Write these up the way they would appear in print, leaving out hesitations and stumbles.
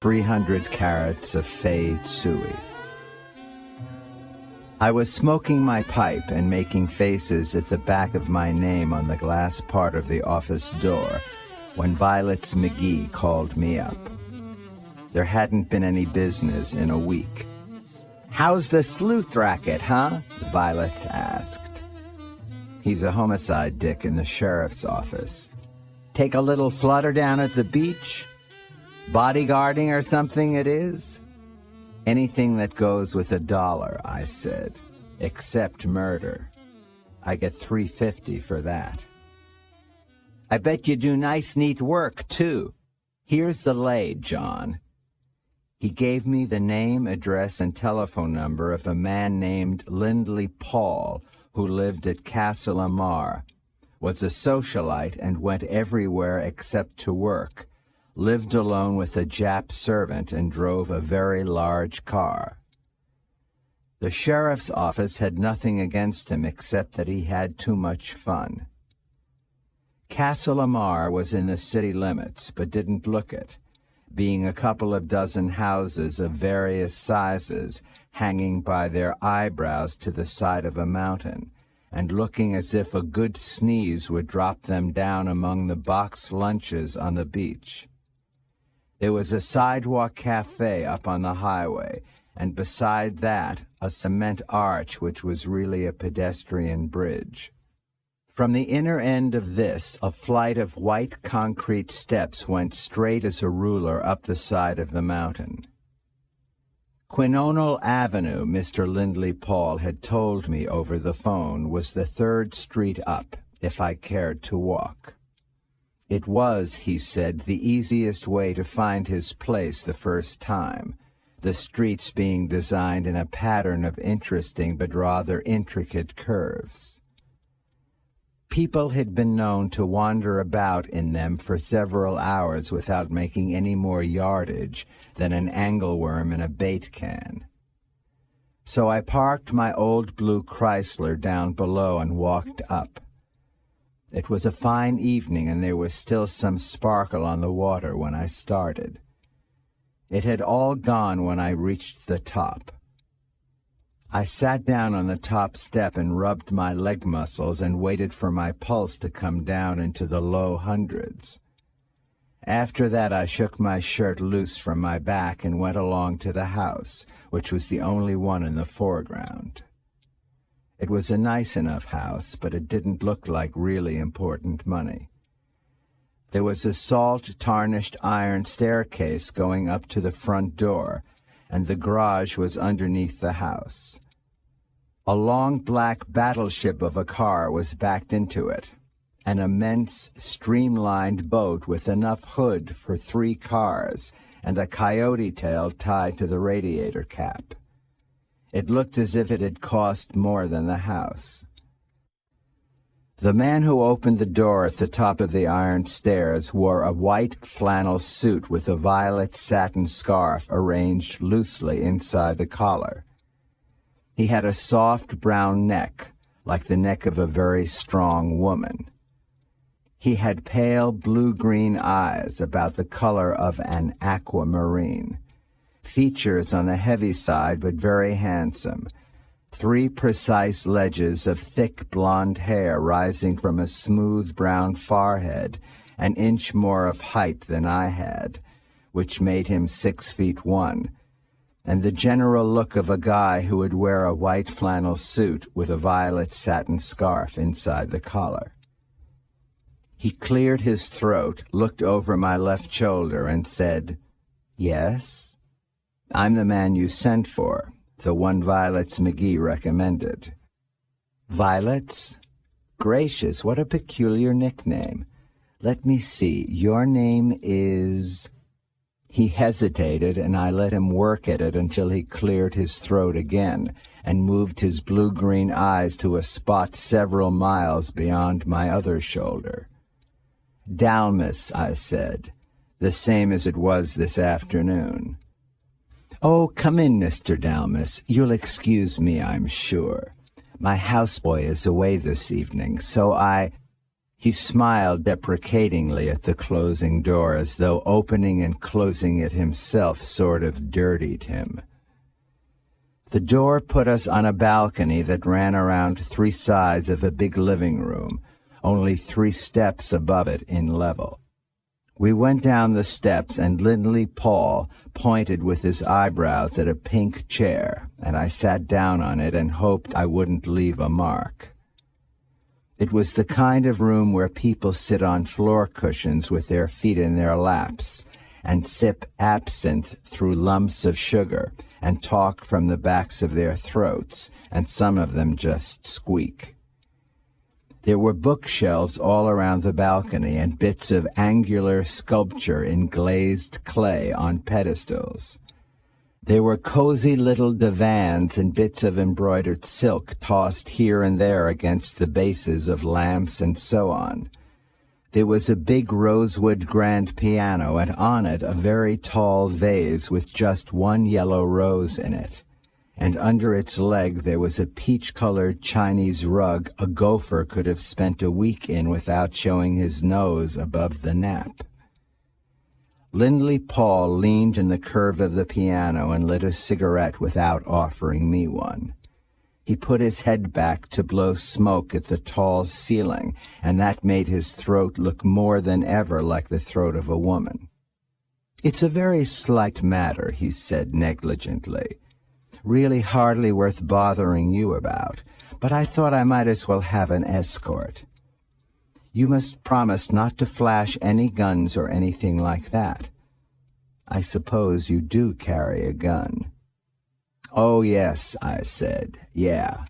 300 carats of fei tsui. I was smoking my pipe and making faces at the back of my name on the glass part of the office door when Violet's McGee called me up. There hadn't been any business in a week. "How's the sleuth racket, huh?" Violet asked. "He's a homicide dick in the sheriff's office." "Take a little flutter down at the beach? Bodyguarding or something it is?" "Anything that goes with $1, I said, "except murder. I get $3.50 for that." "I bet you do nice, neat work, too. Here's the lay, John." He gave me the name, address, and telephone number of a man named Lindley Paul, who lived at Castle Amar, was a socialite and went everywhere except to work, lived alone with a Jap servant, and drove a very large car. The sheriff's office had nothing against him except that he had too much fun. Castle Amar was in the city limits, but didn't look it, being a couple of dozen houses of various sizes hanging by their eyebrows to the side of a mountain, and looking as if a good sneeze would drop them down among the box lunches on the beach. There was a sidewalk cafe up on the highway, and beside that a cement arch which was really a pedestrian bridge. From the inner end of this, a flight of white concrete steps went straight as a ruler up the side of the mountain. Quinonal Avenue, Mr. Lindley Paul had told me over the phone, was the 3rd street up, if I cared to walk. It was, he said, the easiest way to find his place the first time, the streets being designed in a pattern of interesting but rather intricate curves. People had been known to wander about in them for several hours without making any more yardage than an angleworm in a bait can. So I parked my old blue Chrysler down below and walked up. It was a fine evening, and there was still some sparkle on the water when I started. It had all gone when I reached the top. I sat down on the top step and rubbed my leg muscles and waited for my pulse to come down into the low hundreds. After that I shook my shirt loose from my back and went along to the house, which was the only one in the foreground. It was a nice enough house, but it didn't look like really important money. There was a salt-tarnished iron staircase going up to the front door, and the garage was underneath the house. A long black battleship of a car was backed into it, an immense streamlined boat with enough hood for 3 cars and a coyote tail tied to the radiator cap. It looked as if it had cost more than the house. The man who opened the door at the top of the iron stairs wore a white flannel suit with a violet satin scarf arranged loosely inside the collar. He had a soft brown neck, like the neck of a very strong woman. He had pale blue-green eyes about the color of an aquamarine, features on the heavy side but very handsome, 3 precise ledges of thick blonde hair rising from a smooth brown forehead, an inch more of height than I had, which made him 6'1", and the general look of a guy who would wear a white flannel suit with a violet satin scarf inside the collar. He cleared his throat, looked over my left shoulder, and said, "Yes? I'm the man you sent for, the one Violet's McGee recommended." "Violet's? Gracious, what a peculiar nickname. Let me see, your name is—" He hesitated, and I let him work at it until he cleared his throat again and moved his blue-green eyes to a spot several miles beyond my other shoulder. "Dalmas," I said, "the same as it was this afternoon." "Oh, come in, Mr. Dalmas. You'll excuse me, I'm sure. My houseboy is away this evening, so He smiled deprecatingly at the closing door, as though opening and closing it himself sort of dirtied him. The door put us on a balcony that ran around 3 sides of a big living room, only 3 steps above it in level. We went down the steps, and Lindley Paul pointed with his eyebrows at a pink chair, and I sat down on it and hoped I wouldn't leave a mark. It was the kind of room where people sit on floor cushions with their feet in their laps and sip absinthe through lumps of sugar and talk from the backs of their throats, and some of them just squeak. There were bookshelves all around the balcony and bits of angular sculpture in glazed clay on pedestals. There were cozy little divans and bits of embroidered silk tossed here and there against the bases of lamps and so on. There was a big rosewood grand piano, and on it a very tall vase with just 1 yellow rose in it. And under its leg there was a peach-colored Chinese rug a gopher could have spent a week in without showing his nose above the nap. Lindley Paul leaned in the curve of the piano and lit a cigarette without offering me one. He put his head back to blow smoke at the tall ceiling, and that made his throat look more than ever like the throat of a woman. "It's a very slight matter," he said negligently. "Really hardly worth bothering you about, but I thought I might as well have an escort. You must promise not to flash any guns or anything like that. I suppose you do carry a gun." "Oh, yes," I said. "Yeah."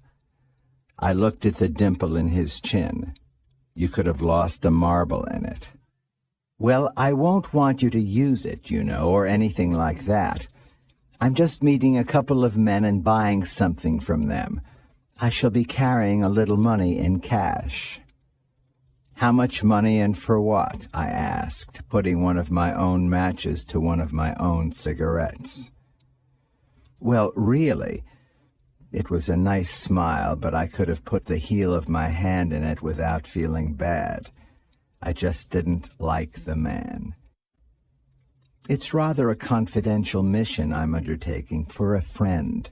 I looked at the dimple in his chin. You could have lost a marble in it. "Well, I won't want you to use it, you know, or anything like that. I'm just meeting a couple of men and buying something from them. I shall be carrying a little money in cash." "How much money, and for what?" I asked, putting one of my own matches to one of my own cigarettes. "Well, really," it was a nice smile, but I could have put the heel of my hand in it without feeling bad. I just didn't like the man. "It's rather a confidential mission I'm undertaking for a friend.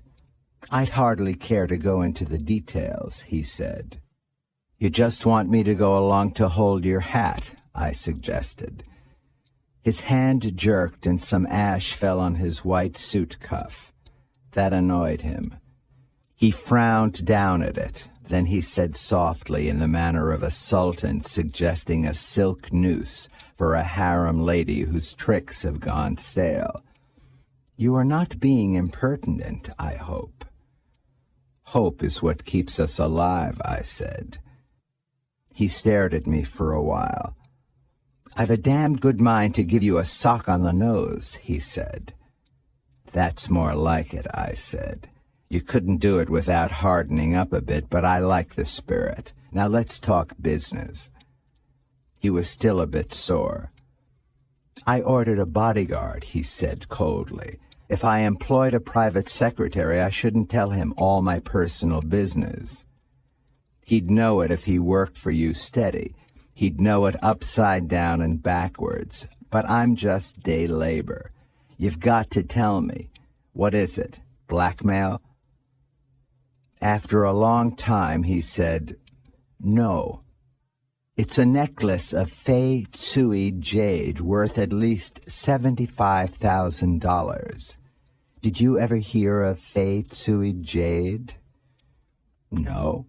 I'd hardly care to go into the details," he said. "You just want me to go along to hold your hat," I suggested. His hand jerked and some ash fell on his white suit cuff. That annoyed him. He frowned down at it. Then he said softly, in the manner of a sultan suggesting a silk noose for a harem lady whose tricks have gone stale, "You are not being impertinent, I hope." "Hope is what keeps us alive," I said. He stared at me for a while. "I've a damned good mind to give you a sock on the nose," he said. "That's more like it," I said. "You couldn't do it without hardening up a bit, but I like the spirit. Now let's talk business." He was still a bit sore. "I ordered a bodyguard," he said coldly. "If I employed a private secretary, I shouldn't tell him all my personal business. He'd know it if he worked for you steady. He'd know it upside down and backwards. But I'm just day labor. You've got to tell me. What is it? Blackmail?" After a long time, he said, "No. It's a necklace of Fei Tsui jade worth at least $75,000. Did you ever hear of Fei Tsui jade?" "No."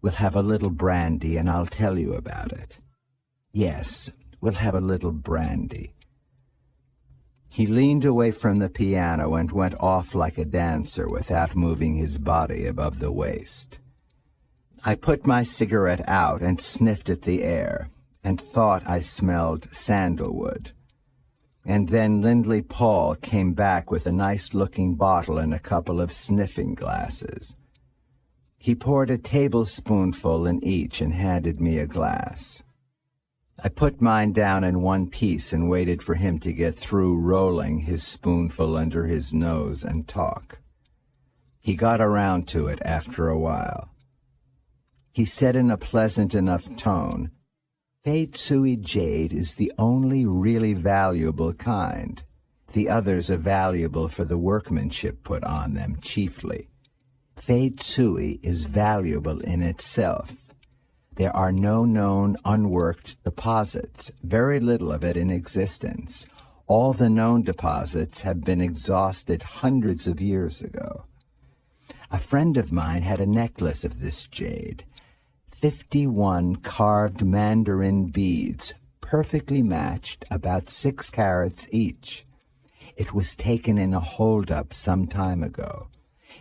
"We'll have a little brandy, and I'll tell you about it." "Yes, we'll have a little brandy." He leaned away from the piano and went off like a dancer without moving his body above the waist. I put my cigarette out and sniffed at the air, and thought I smelled sandalwood. And then Lindley Paul came back with a nice-looking bottle and a couple of sniffing glasses. He poured a tablespoonful in each and handed me a glass. I put mine down in one piece and waited for him to get through rolling his spoonful under his nose and talk. He got around to it after a while. He said in a pleasant enough tone, "Fei Tsui jade is the only really valuable kind. The others are valuable for the workmanship put on them chiefly. Fei Tsui is valuable in itself. There are no known unworked deposits, very little of it in existence. All the known deposits have been exhausted hundreds of years ago. A friend of mine had a necklace of this jade, 51 carved mandarin beads, perfectly matched, about 6 carats each. It was taken in a hold-up some time ago.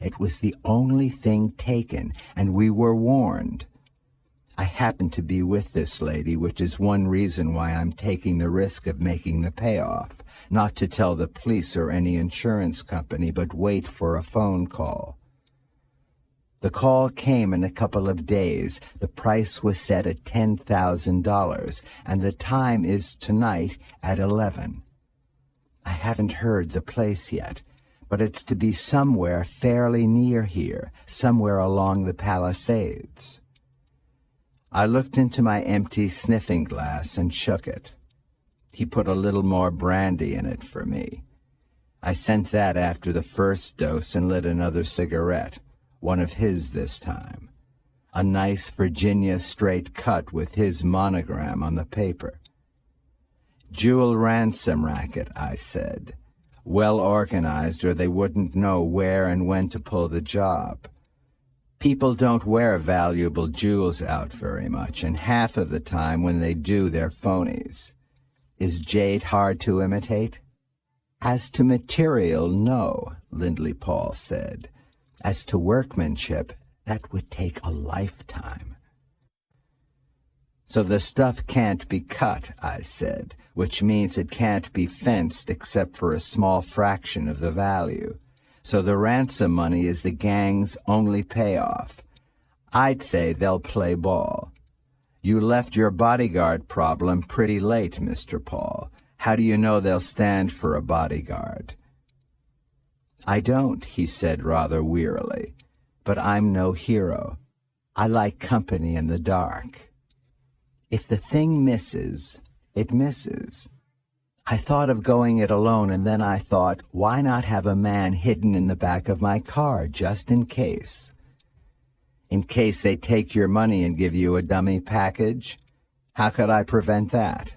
It was the only thing taken, and we were warned. I happen to be with this lady, which is one reason why I'm taking the risk of making the payoff, not to tell the police or any insurance company, but wait for a phone call." The call came in a couple of days. The price was set at $10,000, and the time is tonight at 11. I haven't heard the place yet, but it's to be somewhere fairly near here, somewhere along the Palisades. I looked into my empty sniffing glass and shook it. He put a little more brandy in it for me. I sent that after the first dose and lit another cigarette, one of his this time. A nice Virginia straight cut with his monogram on the paper. "Jewel ransom racket," I said. "Well organized, or they wouldn't know where and when to pull the job. People don't wear valuable jewels out very much, and half of the time when they do, they're phonies. Is jade hard to imitate?" "As to material, no," Lindley Paul said. "As to workmanship, that would take a lifetime." "So the stuff can't be cut," I said, "which means it can't be fenced except for a small fraction of the value. So the ransom money is the gang's only payoff. I'd say they'll play ball. You left your bodyguard problem pretty late, Mr. Paul. How do you know they'll stand for a bodyguard?" "I don't," he said rather wearily, "but I'm no hero. I like company in the dark. If the thing misses, it misses. I thought of going it alone, and then I thought, why not have a man hidden in the back of my car, just in case? In case they take your money and give you a dummy package? How could I prevent that?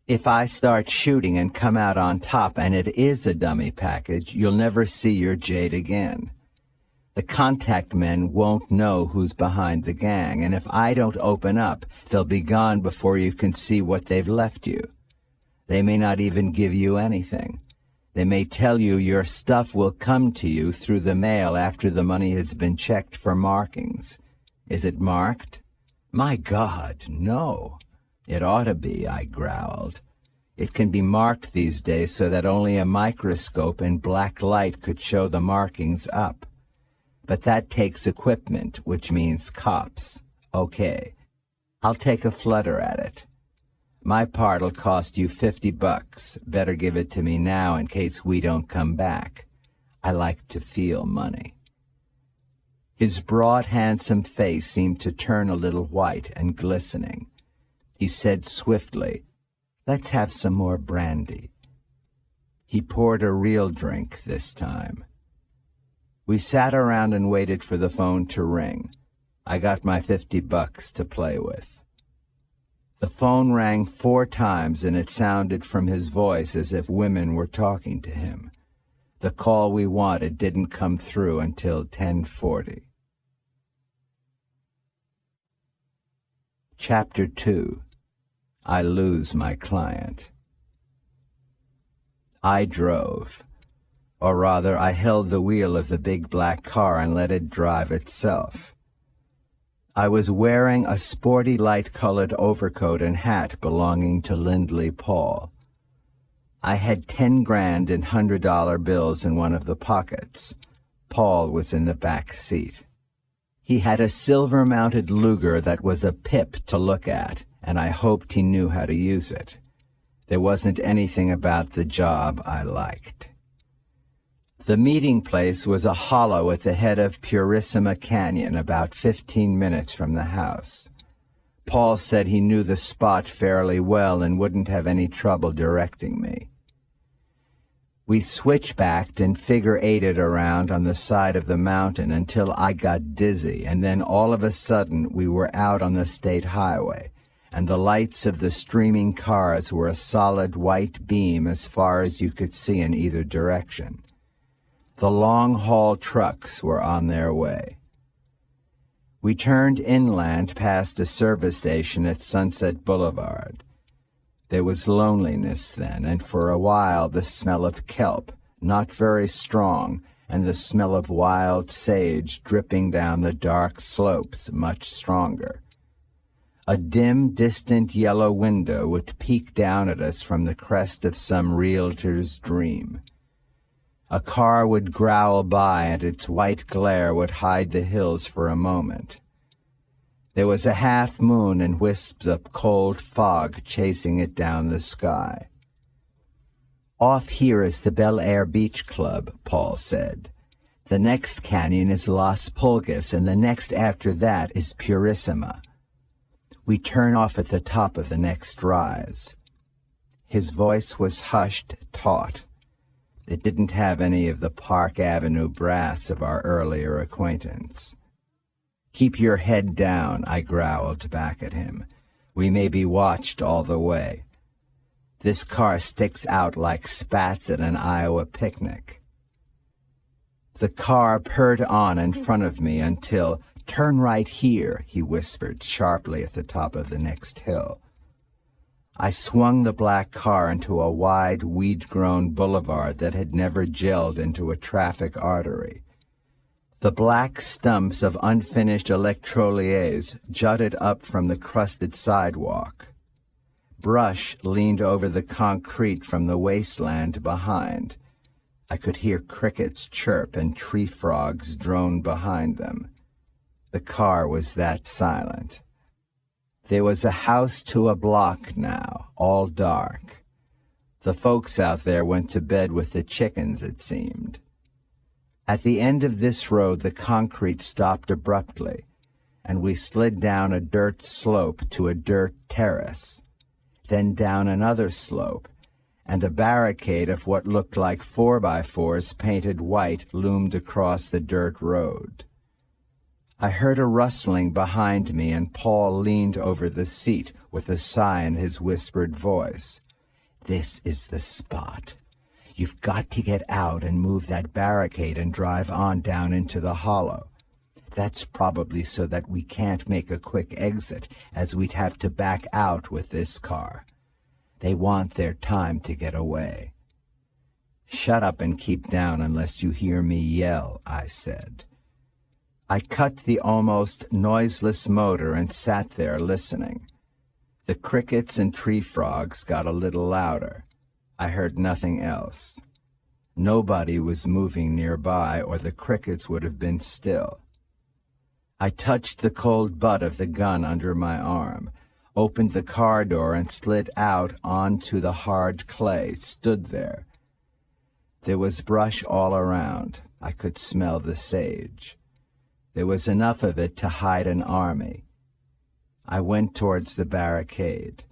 If I start shooting and come out on top and it is a dummy package, you'll never see your jade again. The contact men won't know who's behind the gang, and if I don't open up, they'll be gone before you can see what they've left you. They may not even give you anything. They may tell you your stuff will come to you through the mail after the money has been checked for markings. Is it marked? My God, no. It ought to be, I growled. It can be marked these days so that only a microscope and black light could show the markings up. But that takes equipment, which means cops. Okay, I'll take a flutter at it. My part'll cost you $50. Better give it to me now in case we don't come back. I like to feel money." His broad, handsome face seemed to turn a little white and glistening. He said swiftly, "Let's have some more brandy." He poured a real drink this time. We sat around and waited for the phone to ring. I got my $50 to play with. The phone rang 4 times, and it sounded from his voice as if women were talking to him. The call we wanted didn't come through until 10:40. Chapter 2. I Lose My Client. I drove. Or rather, I held the wheel of the big black car and let it drive itself. I was wearing a sporty light-colored overcoat and hat belonging to Lindley Paul. I had 10 grand in $100 bills in one of the pockets. Paul was in the back seat. He had a silver-mounted Luger that was a pip to look at, and I hoped he knew how to use it. There wasn't anything about the job I liked. The meeting place was a hollow at the head of Purissima Canyon, about 15 minutes from the house. Paul said he knew the spot fairly well and wouldn't have any trouble directing me. We switchbacked and figure-eighted around on the side of the mountain until I got dizzy, and then all of a sudden we were out on the state highway, and the lights of the streaming cars were a solid white beam as far as you could see in either direction. The long-haul trucks were on their way. We turned inland past a service station at Sunset Boulevard. There was loneliness then, and for a while the smell of kelp, not very strong, and the smell of wild sage dripping down the dark slopes, much stronger. A dim, distant yellow window would peek down at us from the crest of some realtor's dream. A car would growl by, and its white glare would hide the hills for a moment. There was a half moon and wisps of cold fog chasing it down the sky. "Off here is the Bel Air Beach Club," Paul said. "The next canyon is Las Pulgas, and the next after that is Purissima. We turn off at the top of the next rise." His voice was hushed, taut. It didn't have any of the Park Avenue brass of our earlier acquaintance. "Keep your head down," I growled back at him. "We may be watched all the way. This car sticks out like spats at an Iowa picnic." The car purred on in front of me until, "Turn right here," he whispered sharply at the top of the next hill. I swung the black car into a wide, weed-grown boulevard that had never gelled into a traffic artery. The black stumps of unfinished electroliers jutted up from the crusted sidewalk. Brush leaned over the concrete from the wasteland behind. I could hear crickets chirp and tree frogs drone behind them. The car was that silent. There was a house to a block now, all dark. The folks out there went to bed with the chickens, it seemed. At the end of this road, the concrete stopped abruptly, and we slid down a dirt slope to a dirt terrace, then down another slope, and a barricade of what looked like 4x4s painted white loomed across the dirt road. I heard a rustling behind me, and Paul leaned over the seat with a sigh in his whispered voice. "This is the spot. You've got to get out and move that barricade and drive on down into the hollow. That's probably so that we can't make a quick exit, as we'd have to back out with this car. They want their time to get away." "Shut up and keep down unless you hear me yell," I said. I cut the almost noiseless motor and sat there listening. The crickets and tree frogs got a little louder. I heard nothing else. Nobody was moving nearby, or the crickets would have been still. I touched the cold butt of the gun under my arm, opened the car door and slid out onto the hard clay, stood there. There was brush all around. I could smell the sage. There was enough of it to hide an army. I went towards the barricade.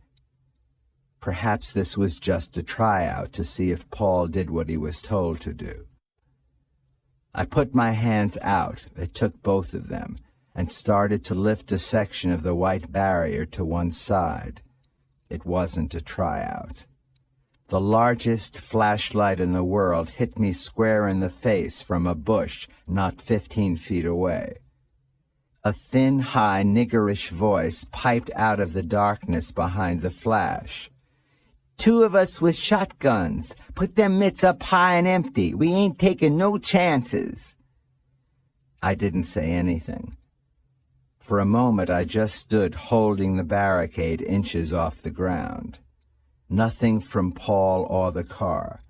Perhaps this was just a tryout to see if Paul did what he was told to do. I put my hands out, it took both of them, and started to lift a section of the white barrier to one side. It wasn't a tryout. The largest flashlight in the world hit me square in the face from a bush not 15 feet away. A thin, high, niggerish voice piped out of the darkness behind the flash. "Two of us with shotguns. Put them mitts up high and empty. We ain't taking no chances." I didn't say anything. For a moment I just stood holding the barricade inches off the ground. Nothing from Paul or the car.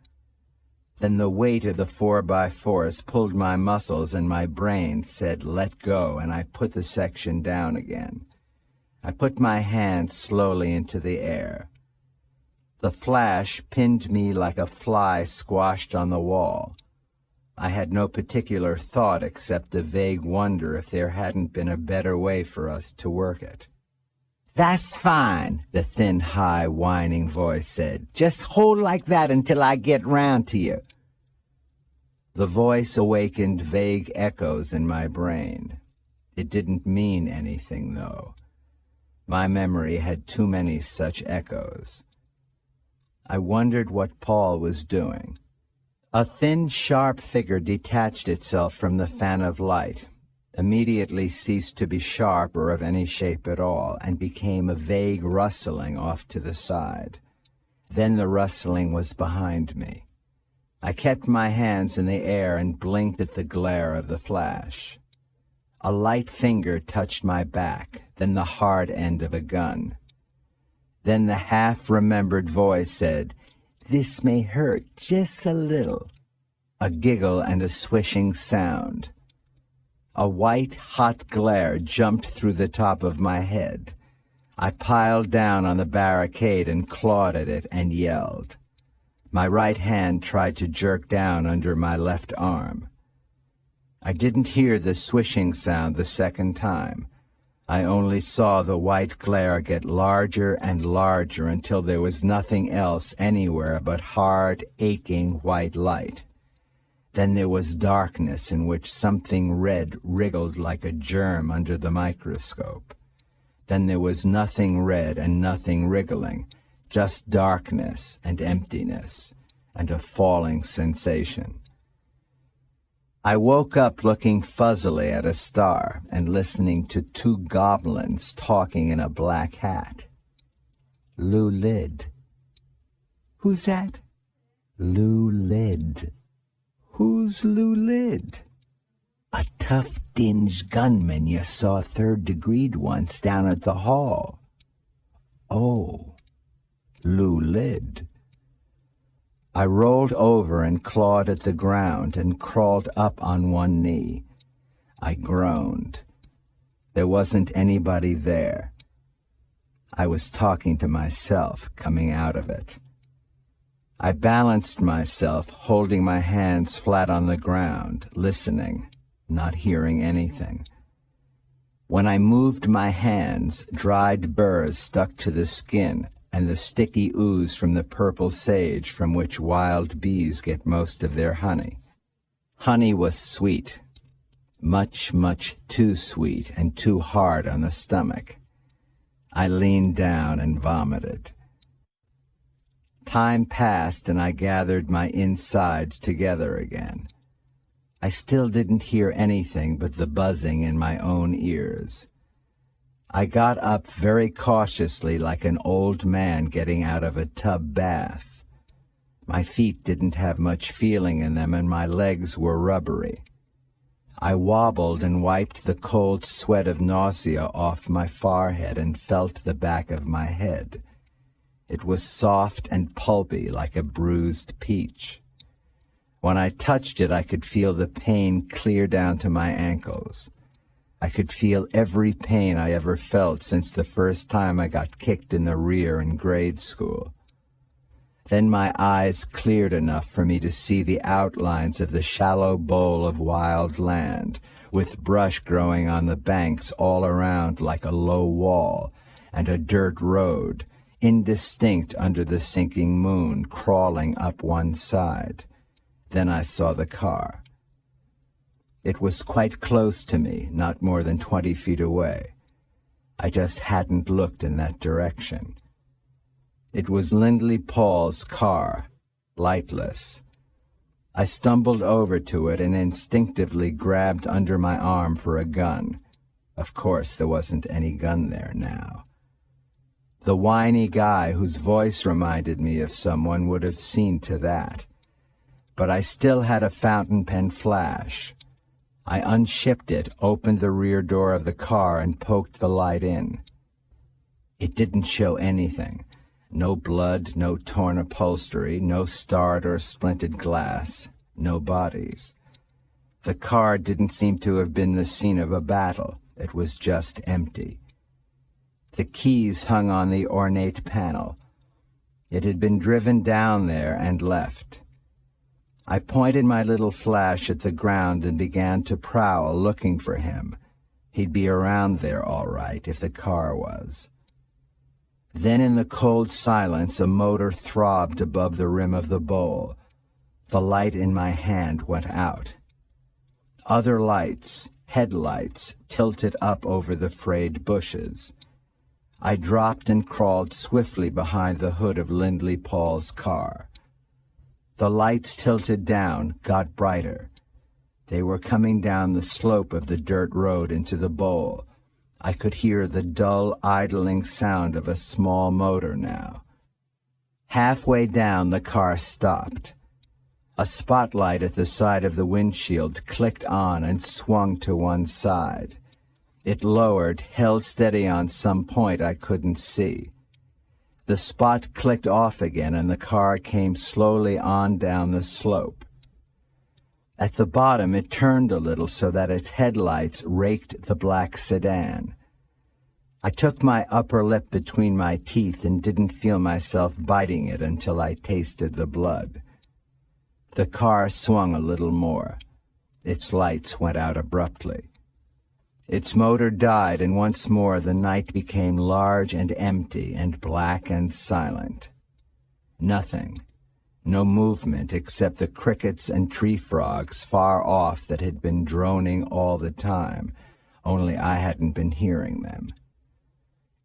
Then the weight of the 4x4s pulled my muscles and my brain said, "Let go," and I put the section down again. I put my hand slowly into the air. The flash pinned me like a fly squashed on the wall. I had no particular thought except a vague wonder if there hadn't been a better way for us to work it. "That's fine," the thin, high, whining voice said. "Just hold like that until I get round to you." The voice awakened vague echoes in my brain. It didn't mean anything, though. My memory had too many such echoes. I wondered what Paul was doing. A thin, sharp figure detached itself from the fan of light, immediately ceased to be sharp or of any shape at all, and became a vague rustling off to the side. Then the rustling was behind me. I kept my hands in the air and blinked at the glare of the flash. A light finger touched my back, then the hard end of a gun. Then the half-remembered voice said, "This may hurt just a little." A giggle and a swishing sound. A white, hot glare jumped through the top of my head. I piled down on the barricade and clawed at it and yelled. My right hand tried to jerk down under my left arm. I didn't hear the swishing sound the second time. I only saw the white glare get larger and larger until there was nothing else anywhere but hard, aching white light. Then there was darkness in which something red wriggled like a germ under the microscope. Then there was nothing red and nothing wriggling, just darkness and emptiness and a falling sensation. I woke up looking fuzzily at a star and listening to two goblins talking in a black hat. Lou Lid. "Who's that?" "Lou Lid." "Who's Lou Lid?" "A tough, dingy gunman you saw third-degreed once down at the hall." "Oh, Lou Lid." I rolled over and clawed at the ground and crawled up on one knee. I groaned. There wasn't anybody there. I was talking to myself, coming out of it. I balanced myself, holding my hands flat on the ground, listening, not hearing anything. When I moved my hands, dried burrs stuck to the skin, and the sticky ooze from the purple sage from which wild bees get most of their honey. Honey was sweet, much, much too sweet and too hard on the stomach. I leaned down and vomited. Time passed and I gathered my insides together again. I still didn't hear anything but the buzzing in my own ears. I got up very cautiously like an old man getting out of a tub bath. My feet didn't have much feeling in them and my legs were rubbery. I wobbled and wiped the cold sweat of nausea off my forehead and felt the back of my head. It was soft and pulpy like a bruised peach. When I touched it, I could feel the pain clear down to my ankles. I could feel every pain I ever felt since the first time I got kicked in the rear in grade school. Then my eyes cleared enough for me to see the outlines of the shallow bowl of wild land, with brush growing on the banks all around like a low wall, and a dirt road, indistinct under the sinking moon, crawling up one side. Then I saw the car. It was quite close to me, not more than 20 feet away. I just hadn't looked in that direction. It was Lindley Paul's car, lightless. I stumbled over to it and instinctively grabbed under my arm for a gun. Of course, there wasn't any gun there now. The whiny guy whose voice reminded me of someone would have seen to that. But I still had a fountain pen flash. I unshipped it, opened the rear door of the car, and poked the light in. It didn't show anything. No blood, no torn upholstery, no starred or splintered glass, no bodies. The car didn't seem to have been the scene of a battle. It was just empty. The keys hung on the ornate panel. It had been driven down there and left. I pointed my little flash at the ground and began to prowl, looking for him. He'd be around there all right, if the car was. Then in the cold silence, a motor throbbed above the rim of the bowl. The light in my hand went out. Other lights, headlights, tilted up over the frayed bushes. I dropped and crawled swiftly behind the hood of Lindley Paul's car. The lights tilted down, got brighter. They were coming down the slope of the dirt road into the bowl. I could hear the dull, idling sound of a small motor now. Halfway down, the car stopped. A spotlight at the side of the windshield clicked on and swung to one side. It lowered, held steady on some point I couldn't see. The spot clicked off again, and the car came slowly on down the slope. At the bottom, it turned a little so that its headlights raked the black sedan. I took my upper lip between my teeth and didn't feel myself biting it until I tasted the blood. The car swung a little more. Its lights went out abruptly. Its motor died, and once more the night became large and empty and black and silent. Nothing. No movement except the crickets and tree frogs far off that had been droning all the time, only I hadn't been hearing them.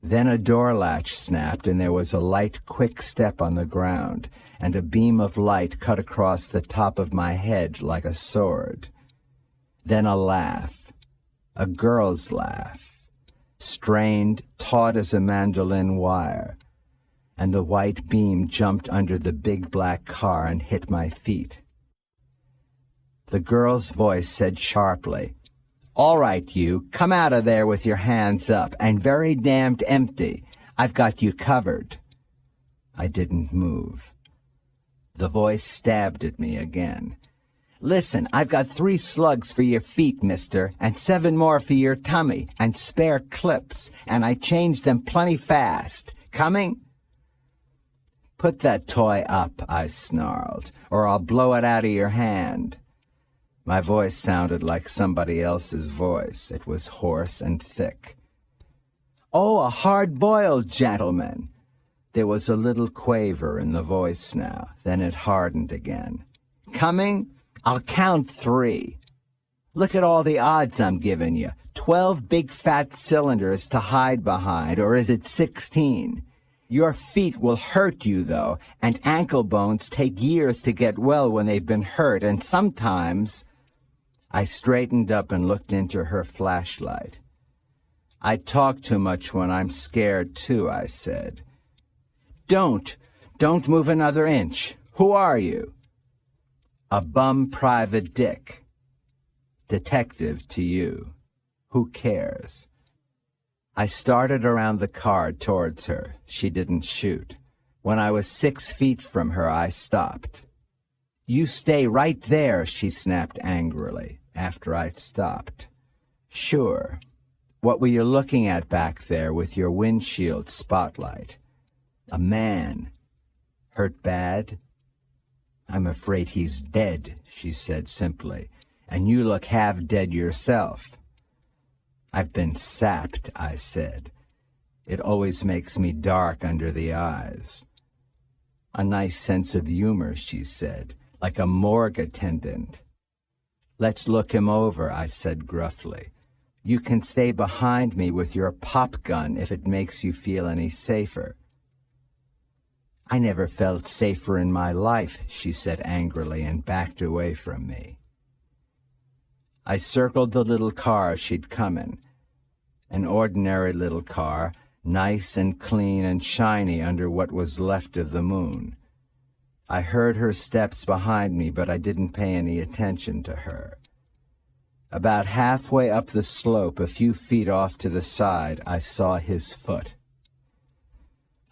Then a door latch snapped, and there was a light, quick step on the ground, and a beam of light cut across the top of my head like a sword. Then a laugh, a girl's laugh, strained, taut as a mandolin wire, and the white beam jumped under the big black car and hit my feet. The girl's voice said sharply, "All right, you, come out of there with your hands up, and very damned empty. I've got you covered." I didn't move. The voice stabbed at me again. "Listen, I've got 3 slugs for your feet, mister, and 7 more for your tummy, and spare clips, and I changed them plenty fast. Coming?" "Put that toy up," I snarled, "or I'll blow it out of your hand." My voice sounded like somebody else's voice. It was hoarse and thick. "Oh, a hard-boiled gentleman." There was a little quaver in the voice now. Then it hardened again. "Coming? I'll count 3. Look at all the odds I'm giving you. 12 big fat cylinders to hide behind, or is it 16? Your feet will hurt you, though, and ankle bones take years to get well when they've been hurt, and sometimes—" I straightened up and looked into her flashlight. "I talk too much when I'm scared, too," I said. Don't move another inch. Who are you?" "A bum private dick." "Detective to you. Who cares?" I started around the car towards her. She didn't shoot. When I was 6 feet from her, I stopped. "You stay right there," she snapped angrily, after I'd stopped. "Sure. What were you looking at back there with your windshield spotlight?" "A man." "Hurt bad?" "I'm afraid he's dead," she said simply, "and you look half dead yourself." "I've been sapped," I said. "It always makes me dark under the eyes." "A nice sense of humor," she said, "like a morgue attendant." "Let's look him over," I said gruffly. "You can stay behind me with your pop gun if it makes you feel any safer." "I never felt safer in my life," she said angrily, and backed away from me. I circled the little car she'd come in. An ordinary little car, nice and clean and shiny under what was left of the moon. I heard her steps behind me, but I didn't pay any attention to her. About halfway up the slope, a few feet off to the side, I saw his foot.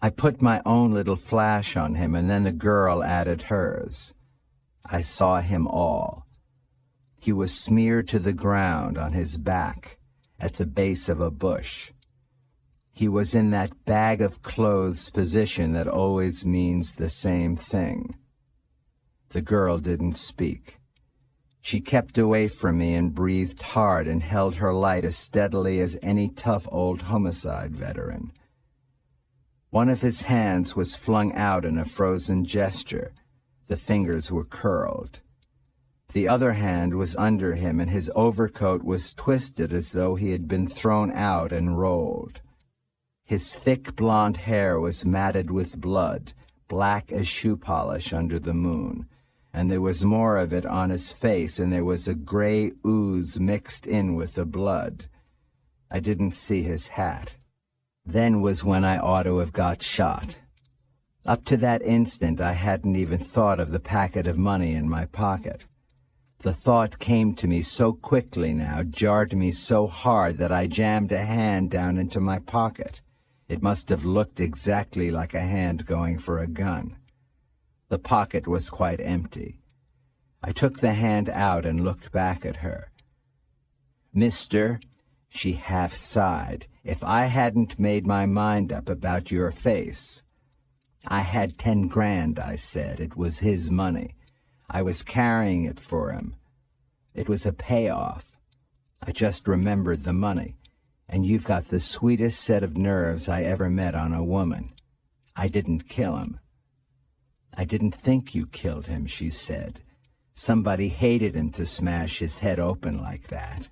I put my own little flash on him, and then the girl added hers. I saw him all. He was smeared to the ground on his back, at the base of a bush. He was in that bag of clothes position that always means the same thing. The girl didn't speak. She kept away from me and breathed hard and held her light as steadily as any tough old homicide veteran. One of his hands was flung out in a frozen gesture. The fingers were curled. The other hand was under him, and his overcoat was twisted as though he had been thrown out and rolled. His thick blonde hair was matted with blood, black as shoe polish under the moon, and there was more of it on his face, and there was a gray ooze mixed in with the blood. I didn't see his hat. Then was when I ought to have got shot. Up to that instant I hadn't even thought of the packet of money in my pocket. The thought came to me so quickly now, jarred me so hard that I jammed a hand down into my pocket. It must have looked exactly like a hand going for a gun. The pocket was quite empty. I took the hand out and looked back at her. "Mister," she half sighed, "if I hadn't made my mind up about your face—" "I had 10 grand, I said. It was his money. I was carrying it for him. It was a payoff. I just remembered the money. And you've got the sweetest set of nerves I ever met on a woman. I didn't kill him." "I didn't think you killed him," she said. "Somebody hated him to smash his head open like that."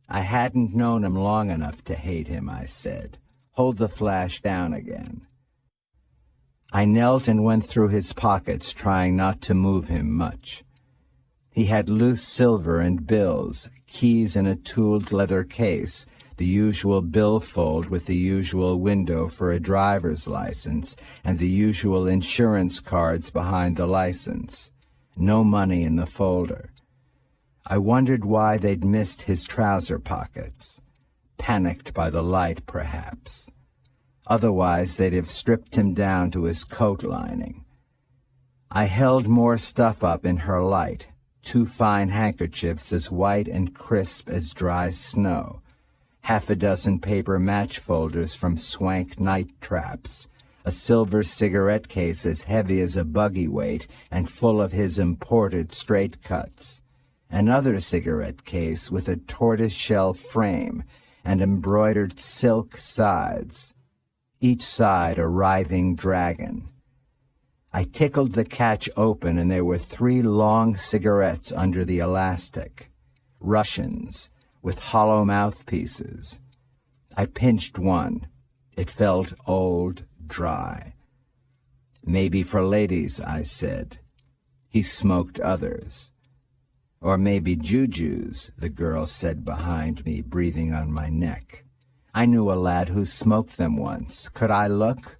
"I hadn't known him long enough to hate him," I said. "Hold the flash down again." I knelt and went through his pockets, trying not to move him much. He had loose silver and bills, keys in a tooled leather case, the usual billfold with the usual window for a driver's license, and the usual insurance cards behind the license. No money in the folder. I wondered why they'd missed his trouser pockets. Panicked by the light, perhaps. Otherwise, they'd have stripped him down to his coat lining. I held more stuff up in her light, 2 fine handkerchiefs as white and crisp as dry snow, 6 paper match folders from Swank night traps, a silver cigarette case as heavy as a buggy weight and full of his imported straight cuts, another cigarette case with a tortoise-shell frame and embroidered silk sides, each side a writhing dragon. I tickled the catch open, and there were 3 long cigarettes under the elastic, Russians, with hollow mouthpieces. I pinched one. It felt old, dry. "Maybe for ladies," I said. He smoked others. "Or maybe jujus," the girl said behind me, breathing on my neck. "I knew a lad who smoked them once. Could I look?"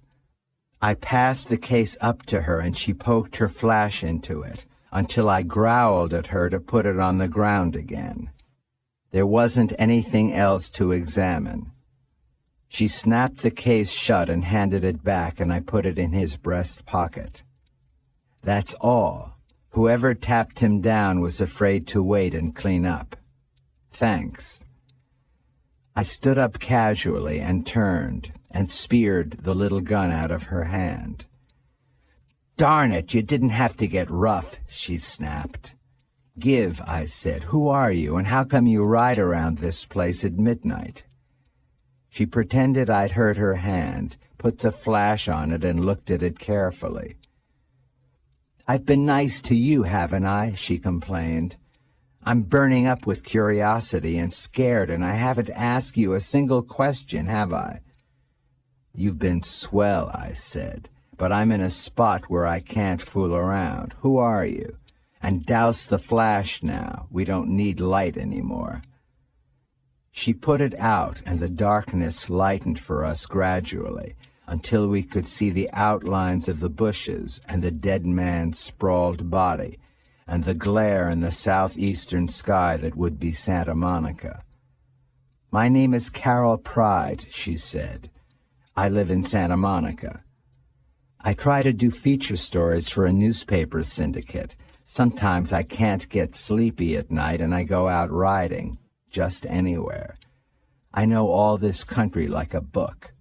I passed the case up to her, and she poked her flash into it, until I growled at her to put it on the ground again. There wasn't anything else to examine. She snapped the case shut and handed it back, and I put it in his breast pocket. "That's all. Whoever tapped him down was afraid to wait and clean up. Thanks." I stood up casually and turned and speared the little gun out of her hand. "Darn it, you didn't have to get rough," she snapped. "Give," I said. "Who are you, and how come you ride around this place at midnight?" She pretended I'd hurt her hand, put the flash on it, and looked at it carefully. "I've been nice to you, haven't I?" she complained. "I'm burning up with curiosity and scared, and I haven't asked you a single question, have I?" "You've been swell," I said, "but I'm in a spot where I can't fool around. Who are you? And douse the flash now. We don't need light anymore." She put it out, and the darkness lightened for us gradually, until we could see the outlines of the bushes and the dead man's sprawled body, and the glare in the southeastern sky that would be Santa Monica. "My name is Carol Pride," she said. "I live in Santa Monica. I try to do feature stories for a newspaper syndicate. Sometimes I can't get sleepy at night, and I go out riding, just anywhere. I know all this country like a book.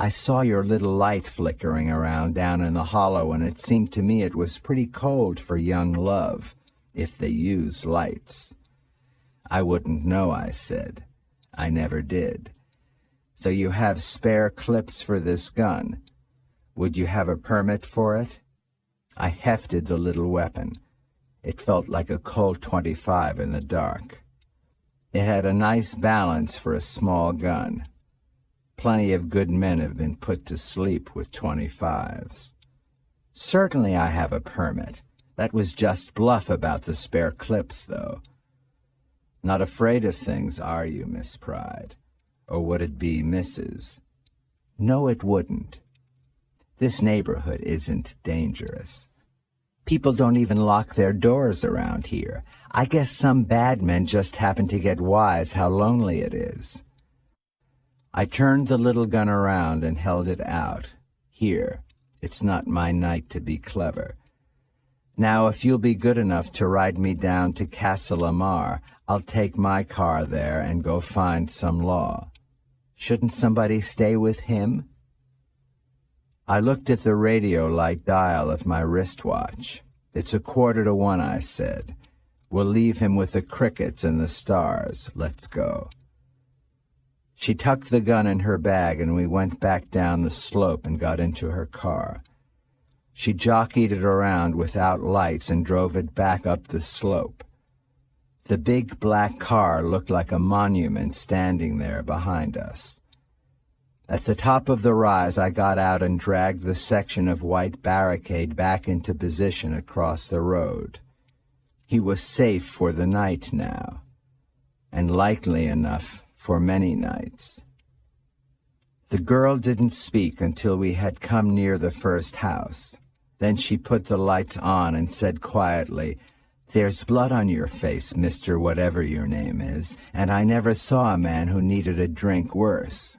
I saw your little light flickering around down in the hollow, and it seemed to me it was pretty cold for young love, if they use lights." "I wouldn't know," I said. "I never did. So you have spare clips for this gun. Would you have a permit for it?" I hefted the little weapon. It felt like a Colt 25 in the dark. It had a nice balance for a small gun. Plenty of good men have been put to sleep with 25s. "Certainly I have a permit. That was just bluff about the spare clips, though." "Not afraid of things, are you, Miss Pride? Or would it be Mrs.?" "No, it wouldn't. This neighborhood isn't dangerous. People don't even lock their doors around here. I guess some bad men just happen to get wise how lonely it is." I turned the little gun around and held it out. "Here, it's not my night to be clever. Now, if you'll be good enough to ride me down to Casa Lamar, I'll take my car there and go find some law. Shouldn't somebody stay with him?" I looked at the radio light dial of my wristwatch. "It's 1:45, I said. "We'll leave him with the crickets and the stars. Let's go." She tucked the gun in her bag, and we went back down the slope and got into her car. She jockeyed it around without lights and drove it back up the slope. The big black car looked like a monument standing there behind us. At the top of the rise, I got out and dragged the section of white barricade back into position across the road. He was safe for the night now, and likely enough for many nights. The girl didn't speak until we had come near the first house. Then she put the lights on and said quietly, "There's blood on your face, Mr. Whatever your name is, and I never saw a man who needed a drink worse.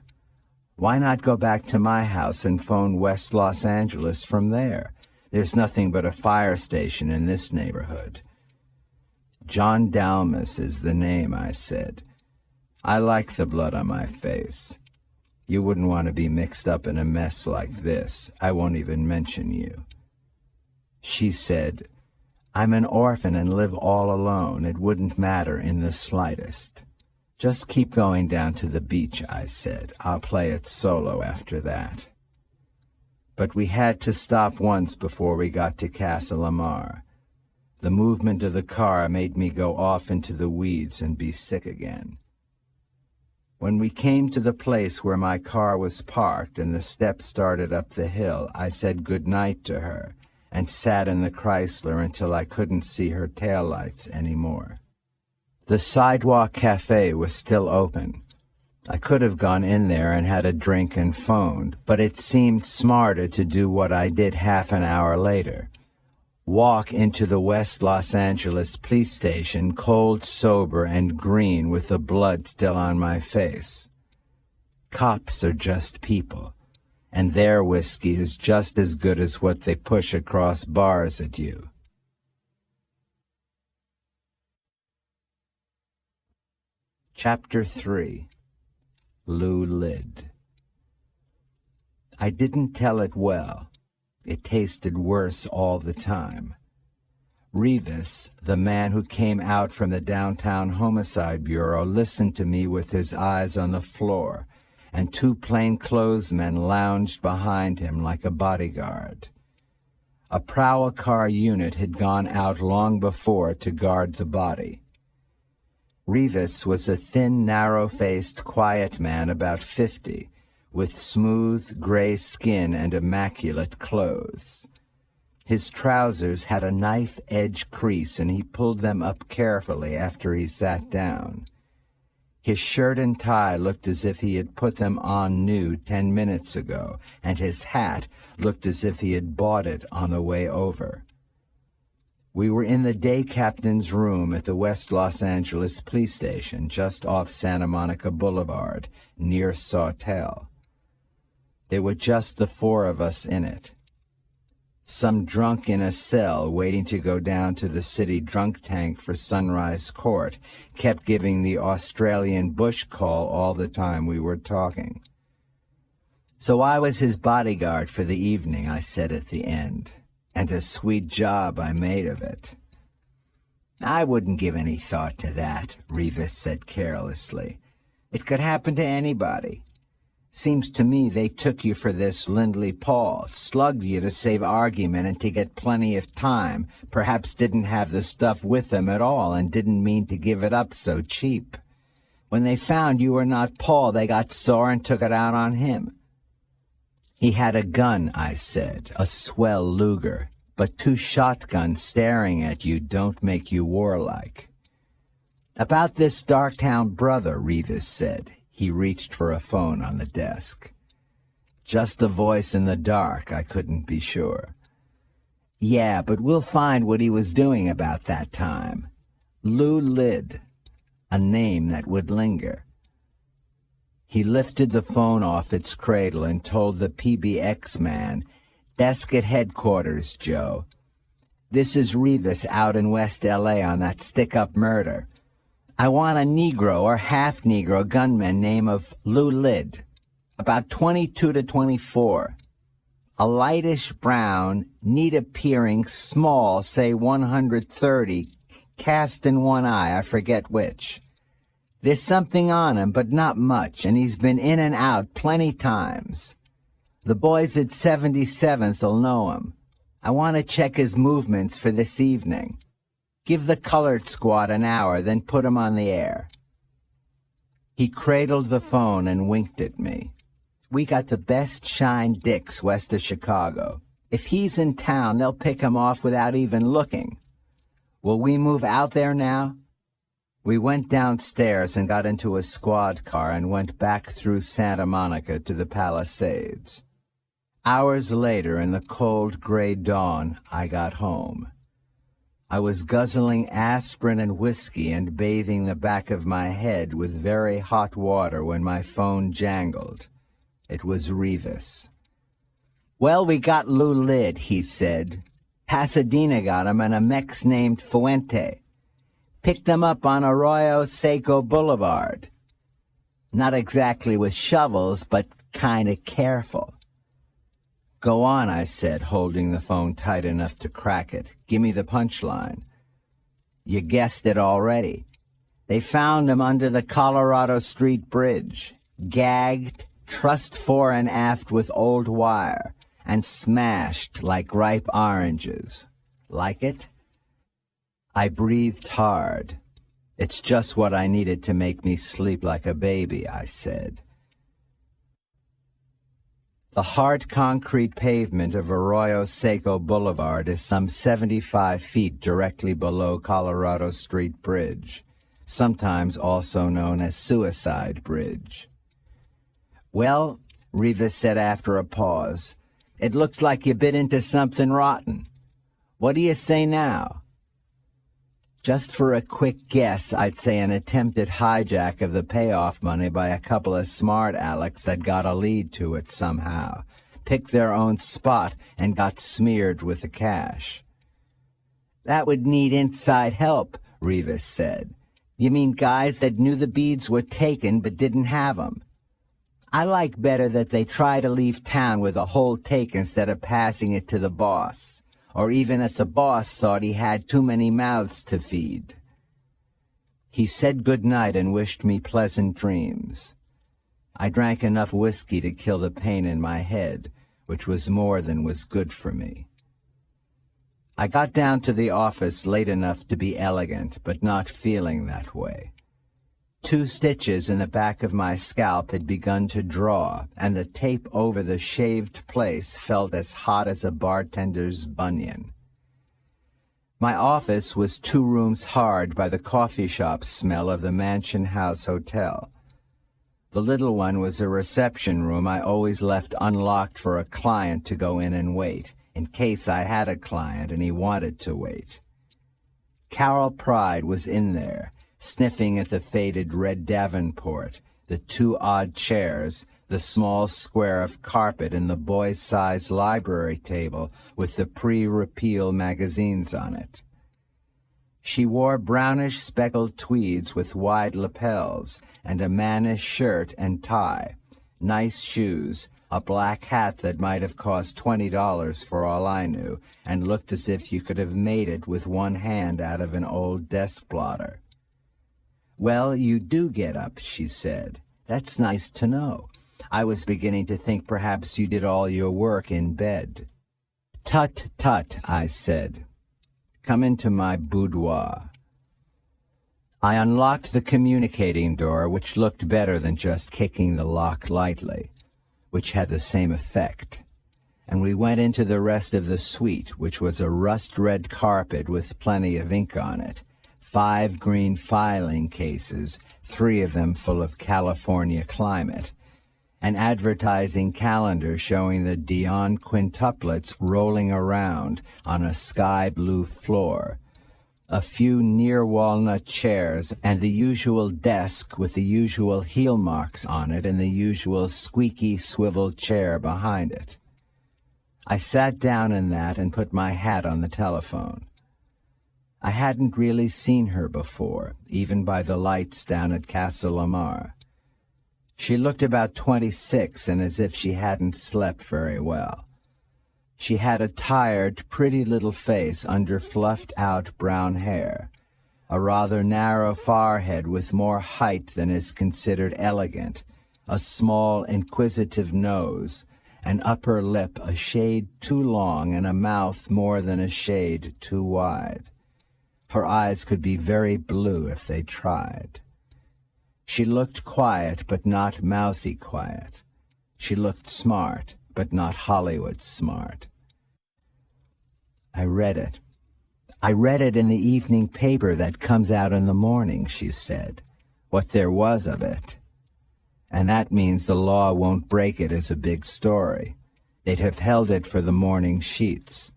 Why not go back to my house and phone West Los Angeles from there? There's nothing but a fire station in this neighborhood." "John Dalmas is the name," I said. "I like the blood on my face. You wouldn't want to be mixed up in a mess like this. I won't even mention you." She said, "I'm an orphan and live all alone. It wouldn't matter in the slightest." "Just keep going down to the beach," I said. "I'll play it solo after that." But we had to stop once before we got to Casa Lamar. The movement of the car made me go off into the weeds and be sick again. When we came to the place where my car was parked and the steps started up the hill, I said good night to her and sat in the Chrysler until I couldn't see her taillights anymore. The sidewalk cafe was still open. I could have gone in there and had a drink and phoned, but it seemed smarter to do what I did half an hour later. Walk into the West Los Angeles police station, cold, sober, and green with the blood still on my face. Cops are just people, and their whiskey is just as good as what they push across bars at you. Chapter 3. Lou Lid. I didn't tell it well. It tasted worse all the time. Rivas, the man who came out from the downtown homicide bureau, listened to me with his eyes on the floor, and two plainclothesmen lounged behind him like a bodyguard. A prowl car unit had gone out long before to guard the body. Rivas was a thin, narrow-faced, quiet man about 50, with smooth, gray skin and immaculate clothes. His trousers had a knife-edge crease, and he pulled them up carefully after he sat down. His shirt and tie looked as if he had put them on new 10 minutes ago, and his hat looked as if he had bought it on the way over. We were in the day captain's room at the West Los Angeles police station, just off Santa Monica Boulevard, near Sawtell. There were just the four of us in it. Some drunk in a cell waiting to go down to the city drunk tank for Sunrise Court kept giving the Australian bush call all the time we were talking. So I was his bodyguard for the evening, I said at the end, and a sweet job I made of it. I wouldn't give any thought to that, Revis said carelessly. It could happen to anybody. Seems to me they took you for this Lindley Paul, slugged you to save argument and to get plenty of time, perhaps didn't have the stuff with them at all and didn't mean to give it up so cheap. When they found you were not Paul, they got sore and took it out on him. He had a gun, I said, a swell Luger, but 2 shotguns staring at you don't make you warlike. About this Darktown brother, Revis said. He reached for a phone on the desk. Just a voice in the dark, I couldn't be sure. Yeah, but we'll find what he was doing about that time. Lou Lid, a name that would linger. He lifted the phone off its cradle and told the PBX man, "Desk at headquarters, Joe. This is Revis out in West L.A. on that stick-up murder. I want a Negro or half-Negro gunman name of Lou Lid, about 22 to 24. A lightish brown, neat-appearing, small, say 130, cast in one eye, I forget which. There's something on him, but not much, and he's been in and out plenty times. The boys at 77th'll know him. I want to check his movements for this evening. Give the colored squad an hour, then put him on the air." He cradled the phone and winked at me. "We got the best shine dicks west of Chicago. If he's in town, they'll pick him off without even looking. Will we move out there now?" We went downstairs and got into a squad car and went back through Santa Monica to the Palisades. Hours later, in the cold gray dawn, I got home. I was guzzling aspirin and whiskey and bathing the back of my head with very hot water when my phone jangled. It was Revis. "Well, we got Lou Lid," he said. "Pasadena got him and a Mex named Fuente. Picked them up on Arroyo Seco Boulevard. Not exactly with shovels, but kind of careful." "Go on," I said, holding the phone tight enough to crack it. "Give me the punchline." "You guessed it already. They found him under the Colorado Street Bridge, gagged, trussed fore and aft with old wire, and smashed like ripe oranges. Like it?" I breathed hard. "It's just what I needed to make me sleep like a baby," I said. The hard concrete pavement of Arroyo Seco Boulevard is some 75 feet directly below Colorado Street Bridge, sometimes also known as Suicide Bridge. "Well," Revis said after a pause, "it looks like you bit into something rotten. What do you say now?" Just for a quick guess, I'd say an attempted hijack of the payoff money by a couple of smart Alecs that got a lead to it somehow, picked their own spot, and got smeared with the cash. "That would need inside help," Revis said. "You mean guys that knew the beads were taken but didn't have 'em? I like better that they try to leave town with a whole take instead of passing it to the boss. Or even if the boss thought he had too many mouths to feed." He said good night and wished me pleasant dreams. I drank enough whiskey to kill the pain in my head, which was more than was good for me. I got down to the office late enough to be elegant, but not feeling that way. 2 stitches in the back of my scalp had begun to draw, and the tape over the shaved place felt as hot as a bartender's bunion. My office was 2 rooms hard by the coffee shop smell of the Mansion House Hotel. The little one was a reception room I always left unlocked for a client to go in and wait, in case I had a client and he wanted to wait. Carol Pride was in there, sniffing at the faded red Davenport, the 2 odd chairs, the small square of carpet, and the boy-sized library table with the pre-repeal magazines on it. She wore brownish speckled tweeds with wide lapels and a mannish shirt and tie, nice shoes, a black hat that might have cost $20 for all I knew, and looked as if you could have made it with one hand out of an old desk blotter. "Well, you do get up," she said. "That's nice to know. I was beginning to think perhaps you did all your work in bed." "Tut, tut," I said. "Come into my boudoir." I unlocked the communicating door, which looked better than just kicking the lock lightly, which had the same effect, and we went into the rest of the suite, which was a rust-red carpet with plenty of ink on it, 5 green filing cases, 3 of them full of California climate, an advertising calendar showing the Dion quintuplets rolling around on a sky-blue floor, a few near-walnut chairs, and the usual desk with the usual heel marks on it and the usual squeaky swivel chair behind it. I sat down in that and put my hat on the telephone. I hadn't really seen her before, even by the lights down at Castle Lamar. She looked about 26 and as if she hadn't slept very well. She had a tired, pretty little face under fluffed-out brown hair, a rather narrow forehead with more height than is considered elegant, a small, inquisitive nose, an upper lip a shade too long, and a mouth more than a shade too wide. Her eyes could be very blue if they tried. She looked quiet, but not mousy quiet. She looked smart, but not Hollywood smart. I read it. "I read it in the evening paper that comes out in the morning," she said, "what there was of it. And that means the law won't break it as a big story. They'd have held it for the morning sheets.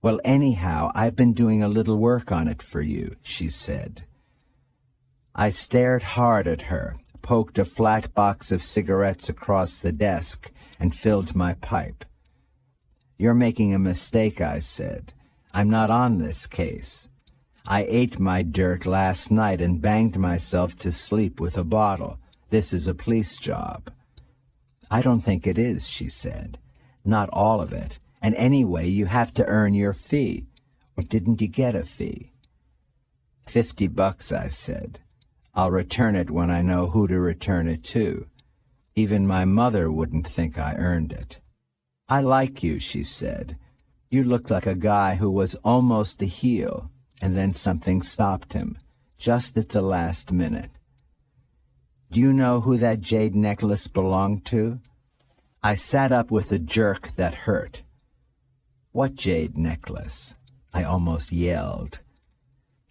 Well, anyhow, I've been doing a little work on it for you," she said. I stared hard at her, poked a flat box of cigarettes across the desk, and filled my pipe. "You're making a mistake," I said. "I'm not on this case. I ate my dirt last night and banged myself to sleep with a bottle. This is a police job." "I don't think it is," she said. "Not all of it. And anyway, you have to earn your fee. Or didn't you get a fee?" $50, I said. "I'll return it when I know who to return it to. Even my mother wouldn't think I earned it." "I like you," she said. "You looked like a guy who was almost a heel, and then something stopped him, just at the last minute. Do you know who that jade necklace belonged to?" I sat up with a jerk that hurt. "What jade necklace?" I almost yelled.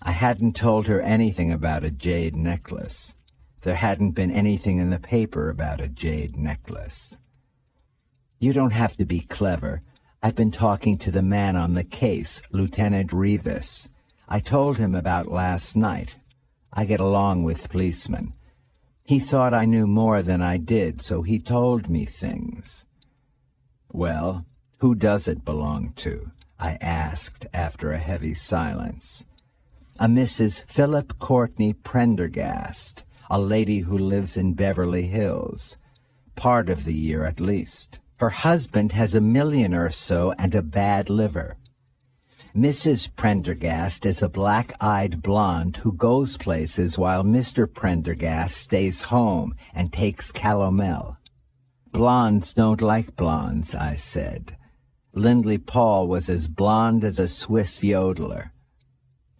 I hadn't told her anything about a jade necklace. There hadn't been anything in the paper about a jade necklace. "You don't have to be clever. I've been talking to the man on the case, Lieutenant Rivas. I told him about last night. I get along with policemen. He thought I knew more than I did, so he told me things." "Well, who does it belong to?" I asked after a heavy silence. "A Mrs. Philip Courtney Prendergast, a lady who lives in Beverly Hills. Part of the year, at least. Her husband has $1 million or so and a bad liver. Mrs. Prendergast is a black-eyed blonde who goes places while Mr. Prendergast stays home and takes calomel." "Blondes don't like blondes," I said. "Lindley Paul was as blonde as a Swiss yodeler."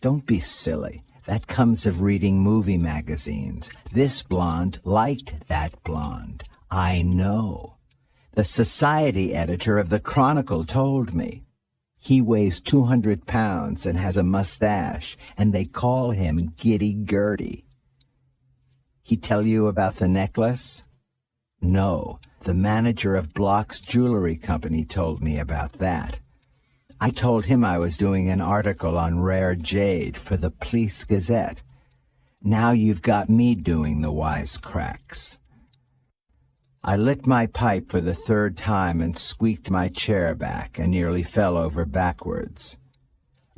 "Don't be silly. That comes of reading movie magazines. This blonde liked that blonde. I know. The society editor of the Chronicle told me. He weighs 200 pounds and has a mustache, and they call him Giddy Gertie." "He tell you about the necklace?" "No. The manager of Block's Jewelry Company told me about that. I told him I was doing an article on rare jade for the Police Gazette. Now you've got me doing the wisecracks." I lit my pipe for the 3rd time and squeaked my chair back and nearly fell over backwards.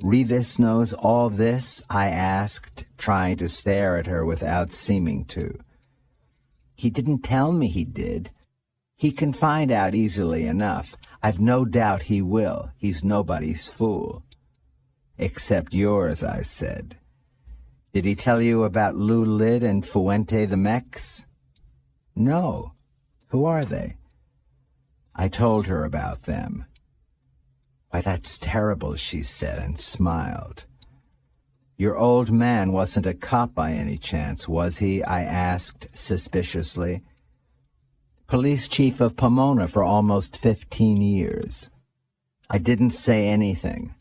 "Rivas knows all this?" I asked, trying to stare at her without seeming to. "He didn't tell me he did. He can find out easily enough. I've no doubt he will. He's nobody's fool. Except yours, I said. Did he tell you about Lou Lid and Fuente the Mex? No. Who are they? I told her about them. Why, that's terrible, she said, and smiled. Your old man wasn't a cop by any chance, was he? I asked suspiciously. Police chief of Pomona for almost 15 years. I didn't say anything.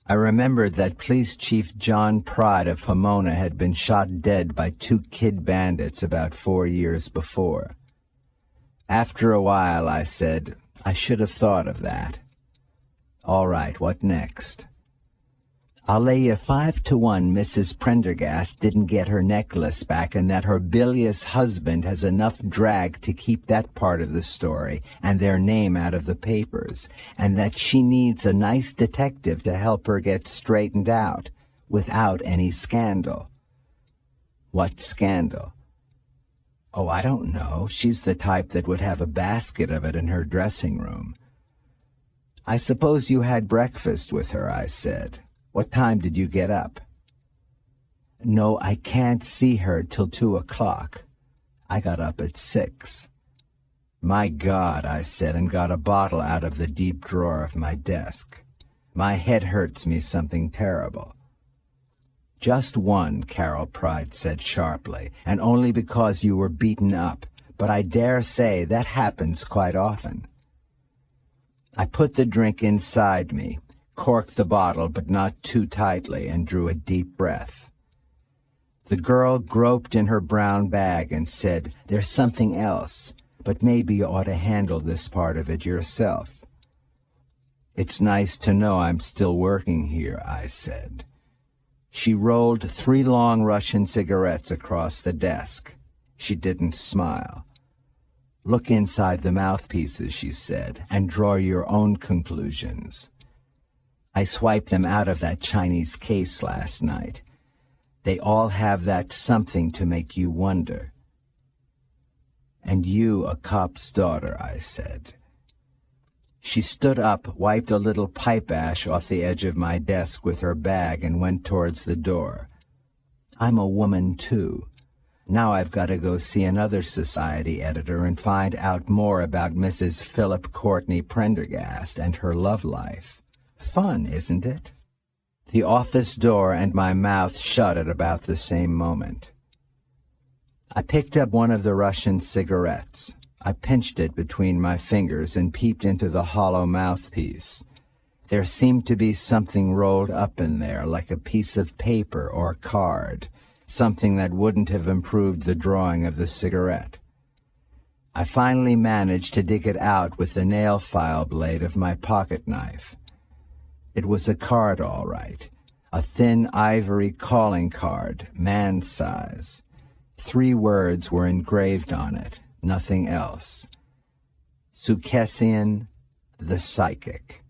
I remembered that Police Chief John Pride of Pomona had been shot dead by 2 kid bandits about 4 years before. After a while, I said, I should have thought of that. All right, what next? I'll lay you 5-1 Mrs. Prendergast didn't get her necklace back and that her bilious husband has enough drag to keep that part of the story and their name out of the papers, and that she needs a nice detective to help her get straightened out without any scandal. What scandal? Oh, I don't know. She's the type that would have a basket of it in her dressing room. I suppose you had breakfast with her, I said. What time did you get up? No, I can't see her till 2 o'clock. I got up at 6. My God, I said, and got a bottle out of the deep drawer of my desk. My head hurts me something terrible. Just one, Carol Pride said sharply, and only because you were beaten up, but I dare say that happens quite often. I put the drink inside me, corked the bottle but not too tightly, and drew a deep breath. The girl groped in her brown bag and said, There's something else, but maybe you ought to handle this part of it yourself. It's nice to know I'm still working here, I said. She rolled 3 long Russian cigarettes across the desk. She didn't smile. Look inside the mouthpieces, she said, and draw your own conclusions. I swiped them out of that Chinese case last night. They all have that something to make you wonder. And you a cop's daughter, I said. She stood up, wiped a little pipe ash off the edge of my desk with her bag, and went towards the door. I'm a woman, too. Now I've got to go see another society editor and find out more about Mrs. Philip Courtney Prendergast and her love life. Fun, isn't it? The office door and my mouth shut at about the same moment. I picked up one of the Russian cigarettes. I pinched it between my fingers and peeped into the hollow mouthpiece. There seemed to be something rolled up in there, like a piece of paper or card, something that wouldn't have improved the drawing of the cigarette. I finally managed to dig it out with the nail file blade of my pocket knife. It was a card, all right, a thin ivory calling card, man size. 3 words were engraved on it, nothing else. Sukessian, the psychic.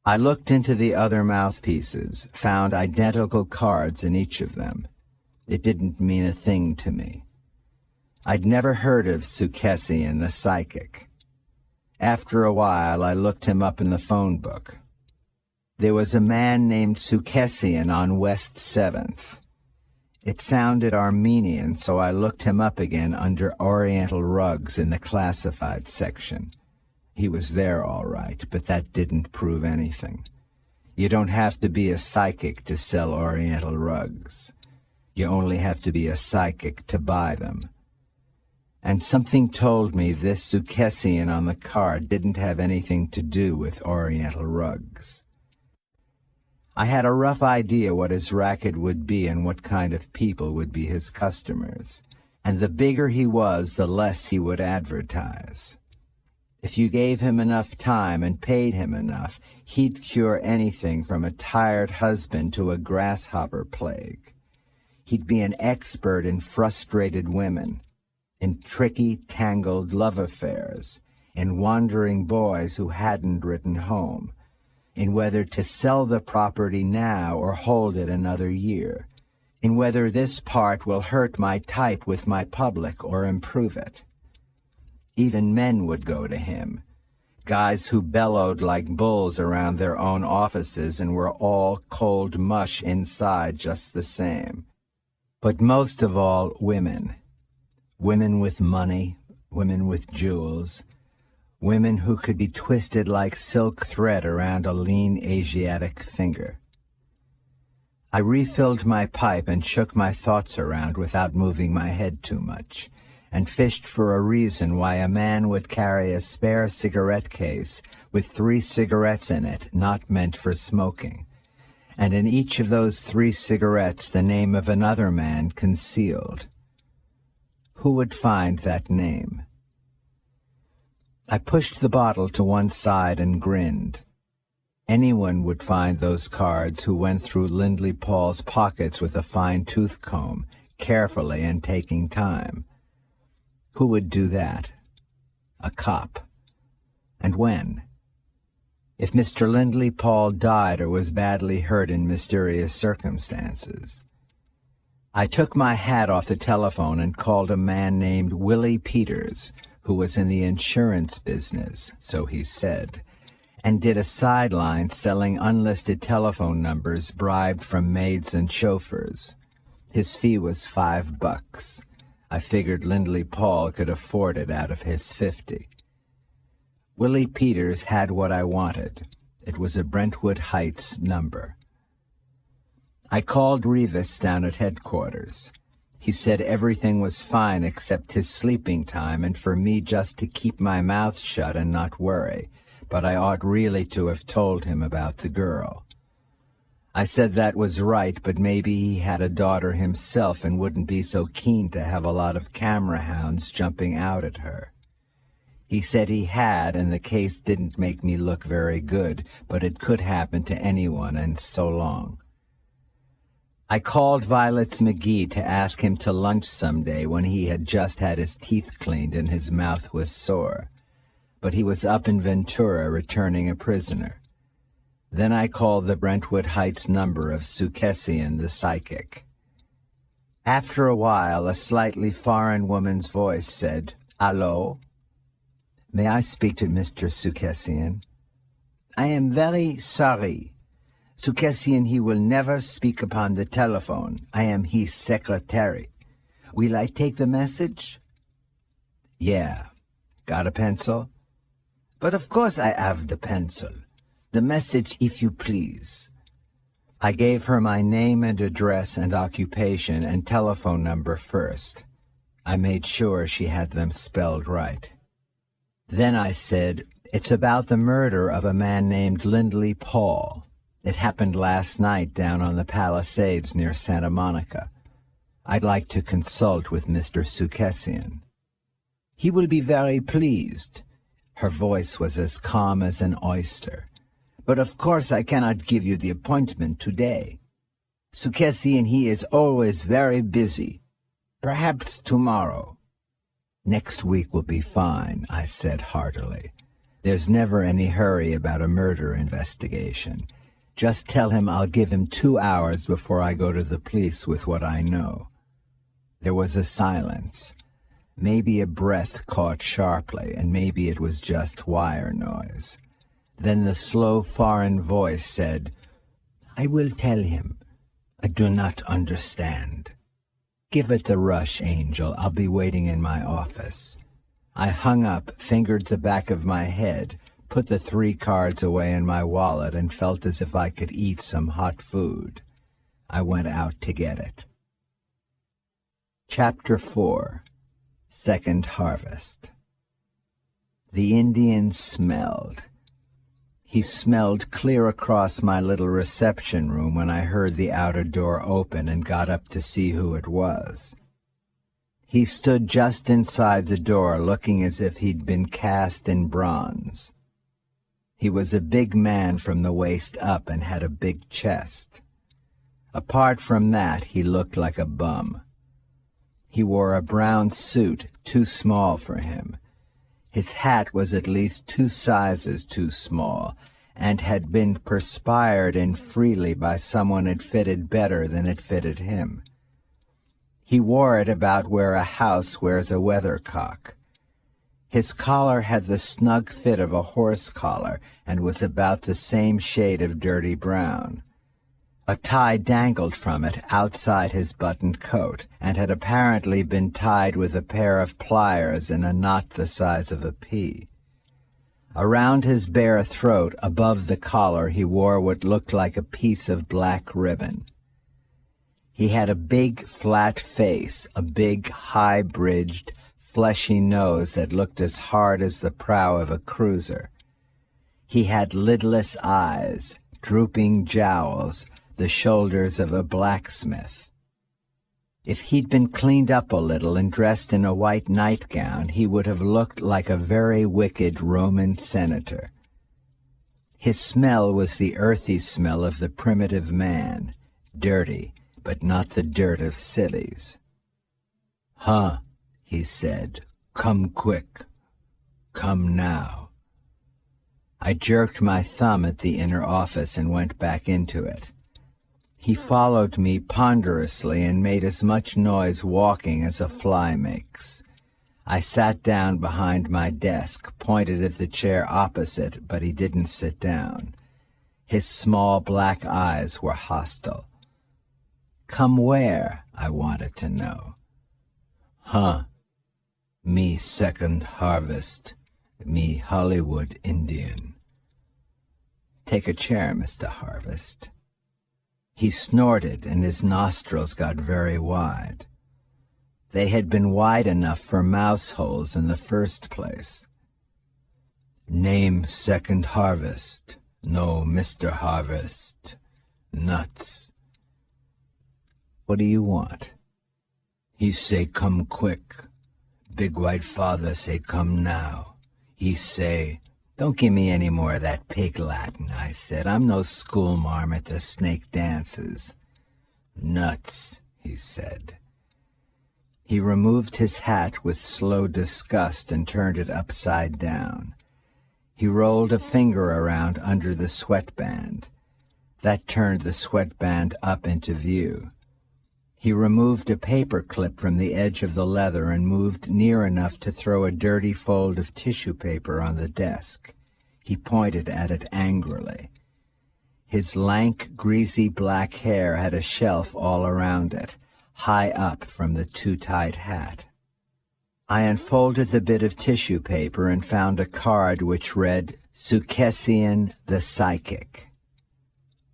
I looked into the other mouthpieces, found identical cards in each of them. It didn't mean a thing to me. I'd never heard of Sukessian, the psychic. After a while, I looked him up in the phone book. There was a man named Sukessian on West 7th. It sounded Armenian, so I looked him up again under Oriental rugs in the classified section. He was there all right, but that didn't prove anything. You don't have to be a psychic to sell Oriental rugs. You only have to be a psychic to buy them. And something told me this Sukessian on the card didn't have anything to do with Oriental rugs. I had a rough idea what his racket would be and what kind of people would be his customers, and the bigger he was, the less he would advertise. If you gave him enough time and paid him enough, he'd cure anything from a tired husband to a grasshopper plague. He'd be an expert in frustrated women, in tricky, tangled love affairs, in wandering boys who hadn't written home, in whether to sell the property now or hold it another year, in whether this part will hurt my type with my public or improve it. Even men would go to him. Guys who bellowed like bulls around their own offices and were all cold mush inside just the same. But most of all, women. Women with money, women with jewels, women who could be twisted like silk thread around a lean Asiatic finger. I refilled my pipe and shook my thoughts around without moving my head too much, and fished for a reason why a man would carry a spare cigarette case with 3 cigarettes in it not meant for smoking, and in each of those 3 cigarettes the name of another man concealed. Who would find that name? I pushed the bottle to one side and grinned. Anyone would find those cards who went through Lindley Paul's pockets with a fine-tooth comb, carefully and taking time. Who would do that? A cop. And when? If Mr. Lindley Paul died or was badly hurt in mysterious circumstances. I took my hat off the telephone and called a man named Willie Peters, who was in the insurance business, so he said, and did a sideline selling unlisted telephone numbers bribed from maids and chauffeurs. His fee was $5. I figured Lindley Paul could afford it out of his 50. Willie Peters had what I wanted. It was a Brentwood Heights number. I called Revis down at headquarters. He said everything was fine except his sleeping time and for me just to keep my mouth shut and not worry, but I ought really to have told him about the girl. I said that was right, but maybe he had a daughter himself and wouldn't be so keen to have a lot of camera hounds jumping out at her. He said he had, and the case didn't make me look very good, but it could happen to anyone, and so long. I called Violets McGee to ask him to lunch someday when he had just had his teeth cleaned and his mouth was sore, but he was up in Ventura returning a prisoner. Then I called the Brentwood Heights number of Sukessian the psychic. After a while, a slightly foreign woman's voice said, "Allo? May I speak to Mr. Sukessian? I am very sorry. Sukessian, he will never speak upon the telephone. I am his secretary. Will I take the message?" "Yeah. Got a pencil?" "But of course I have the pencil. The message, if you please." I gave her my name and address and occupation and telephone number first. I made sure she had them spelled right. Then I said, "It's about the murder of a man named Lindley Paul. It happened last night down on the Palisades near Santa Monica. I'd like to consult with Mr. Sukessian." "He will be very pleased." Her voice was as calm as an oyster. "But of course I cannot give you the appointment today. Sukessian, he is always very busy. Perhaps tomorrow." "Next week will be fine," I said heartily. "There's never any hurry about a murder investigation. Just tell him I'll give him 2 hours before I go to the police with what I know." There was a silence. Maybe a breath caught sharply, and maybe it was just wire noise. Then the slow foreign voice said, "I will tell him. I do not understand. Give it the rush, Angel. I'll be waiting in my office." I hung up, fingered the back of my head, put the 3 cards away in my wallet, and felt as if I could eat some hot food. I went out to get it. Chapter 4. Second Harvest. The Indian smelled. He smelled clear across my little reception room when I heard the outer door open and got up to see who it was. He stood just inside the door, looking as if he'd been cast in bronze. He was a big man from the waist up and had a big chest. Apart from that, he looked like a bum. He wore a brown suit, too small for him. His hat was at least 2 sizes too small, and had been perspired in freely by someone it fitted better than it fitted him. He wore it about where a house wears a weathercock. His collar had the snug fit of a horse collar and was about the same shade of dirty brown. A tie dangled from it outside his buttoned coat, and had apparently been tied with a pair of pliers in a knot the size of a pea. Around his bare throat, above the collar, he wore what looked like a piece of black ribbon. He had a big, flat face, a big, high-bridged, fleshy nose that looked as hard as the prow of a cruiser. He had lidless eyes, drooping jowls, the shoulders of a blacksmith. If he'd been cleaned up a little and dressed in a white nightgown, he would have looked like a very wicked Roman senator. His smell was the earthy smell of the primitive man, dirty, but not the dirt of cities. "Huh," he said, "come quick. Come now." I jerked my thumb at the inner office and went back into it. He followed me ponderously and made as much noise walking as a fly makes. I sat down behind my desk, pointed at the chair opposite, but he didn't sit down. His small black eyes were hostile. "Come where?" I wanted to know. "Huh. Me second harvest. Me Hollywood Indian." "Take a chair, Mr. Harvest." He snorted, and his nostrils got very wide. They had been wide enough for mouse holes in the first place. "Name second harvest. No, Mr. Harvest. Nuts." "What do you want?" "He say come quick. Big White Father say come now. He say—" "Don't give me any more of that pig Latin," I said. "I'm no schoolmarm at the snake dances." "Nuts," he said. He removed his hat with slow disgust and turned it upside down. He rolled a finger around under the sweatband. That turned the sweatband up into view. He removed a paper clip from the edge of the leather and moved near enough to throw a dirty fold of tissue paper on the desk. He pointed at it angrily. His lank, greasy black hair had a shelf all around it, high up from the too-tight hat. I unfolded the bit of tissue paper and found a card which read, "Sukessian the Psychic."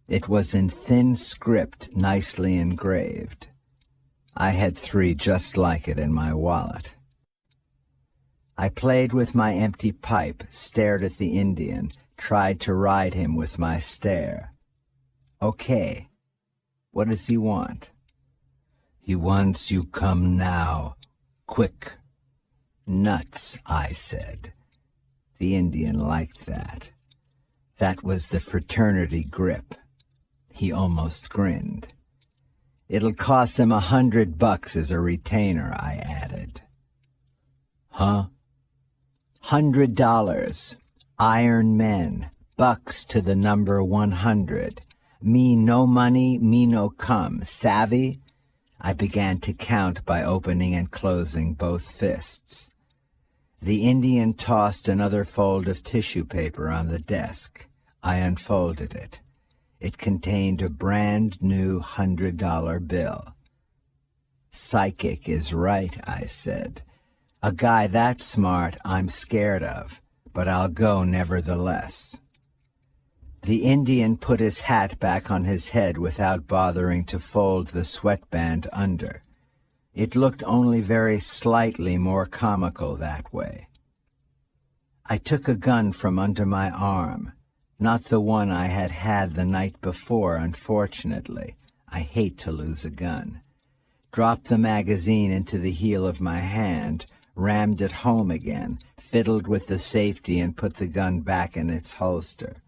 It was in thin script, nicely engraved. I had 3 just like it in my wallet. I played with my empty pipe, stared at the Indian, tried to ride him with my stare. "Okay. What does he want?" "He wants you come now. Quick." "Nuts," I said. The Indian liked that. That was the fraternity grip. He almost grinned. "It'll cost them $100 as a retainer," I added. "Huh?" $100. Iron men. Bucks to the number 100. Me no money, me no come. Savvy? I began to count by opening and closing both fists. The Indian tossed another fold of tissue paper on the desk. I unfolded it. It contained a brand-new $100 bill. "Psychic is right," I said. "A guy that smart I'm scared of, but I'll go nevertheless." The Indian put his hat back on his head without bothering to fold the sweatband under. It looked only very slightly more comical that way. I took a gun from under my arm. Not the one I had had the night before, unfortunately. I hate to lose a gun. Dropped the magazine into the heel of my hand, rammed it home again, fiddled with the safety, and put the gun back in its holster.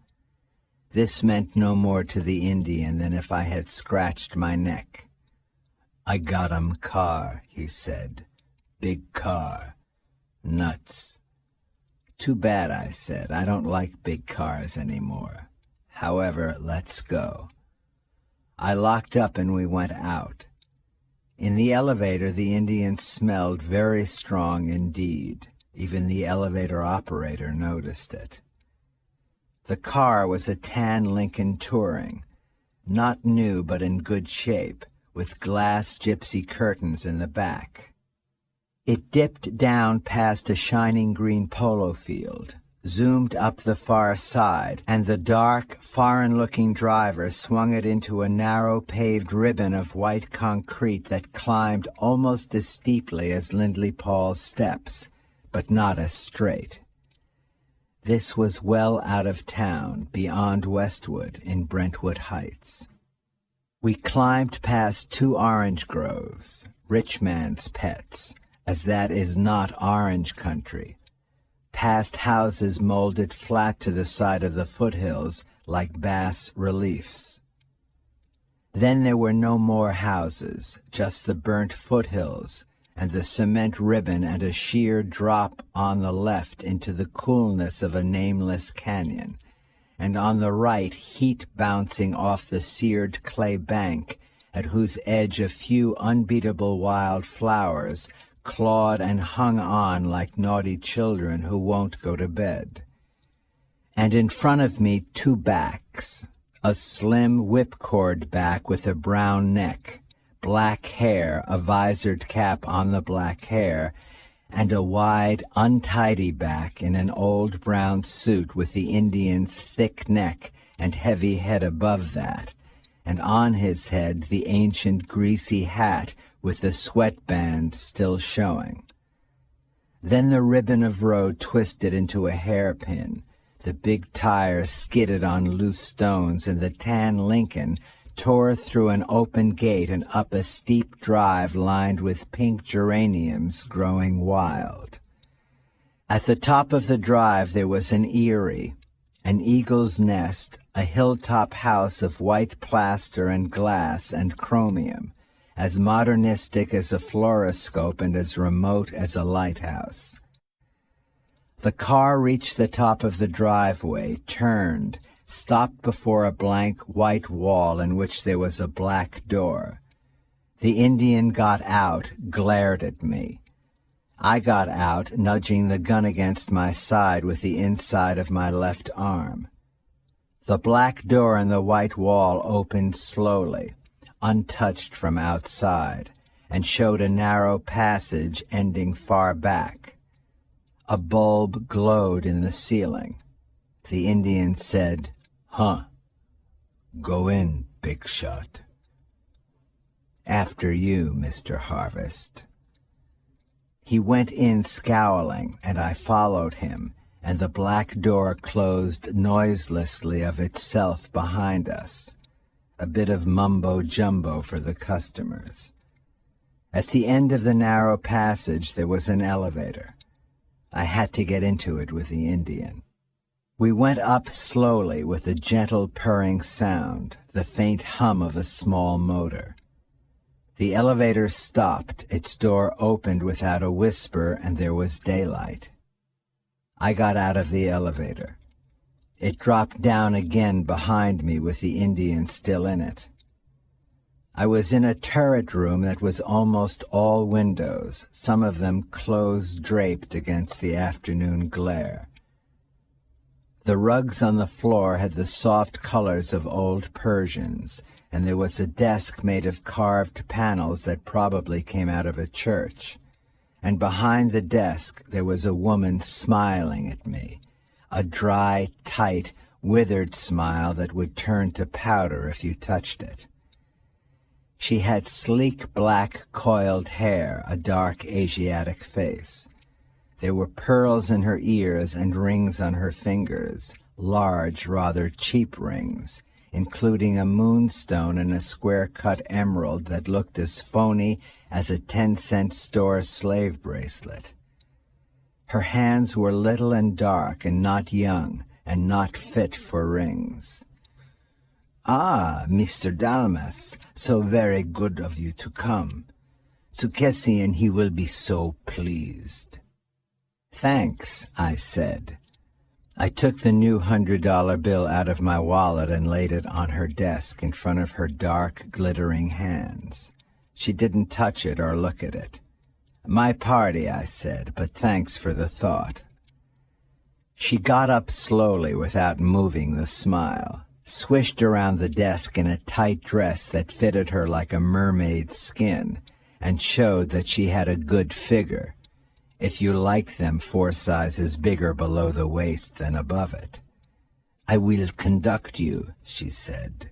This meant no more to the Indian than if I had scratched my neck. "I got 'em car," he said. "Big car. Nuts." "Too bad," I said. "I don't like big cars anymore. However, let's go." I locked up and we went out. In the elevator, the Indian smelled very strong indeed. Even the elevator operator noticed it. The car was a tan Lincoln Touring, not new but in good shape, with glass gypsy curtains in the back. It dipped down past a shining green polo field, zoomed up the far side, and the dark, foreign-looking driver swung it into a narrow paved ribbon of white concrete that climbed almost as steeply as Lindley Paul's steps, but not as straight. This was well out of town, beyond Westwood, in Brentwood Heights. We climbed past 2 orange groves, rich man's pets, as that is not orange country, past houses molded flat to the side of the foothills like bas reliefs. Then there were no more houses, just the burnt foothills and the cement ribbon and a sheer drop on the left into the coolness of a nameless canyon, and on the right heat bouncing off the seared clay bank at whose edge a few unbeatable wild flowers clawed and hung on like naughty children who won't go to bed. And in front of me 2 backs, a slim whipcord back with a brown neck, black hair, a visored cap on the black hair, and a wide, untidy back in an old brown suit with the Indian's thick neck and heavy head above that, and on his head the ancient greasy hat with the sweatband still showing. Then the ribbon of road twisted into a hairpin, the big tires skidded on loose stones, and the tan Lincoln tore through an open gate and up a steep drive lined with pink geraniums growing wild. At the top of the drive there was an eyrie, an eagle's nest, a hilltop house of white plaster and glass and chromium, as modernistic as a fluoroscope and as remote as a lighthouse. The car reached the top of the driveway, turned, stopped before a blank white wall in which there was a black door. The Indian got out, glared at me. I got out, nudging the gun against my side with the inside of my left arm. The black door in the white wall opened slowly, untouched from outside, and showed a narrow passage ending far back. A bulb glowed in the ceiling. The Indian said, "Huh. Go in, big shot." "After you, Mr. Harvest." He went in scowling, and I followed him, and the black door closed noiselessly of itself behind us, a bit of mumbo-jumbo for the customers. At the end of the narrow passage there was an elevator. I had to get into it with the Indian. We went up slowly with a gentle purring sound, the faint hum of a small motor. The elevator stopped, its door opened without a whisper, and there was daylight. I got out of the elevator. It dropped down again behind me with the Indian still in it. I was in a turret room that was almost all windows, some of them close-draped against the afternoon glare. The rugs on the floor had the soft colors of old Persians, and there was a desk made of carved panels that probably came out of a church. And behind the desk there was a woman smiling at me, a dry, tight, withered smile that would turn to powder if you touched it. She had sleek black coiled hair, a dark Asiatic face. There were pearls in her ears and rings on her fingers, large, rather cheap rings, including a moonstone and a square-cut emerald that looked as phony as a 10-cent store slave bracelet. Her hands were little and dark and not young and not fit for rings. "Ah, Mr. Dalmas, so very good of you to come. Sukessian, he will be so pleased." "Thanks," I said. I took the new $100 bill out of my wallet and laid it on her desk in front of her dark, glittering hands. She didn't touch it or look at it. My party, I said, but thanks for the thought. She got up slowly without moving the smile, swished around the desk in a tight dress that fitted her like a mermaid's skin, and showed that she had a good figure, if you liked them 4 sizes bigger below the waist than above it. I will conduct you, she said.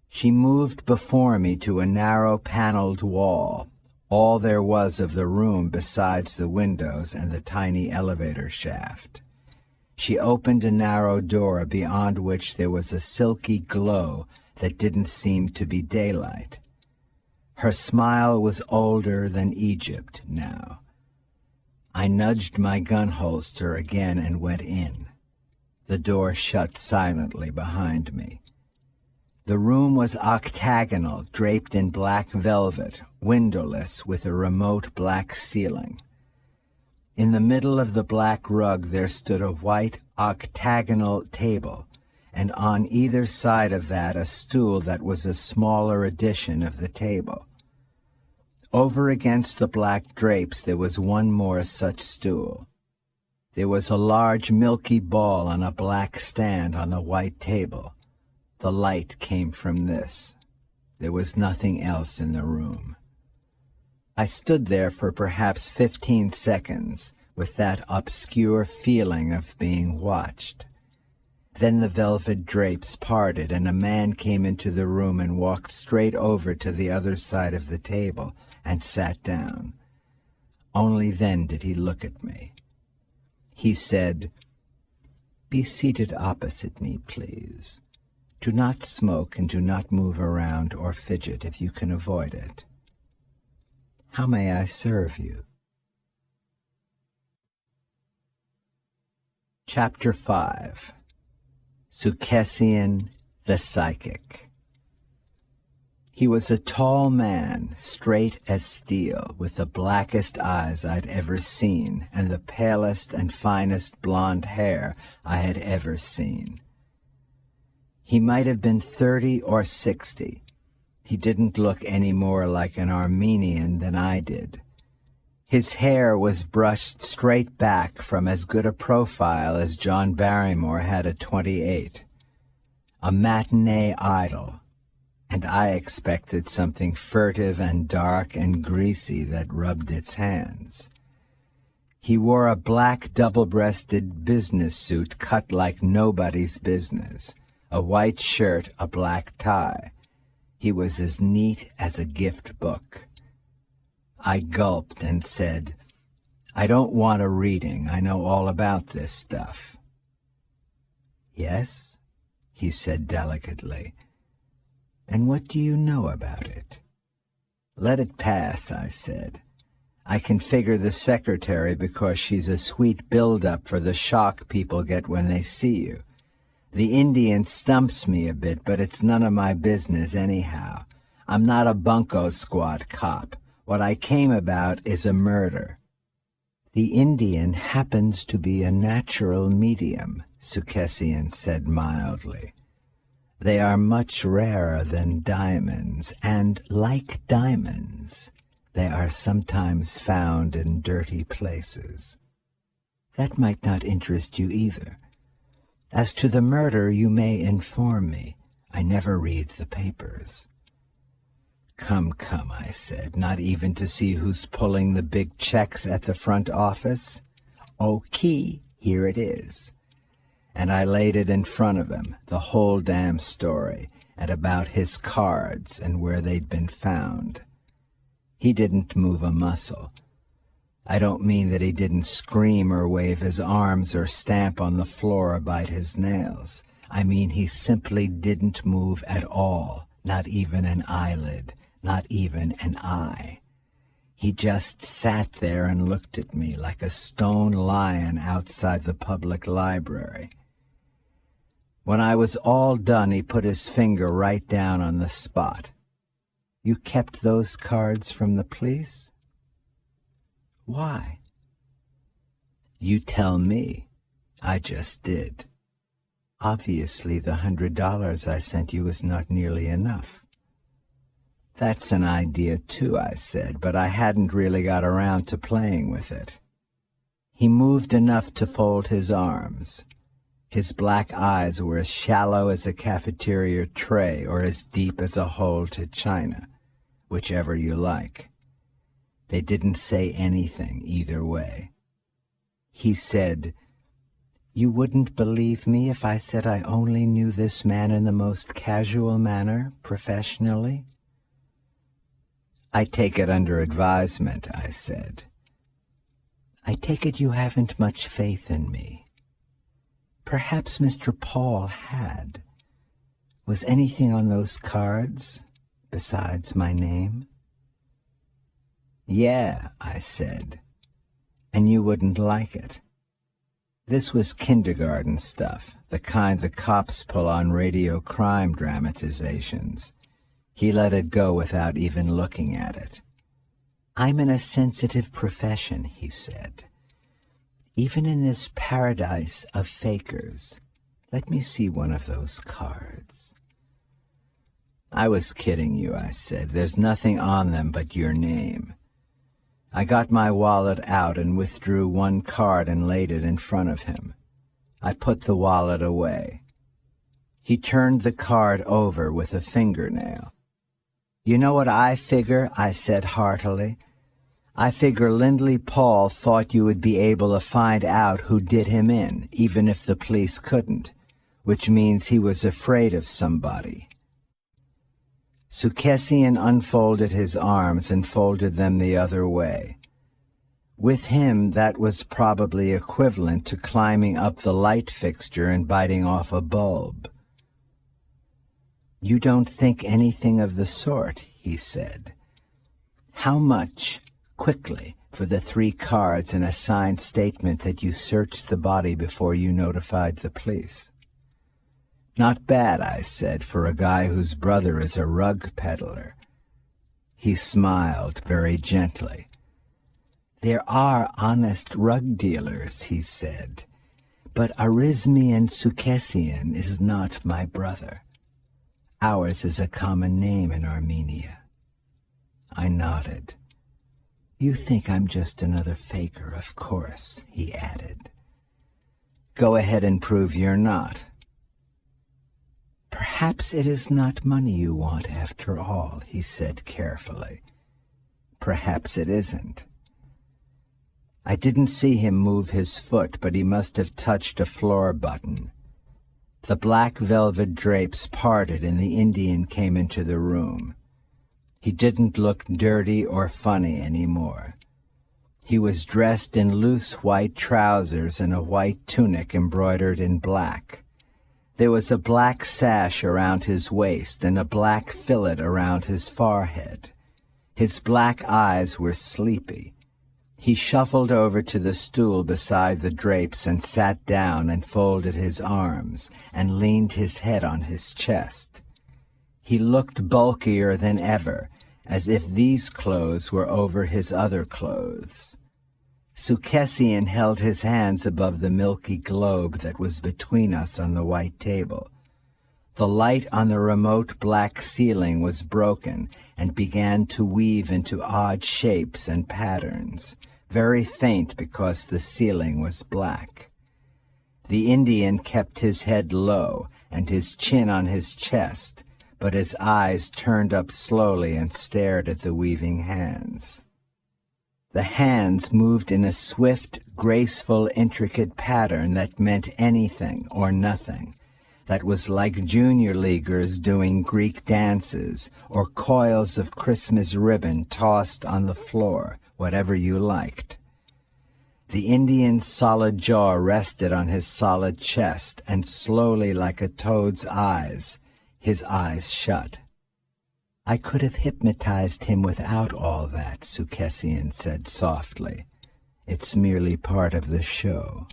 She moved before me to a narrow paneled wall, all there was of the room besides the windows and the tiny elevator shaft. She opened a narrow door beyond which there was a silky glow that didn't seem to be daylight. Her smile was older than Egypt now. I nudged my gun holster again and went in. The door shut silently behind me. The room was octagonal, draped in black velvet, windowless, with a remote black ceiling. In the middle of the black rug there stood a white octagonal table, and on either side of that a stool that was a smaller edition of the table. Over against the black drapes there was one more such stool. There was a large milky ball on a black stand on the white table. The light came from this. There was nothing else in the room. I stood there for perhaps 15 seconds with that obscure feeling of being watched. Then the velvet drapes parted and a man came into the room and walked straight over to the other side of the table and sat down. Only then did he look at me. He said, "Be seated opposite me, please. Do not smoke and do not move around or fidget if you can avoid it. How may I serve you?" Chapter 5. Sukessian the Psychic. He was a tall man, straight as steel, with the blackest eyes I'd ever seen and the palest and finest blonde hair I had ever seen. He might have been 30 or 60. He didn't look any more like an Armenian than I did. His hair was brushed straight back from as good a profile as John Barrymore had at 28. A matinee idol, and I expected something furtive and dark and greasy that rubbed its hands. He wore a black double-breasted business suit cut like nobody's business, a white shirt, a black tie. He was as neat as a gift book. I gulped and said, "I don't want a reading. I know all about this stuff." "Yes?" he said delicately. "And what do you know about it?" "Let it pass," I said. "I can figure the secretary because she's a sweet build-up for the shock people get when they see you. The Indian stumps me a bit, but it's none of my business anyhow. I'm not a bunco squad cop. What I came about is a murder." "The Indian happens to be a natural medium," Sukessian said mildly. "They are much rarer than diamonds, and, like diamonds, they are sometimes found in dirty places. That might not interest you either. As to the murder, you may inform me. I never read the papers." "Come, come," I said, "not even to see who's pulling the big checks at the front office? Okay, here it is." And I laid it in front of him, the whole damn story, and about his cards and where they'd been found. He didn't move a muscle. I don't mean that he didn't scream or wave his arms or stamp on the floor or bite his nails. I mean he simply didn't move at all, not even an eyelid, not even an eye. He just sat there and looked at me like a stone lion outside the public library. When I was all done, he put his finger right down on the spot. "You kept those cards from the police?" "Why?" "You tell me. I just did. Obviously, the $100 I sent you is not nearly enough." That's an idea too, I said, but I hadn't really got around to playing with it. He moved enough to fold his arms. His black eyes were as shallow as a cafeteria tray or as deep as a hole to china, whichever you like. They didn't say anything either way. He said, "You wouldn't believe me if I said I only knew this man in the most casual manner, professionally?" "I take it under advisement," I said. "I take it you haven't much faith in me." Perhaps Mr. Paul had. Was anything on those cards besides my name? "Yeah," I said, "and you wouldn't like it." This was kindergarten stuff, the kind the cops pull on radio crime dramatizations. He let it go without even looking at it. "I'm in a sensitive profession," he said. "Even in this paradise of fakers. Let me see one of those cards." "I was kidding you," I said. "There's nothing on them but your name." I got my wallet out and withdrew one card and laid it in front of him. I put the wallet away. He turned the card over with a fingernail. "You know what I figure?" I said heartily. "I figure Lindley Paul thought you would be able to find out who did him in, even if the police couldn't, which means he was afraid of somebody." Sukessian unfolded his arms and folded them the other way. With him, that was probably equivalent to climbing up the light fixture and biting off a bulb. "You don't think anything of the sort," he said. "How much, quickly, for the 3 cards and a signed statement that you searched the body before you notified the police?" "Not bad," I said, "for a guy whose brother is a rug peddler." He smiled very gently. "There are honest rug dealers," he said, "but Arizmian Sukessian is not my brother. Ours is a common name in Armenia." I nodded. "You think I'm just another faker, of course," he added. "Go ahead and prove you're not." "Perhaps it is not money you want after all," he said carefully. "Perhaps it isn't." I didn't see him move his foot, but he must have touched a floor button. The black velvet drapes parted and the Indian came into the room. He didn't look dirty or funny anymore. He was dressed in loose white trousers and a white tunic embroidered in black. There was a black sash around his waist and a black fillet around his forehead. His black eyes were sleepy. He shuffled over to the stool beside the drapes and sat down and folded his arms and leaned his head on his chest. He looked bulkier than ever, as if these clothes were over his other clothes. Sukessian held his hands above the milky globe that was between us on the white table. The light on the remote black ceiling was broken and began to weave into odd shapes and patterns, very faint because the ceiling was black. The Indian kept his head low and his chin on his chest, but his eyes turned up slowly and stared at the weaving hands. The hands moved in a swift, graceful, intricate pattern that meant anything or nothing, that was like junior leaguers doing Greek dances or coils of Christmas ribbon tossed on the floor, whatever you liked. The Indian's solid jaw rested on his solid chest, and slowly, like a toad's eyes, his eyes shut. "I could have hypnotized him without all that," Sukessian said softly. "It's merely part of the show."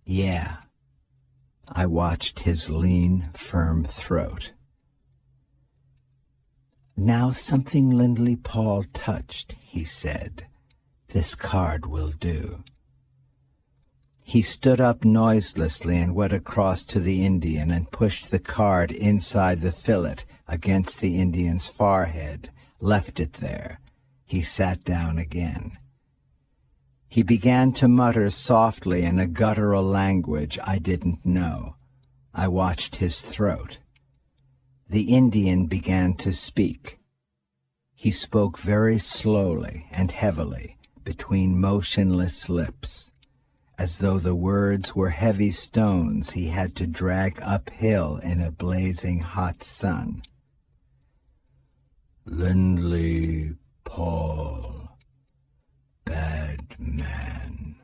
"Yeah." I watched his lean, firm throat. "Now something Lindley Paul touched," he said. "This card will do." He stood up noiselessly and went across to the Indian and pushed the card inside the fillet against the Indian's forehead, left it there. He sat down again. He began to mutter softly in a guttural language I didn't know. I watched his throat. The Indian began to speak. He spoke very slowly and heavily, between motionless lips, as though the words were heavy stones he had to drag uphill in a blazing hot sun. Lindley Paul, bad man,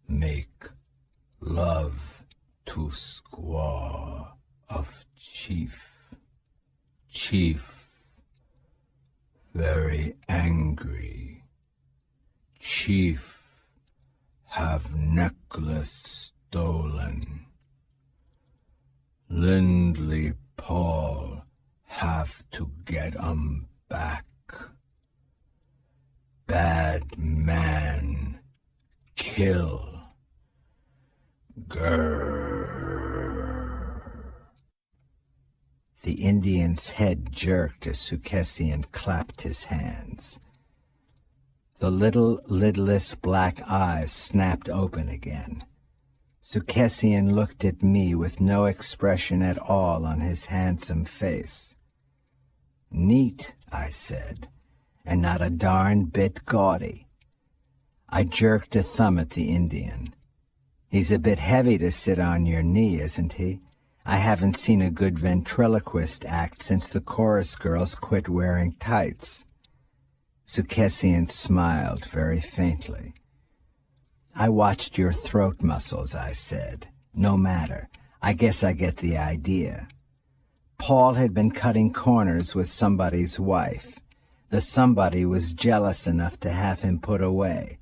make love to squaw of chief. Chief, very angry. Chief, have necklace stolen. Lindley Paul have to get 'em back. Bad man, kill. Grrr. The Indian's head jerked as Sukessian clapped his hands. The little, lidless black eyes snapped open again. Sukessian looked at me with no expression at all on his handsome face. Neat, I said, and not a darn bit gaudy. I jerked a thumb at the Indian. He's a bit heavy to sit on your knee, isn't he? I haven't seen a good ventriloquist act since the chorus girls quit wearing tights. Sukessian smiled very faintly. I watched your throat muscles, I said. No matter. I guess I get the idea. Paul had been cutting corners with somebody's wife. The somebody was jealous enough to have him put away.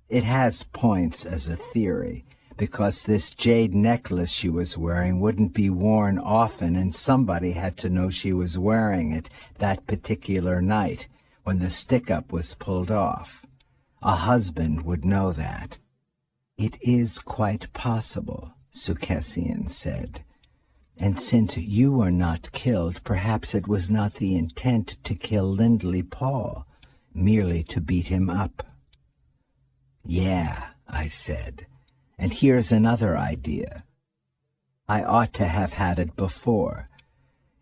It has points as a theory, because this jade necklace she was wearing wouldn't be worn often, and somebody had to know she was wearing it that particular night when the stick-up was pulled off. A husband would know that. It is quite possible, Sukessian said. And since you were not killed, perhaps it was not the intent to kill Lindley Paul, merely to beat him up. Yeah, I said, and here's another idea. I ought to have had it before.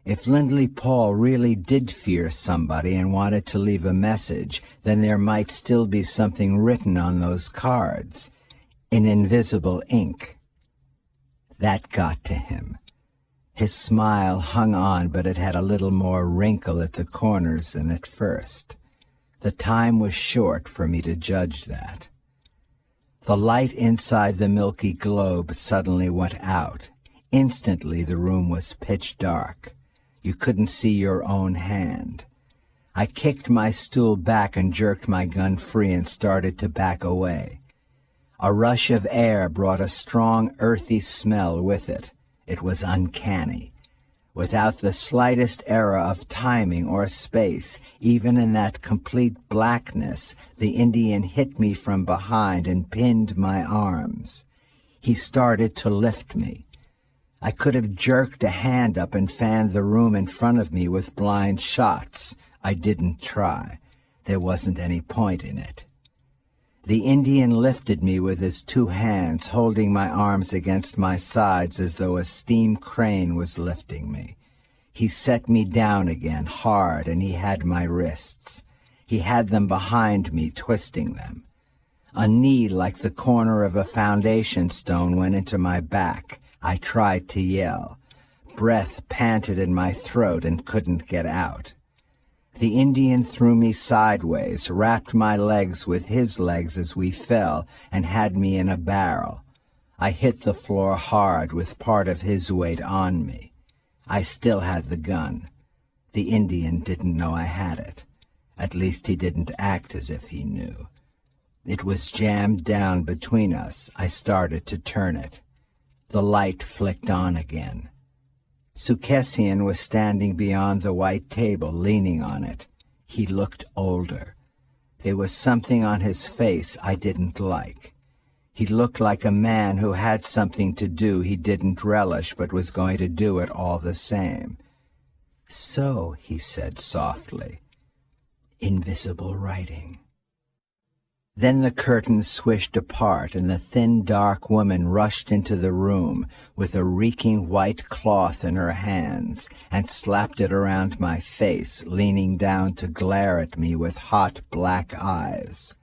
If Lindley Paul really did fear somebody and wanted to leave a message, then there might still be something written on those cards, in invisible ink. That got to him. His smile hung on, but it had a little more wrinkle at the corners than at first. The time was short for me to judge that. The light inside the milky globe suddenly went out. Instantly the room was pitch dark. You couldn't see your own hand. I kicked my stool back and jerked my gun free and started to back away. A rush of air brought a strong, earthy smell with it. It was uncanny. Without the slightest error of timing or space, even in that complete blackness, the Indian hit me from behind and pinned my arms. He started to lift me. I could have jerked a hand up and fanned the room in front of me with blind shots. I didn't try. There wasn't any point in it. The Indian lifted me with his two hands, holding my arms against my sides as though a steam crane was lifting me. He set me down again, hard, and he had my wrists. He had them behind me, twisting them. A knee like the corner of a foundation stone went into my back. I tried to yell. Breath panted in my throat and couldn't get out. The Indian threw me sideways, wrapped my legs with his legs as we fell, and had me in a barrel. I hit the floor hard with part of his weight on me. I still had the gun. The Indian didn't know I had it. At least he didn't act as if he knew. It was jammed down between us. I started to turn it. The light flicked on again. Sukessian was standing beyond the white table, leaning on it. He looked older. There was something on his face I didn't like. He looked like a man who had something to do he didn't relish but was going to do it all the same. "So," he said softly, "invisible writing." Then the curtains swished apart, and the thin, dark woman rushed into the room with a reeking white cloth in her hands and slapped it around my face, leaning down to glare at me with hot black eyes.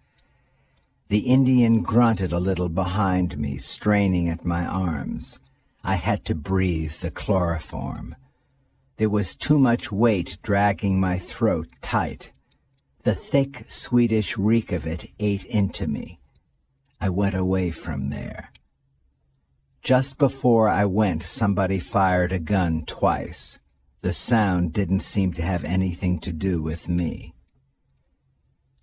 The Indian grunted a little behind me, straining at my arms. I had to breathe the chloroform. There was too much weight dragging my throat tight. The thick Swedish reek of it ate into me. I went away from there. Just before I went, somebody fired a gun twice. The sound didn't seem to have anything to do with me.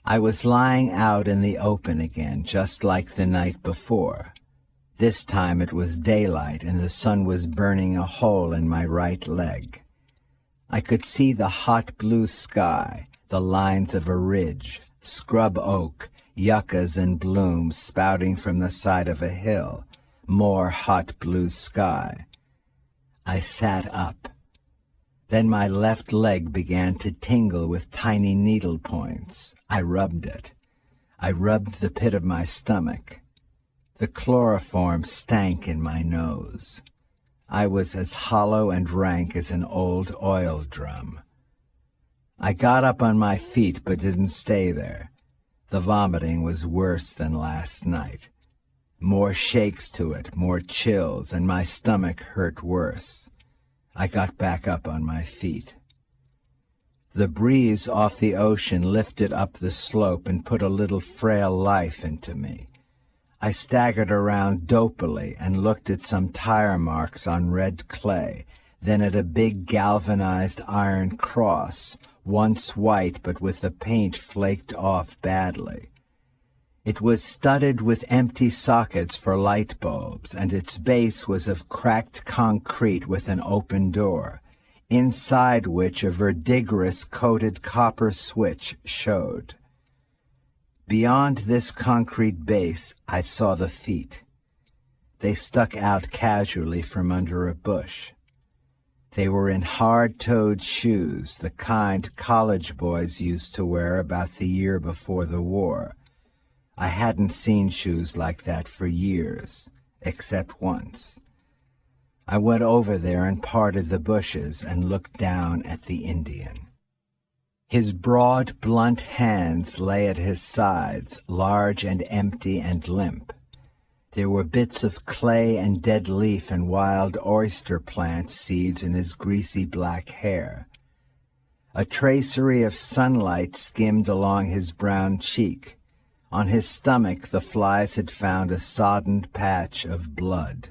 I was lying out in the open again, just like the night before. This time it was daylight, and the sun was burning a hole in my right leg. I could see the hot blue sky, the lines of a ridge, scrub oak, yuccas in bloom spouting from the side of a hill, more hot blue sky. I sat up. Then my left leg began to tingle with tiny needle points. I rubbed it. I rubbed the pit of my stomach. The chloroform stank in my nose. I was as hollow and rank as an old oil drum. I got up on my feet but didn't stay there. The vomiting was worse than last night. More shakes to it, more chills, and my stomach hurt worse. I got back up on my feet. The breeze off the ocean lifted up the slope and put a little frail life into me. I staggered around dopily and looked at some tire marks on red clay, then at a big galvanized iron cross, once white but with the paint flaked off badly. It was studded with empty sockets for light bulbs, and its base was of cracked concrete with an open door, inside which a verdigris-coated copper switch showed. Beyond this concrete base, I saw the feet. They stuck out casually from under a bush. They were in hard-toed shoes, the kind college boys used to wear about the year before the war. I hadn't seen shoes like that for years, except once. I went over there and parted the bushes and looked down at the Indian. His broad, blunt hands lay at his sides, large and empty and limp. There were bits of clay and dead leaf and wild oyster plant seeds in his greasy black hair. A tracery of sunlight skimmed along his brown cheek. On his stomach the flies had found a soddened patch of blood.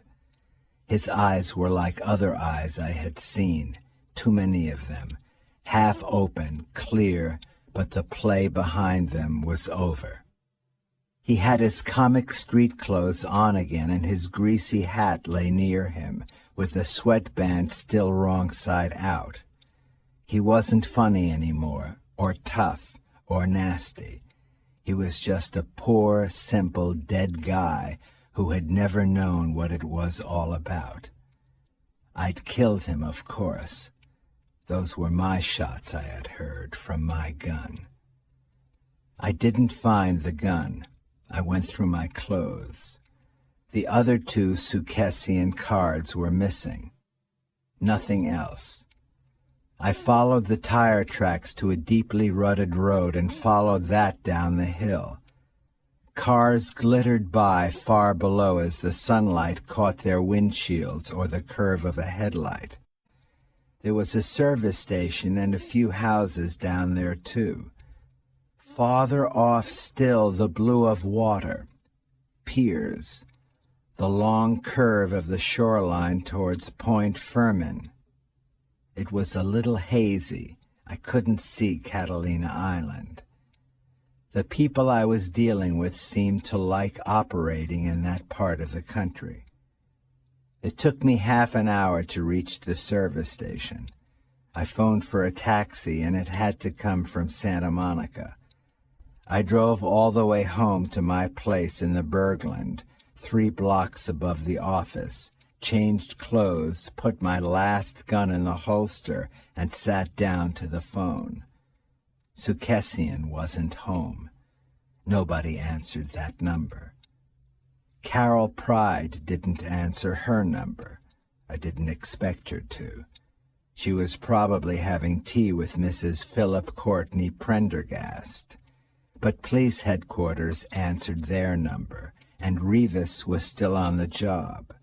His eyes were like other eyes I had seen, too many of them, half open, clear, but the play behind them was over. He had his comic street clothes on again, and his greasy hat lay near him, with the sweatband still wrong side out. He wasn't funny anymore, or tough, or nasty. He was just a poor, simple, dead guy who had never known what it was all about. I'd killed him, of course. Those were my shots I had heard from my gun. I didn't find the gun. I went through my clothes. The other 2 Sukessian cards were missing. Nothing else. I followed the tire tracks to a deeply rutted road and followed that down the hill. Cars glittered by far below as the sunlight caught their windshields or the curve of a headlight. There was a service station and a few houses down there, too. Farther off still, the blue of water, piers, the long curve of the shoreline towards Point Fermin. It was a little hazy. I couldn't see Catalina Island. The people I was dealing with seemed to like operating in that part of the country. It took me half an hour to reach the service station. I phoned for a taxi, and it had to come from Santa Monica. I drove all the way home to my place in the Bergland, 3 blocks above the office, changed clothes, put my last gun in the holster, and sat down to the phone. Sukessian wasn't home. Nobody answered that number. Carol Pride didn't answer her number. I didn't expect her to. She was probably having tea with Mrs. Philip Courtney Prendergast. But police headquarters answered their number, and Revis was still on the job.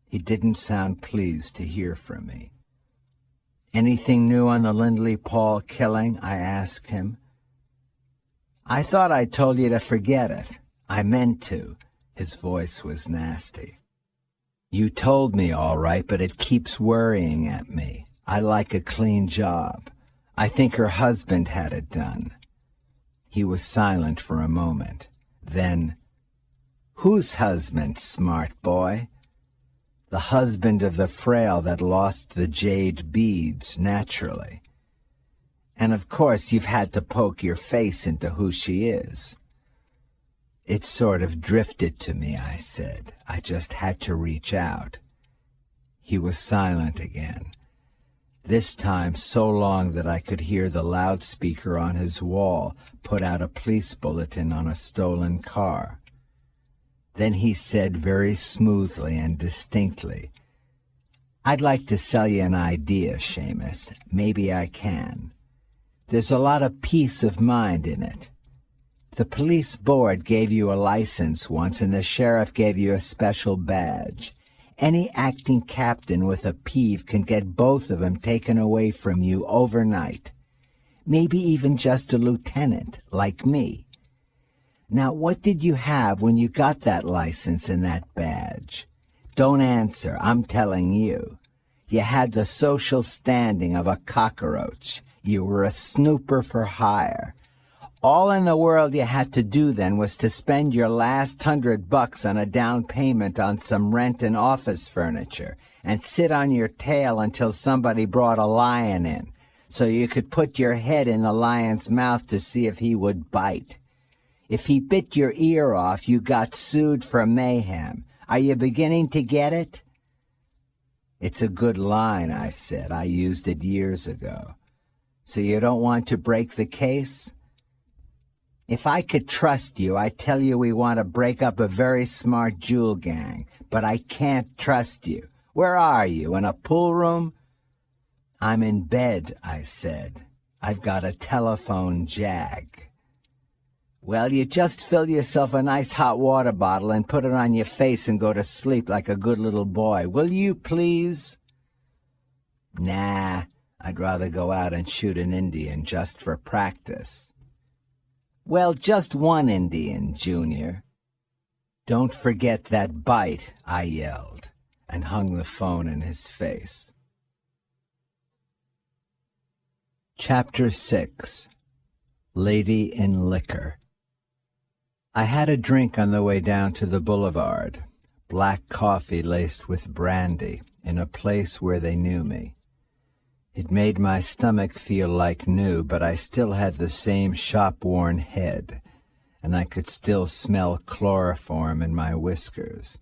He didn't sound pleased to hear from me. "Anything new on the Lindley Paul killing?" I asked him. "I thought I told you to forget it. I meant to." His voice was nasty. "You told me all right, but it keeps worrying at me. I like a clean job. I think her husband had it done." He was silent for a moment. Then, "Whose husband, smart boy?" "The husband of the frail that lost the jade beads, naturally. And of course you've had to poke your face into who she is." "It sort of drifted to me," I said. "I just had to reach out." He was silent again. This time so long that I could hear the loudspeaker on his wall put out a police bulletin on a stolen car. Then he said very smoothly and distinctly, "I'd like to sell you an idea, Seamus. Maybe I can. There's a lot of peace of mind in it. The police board gave you a license once, and the sheriff gave you a special badge. Any acting captain with a peeve can get both of them taken away from you overnight. Maybe even just a lieutenant, like me. Now, what did you have when you got that license and that badge? Don't answer, I'm telling you. You had the social standing of a cockroach. You were a snooper for hire. All in the world you had to do then was to spend your last $100 on a down payment on some rent and office furniture and sit on your tail until somebody brought a lion in, so you could put your head in the lion's mouth to see if he would bite. If he bit your ear off, you got sued for mayhem. Are you beginning to get it?" "It's a good line," I said. "I used it years ago." "So you don't want to break the case?" "If I could trust you, I'd tell you we want to break up a very smart jewel gang, but I can't trust you. Where are you, in a pool room?" "I'm in bed," I said. "I've got a telephone jag." "Well, you just fill yourself a nice hot water bottle and put it on your face and go to sleep like a good little boy. Will you, please?" "Nah, I'd rather go out and shoot an Indian just for practice." "Well, just one Indian, Junior." "Don't forget that bite," I yelled, and hung the phone in his face. Chapter 6. Lady in Liquor. I had a drink on the way down to the boulevard, black coffee laced with brandy, in a place where they knew me. It made my stomach feel like new, but I still had the same shop-worn head, and I could still smell chloroform in my whiskers.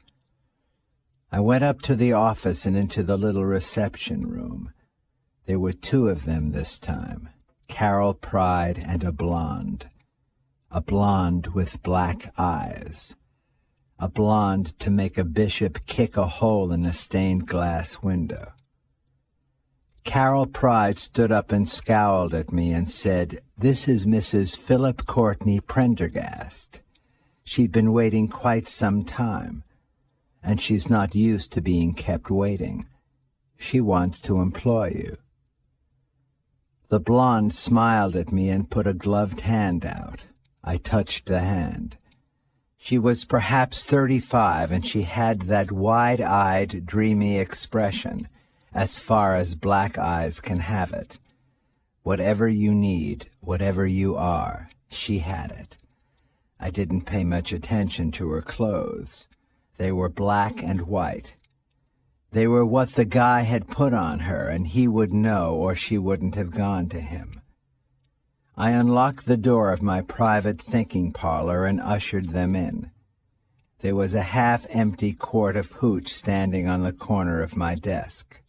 I went up to the office and into the little reception room. There were 2 of them this time, Carol Pride and a blonde with black eyes, a blonde to make a bishop kick a hole in a stained glass window. Carol Pride stood up and scowled at me and said, "This is Mrs. Philip Courtney Prendergast. She'd been waiting quite some time, and she's not used to being kept waiting. She wants to employ you." The blonde smiled at me and put a gloved hand out. I touched the hand. She was perhaps 35, and she had that wide-eyed, dreamy expression, as far as black eyes can have it. Whatever you need, whatever you are, she had it. I didn't pay much attention to her clothes. They were black and white. They were what the guy had put on her, and he would know, or she wouldn't have gone to him. I unlocked the door of my private thinking parlor and ushered them in. There was a half-empty quart of hooch standing on the corner of my desk.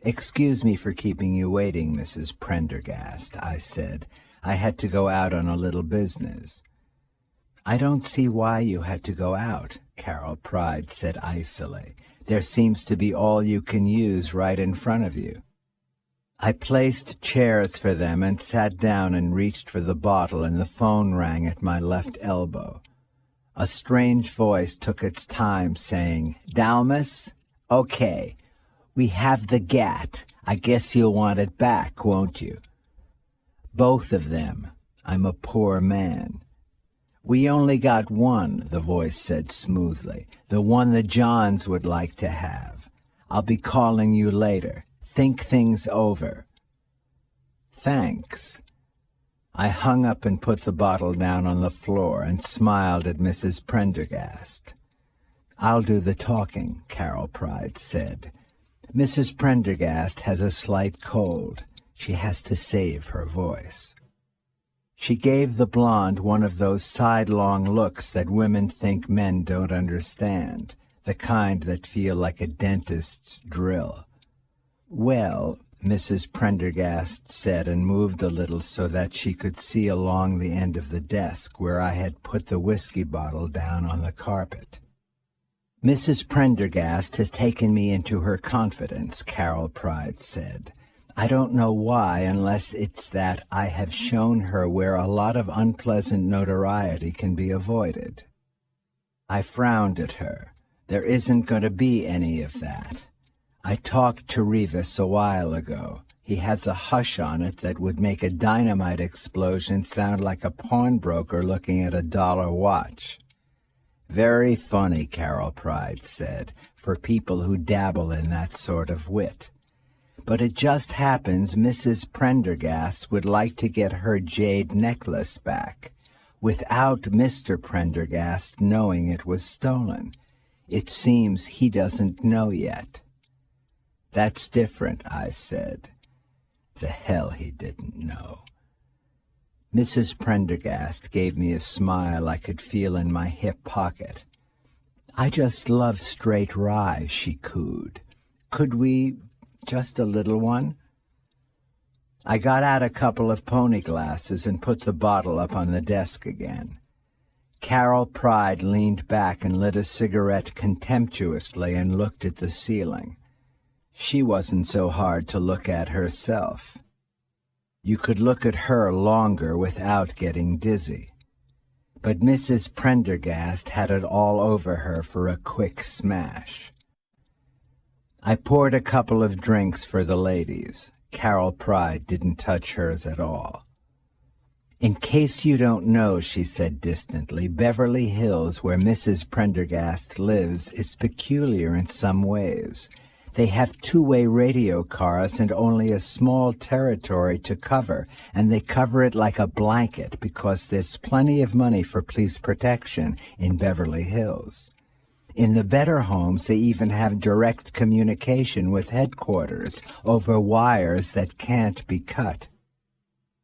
"Excuse me for keeping you waiting, Mrs. Prendergast," I said. "I had to go out on a little business." "I don't see why you had to go out," Carol Pride said icily. "There seems to be all you can use right in front of you." I placed chairs for them and sat down and reached for the bottle, and the phone rang at my left elbow. A strange voice took its time, saying, "Dalmas? Okay. We have the gat. I guess you'll want it back, won't you?" "Both of them. I'm a poor man." "We only got one," the voice said smoothly. "The one the Johns would like to have. I'll be calling you later. Think things over." "Thanks." I hung up and put the bottle down on the floor and smiled at Mrs. Prendergast. "I'll do the talking," Carol Pride said. "Mrs. Prendergast has a slight cold. She has to save her voice." She gave the blonde one of those sidelong looks that women think men don't understand, the kind that feel like a dentist's drill. "Well," Mrs. Prendergast said, and moved a little so that she could see along the end of the desk where I had put the whiskey bottle down on the carpet. "Mrs. Prendergast has taken me into her confidence," Carol Pride said. "I don't know why, unless it's that I have shown her where a lot of unpleasant notoriety can be avoided." I frowned at her. "There isn't going to be any of that. I talked to Rivas a while ago. He has a hush on it that would make a dynamite explosion sound like a pawnbroker looking at a dollar watch." "Very funny," Carol Pride said, "for people who dabble in that sort of wit. But it just happens Mrs. Prendergast would like to get her jade necklace back, without Mr. Prendergast knowing it was stolen. It seems he doesn't know yet." "That's different," I said. The hell he didn't know. Mrs. Prendergast gave me a smile I could feel in my hip pocket. "I just love straight rye," she cooed. "Could we, just a little one?" I got out a couple of pony glasses and put the bottle up on the desk again. Carol Pride leaned back and lit a cigarette contemptuously and looked at the ceiling. She wasn't so hard to look at herself. You could look at her longer without getting dizzy. But Mrs. Prendergast had it all over her for a quick smash. I poured a couple of drinks for the ladies. Carol Pride didn't touch hers at all. "In case you don't know," she said distantly, "Beverly Hills, where Mrs. Prendergast lives, is peculiar in some ways. They have two-way radio cars and only a small territory to cover, and they cover it like a blanket because there's plenty of money for police protection in Beverly Hills. In the better homes, they even have direct communication with headquarters over wires that can't be cut."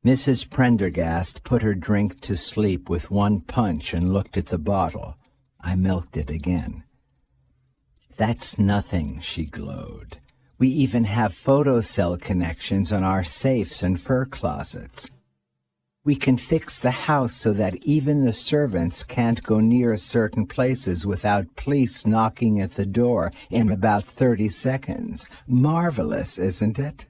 Mrs. Prendergast put her drink to sleep with one punch and looked at the bottle. I milked it again. "That's nothing," she glowed. "We even have photocell connections on our safes and fur closets. We can fix the house so that even the servants can't go near certain places without police knocking at the door in about 30 seconds. Marvelous, isn't it?"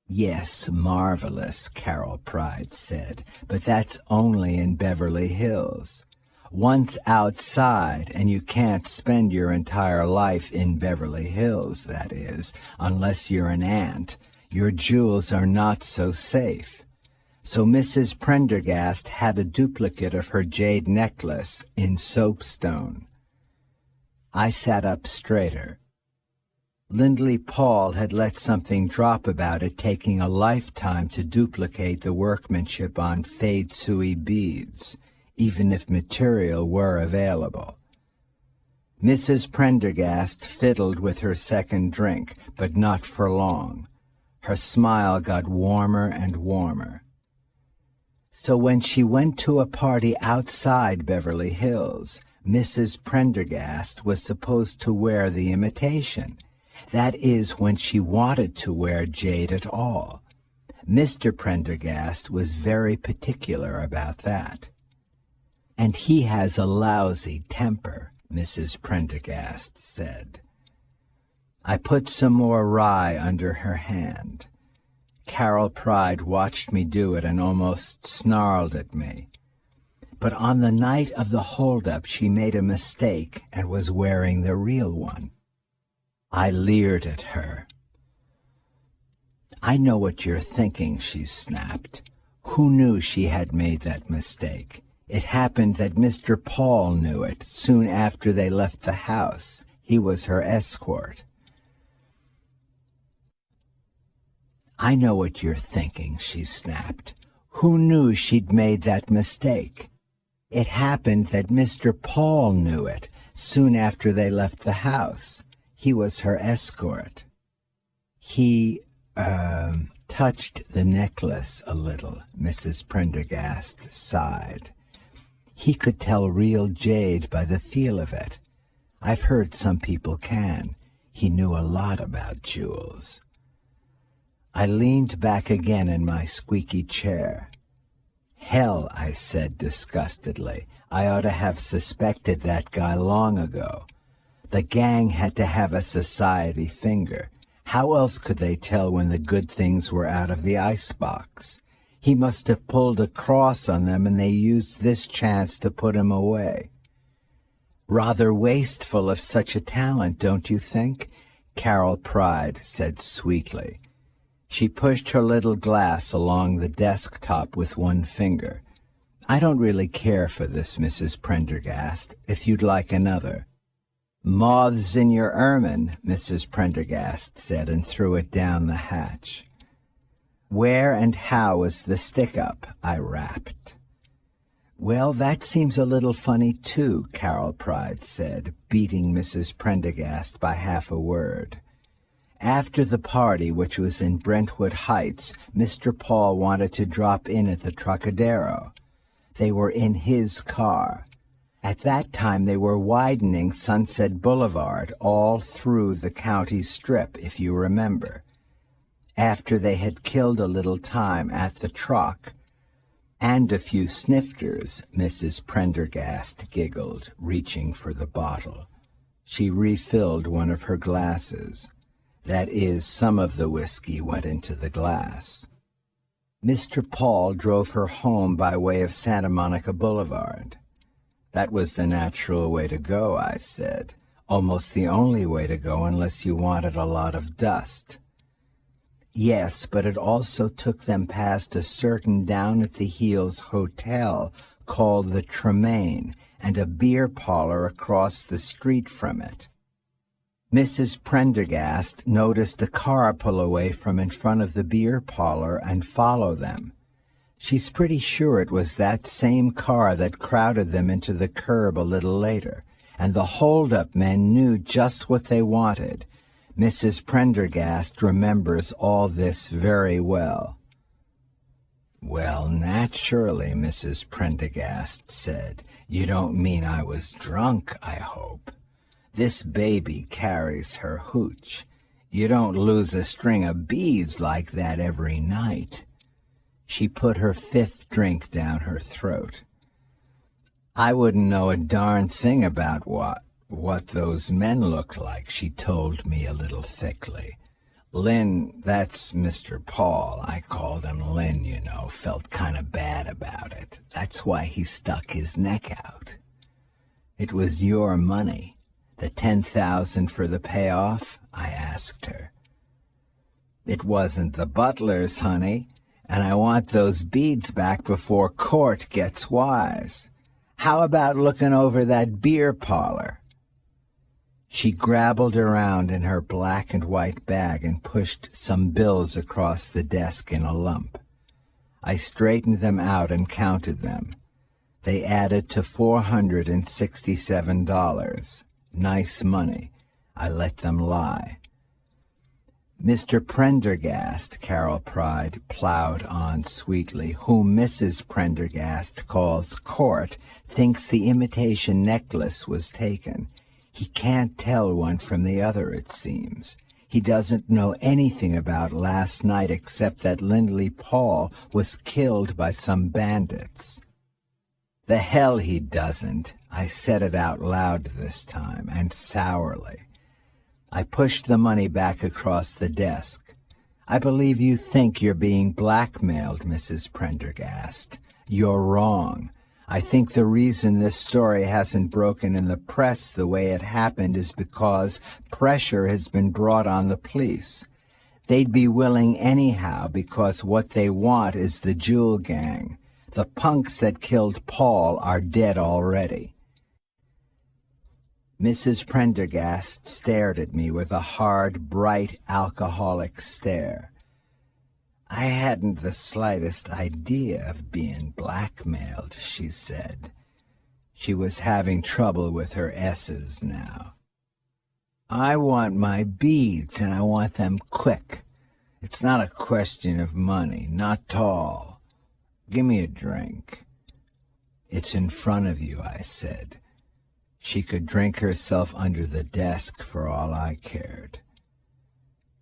"Yes, marvelous," Carol Pride said, "but that's only in Beverly Hills. Once outside, and you can't spend your entire life in Beverly Hills, that is, unless you're an ant, your jewels are not so safe. So Mrs. Prendergast had a duplicate of her jade necklace in soapstone." I sat up straighter. Lindley Paul had let something drop about it taking a lifetime to duplicate the workmanship on fei tsui beads, even if material were available. Mrs. Prendergast fiddled with her second drink, but not for long. Her smile got warmer and warmer. "So when she went to a party outside Beverly Hills, Mrs. Prendergast was supposed to wear the imitation. That is, when she wanted to wear jade at all. Mr. Prendergast was very particular about that. And he has a lousy temper, Mrs. Prendergast said. I put some more rye under her hand. Carol Pride watched me do it and almost snarled at me. But on the night of the holdup, she made a mistake and was wearing the real one. I leered at her. I know what you're thinking, she snapped. Who knew she had made that mistake? It happened that Mr. Paul knew it soon after they left the house. He was her escort. I know what you're thinking, she snapped. Who knew she'd made that mistake? It happened that Mr. Paul knew it soon after they left the house. He was her escort. He, touched the necklace a little, Mrs. Prendergast sighed. He could tell real jade by the feel of it. I've heard some people can. He knew a lot about jewels. I leaned back again in my squeaky chair. Hell, I said disgustedly. I ought to have suspected that guy long ago. The gang had to have a society finger. How else could they tell when the good things were out of the icebox? He must have pulled a cross on them, and they used this chance to put him away. Rather wasteful of such a talent, don't you think? Carol Pride said sweetly. She pushed her little glass along the desktop with one finger. I don't really care for this, Mrs. Prendergast, if you'd like another. Moths in your ermine, Mrs. Prendergast said, and threw it down the hatch. Where and how is the stick-up? I rapped. Well, that seems a little funny, too, Carol Pride said, beating Mrs. Prendergast by half a word. After the party, which was in Brentwood Heights, Mr. Paul wanted to drop in at the Trocadero. They were in his car. At that time they were widening Sunset Boulevard all through the county strip, if you remember. After they had killed a little time at the Troc, and a few snifters, Mrs. Prendergast giggled, reaching for the bottle. She refilled one of her glasses. That is, some of the whiskey went into the glass. Mr. Paul drove her home by way of Santa Monica Boulevard. That was the natural way to go, I said. Almost the only way to go unless you wanted a lot of dust. Yes, but it also took them past a certain down-at-the-heels hotel called the Tremaine and a beer parlor across the street from it. Mrs. Prendergast noticed a car pull away from in front of the beer parlor and follow them. She's pretty sure it was that same car that crowded them into the curb a little later, and the hold-up men knew just what they wanted. Mrs. Prendergast remembers all this very well. Well, naturally, Mrs. Prendergast said. You don't mean I was drunk, I hope. This baby carries her hooch. You don't lose a string of beads like that every night. She put her fifth drink down her throat. I wouldn't know a darn thing about what those men looked like, she told me a little thickly. Lynn, that's Mr. Paul, I called him Lynn, you know, felt kind of bad about it. That's why he stuck his neck out. It was your money. The $10,000 for the payoff? I asked her. It wasn't the butler's, honey, and I want those beads back before court gets wise. How about looking over that beer parlor? She grabbled around in her black and white bag and pushed some bills across the desk in a lump. I straightened them out and counted them. They added to $467. Nice money. I let them lie. Mr. Prendergast, Carol Pride plowed on sweetly, whom Mrs. Prendergast calls Court, thinks the imitation necklace was taken. He can't tell one from the other, it seems. He doesn't know anything about last night except that Lindley Paul was killed by some bandits. The hell he doesn't. I said it out loud this time, and sourly. I pushed the money back across the desk. I believe you think you're being blackmailed, Mrs. Prendergast. You're wrong. I think the reason this story hasn't broken in the press the way it happened is because pressure has been brought on the police. They'd be willing anyhow because what they want is the Jewel Gang. The punks that killed Paul are dead already. Mrs. Prendergast stared at me with a hard, bright, alcoholic stare. I hadn't the slightest idea of being blackmailed, she said. She was having trouble with her S's now. I want my beads, and I want them quick. It's not a question of money, not tall. Give me a drink. It's in front of you, I said. She could drink herself under the desk for all I cared.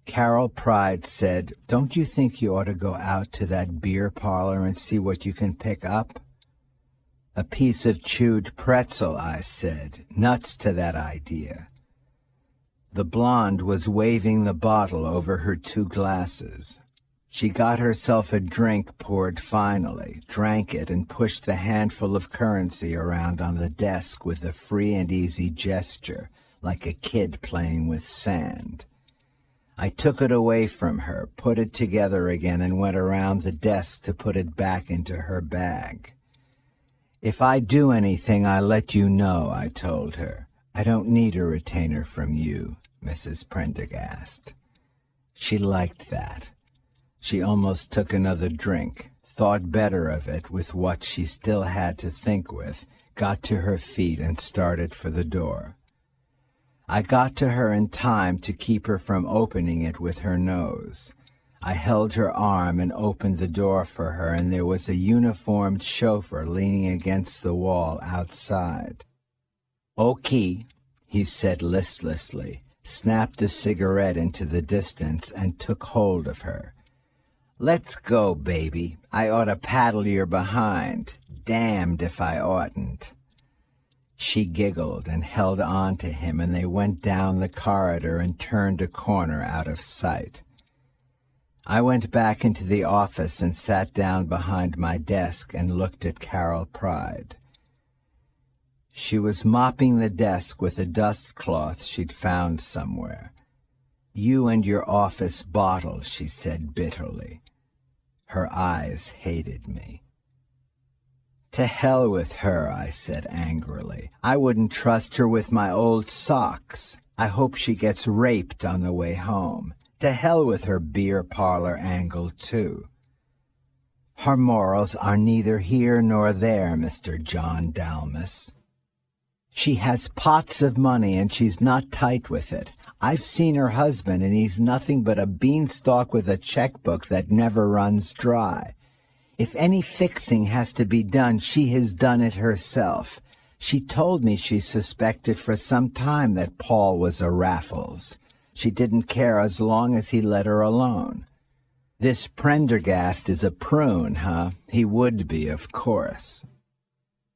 Carol Pride said, "Don't you think you ought to go out to that beer parlor and see what you can pick up?" "A piece of chewed pretzel," I said, nuts to that idea. The blonde was waving the bottle over her 2 glasses. She got herself a drink poured finally, drank it, and pushed the handful of currency around on the desk with a free and easy gesture, like a kid playing with sand. I took it away from her, put it together again, and went around the desk to put it back into her bag. "If I do anything, I'll let you know," I told her. "I don't need a retainer from you, Mrs. Prendergast." She liked that. She almost took another drink, thought better of it with what she still had to think with, got to her feet and started for the door. I got to her in time to keep her from opening it with her nose. I held her arm and opened the door for her, and there was a uniformed chauffeur leaning against the wall outside. "Okay," he said listlessly, snapped a cigarette into the distance, and took hold of her. "Let's go, baby. I ought to paddle your behind. Damned if I oughtn't." She giggled and held on to him, and they went down the corridor and turned a corner out of sight. I went back into the office and sat down behind my desk and looked at Carol Pride. She was mopping the desk with a dust cloth she'd found somewhere. "You and your office bottle," she said bitterly. Her eyes hated me. "To hell with her," I said angrily. "I wouldn't trust her with my old socks. I hope she gets raped on the way home. To hell with her beer parlor angle, too." "Her morals are neither here nor there, Mr. John Dalmas. She has pots of money, and she's not tight with it. I've seen her husband, and he's nothing but a beanstalk with a checkbook that never runs dry. If any fixing has to be done, she has done it herself. She told me she suspected for some time that Paul was a Raffles. She didn't care as long as he let her alone. This Prendergast is a prune, huh? He would be, of course.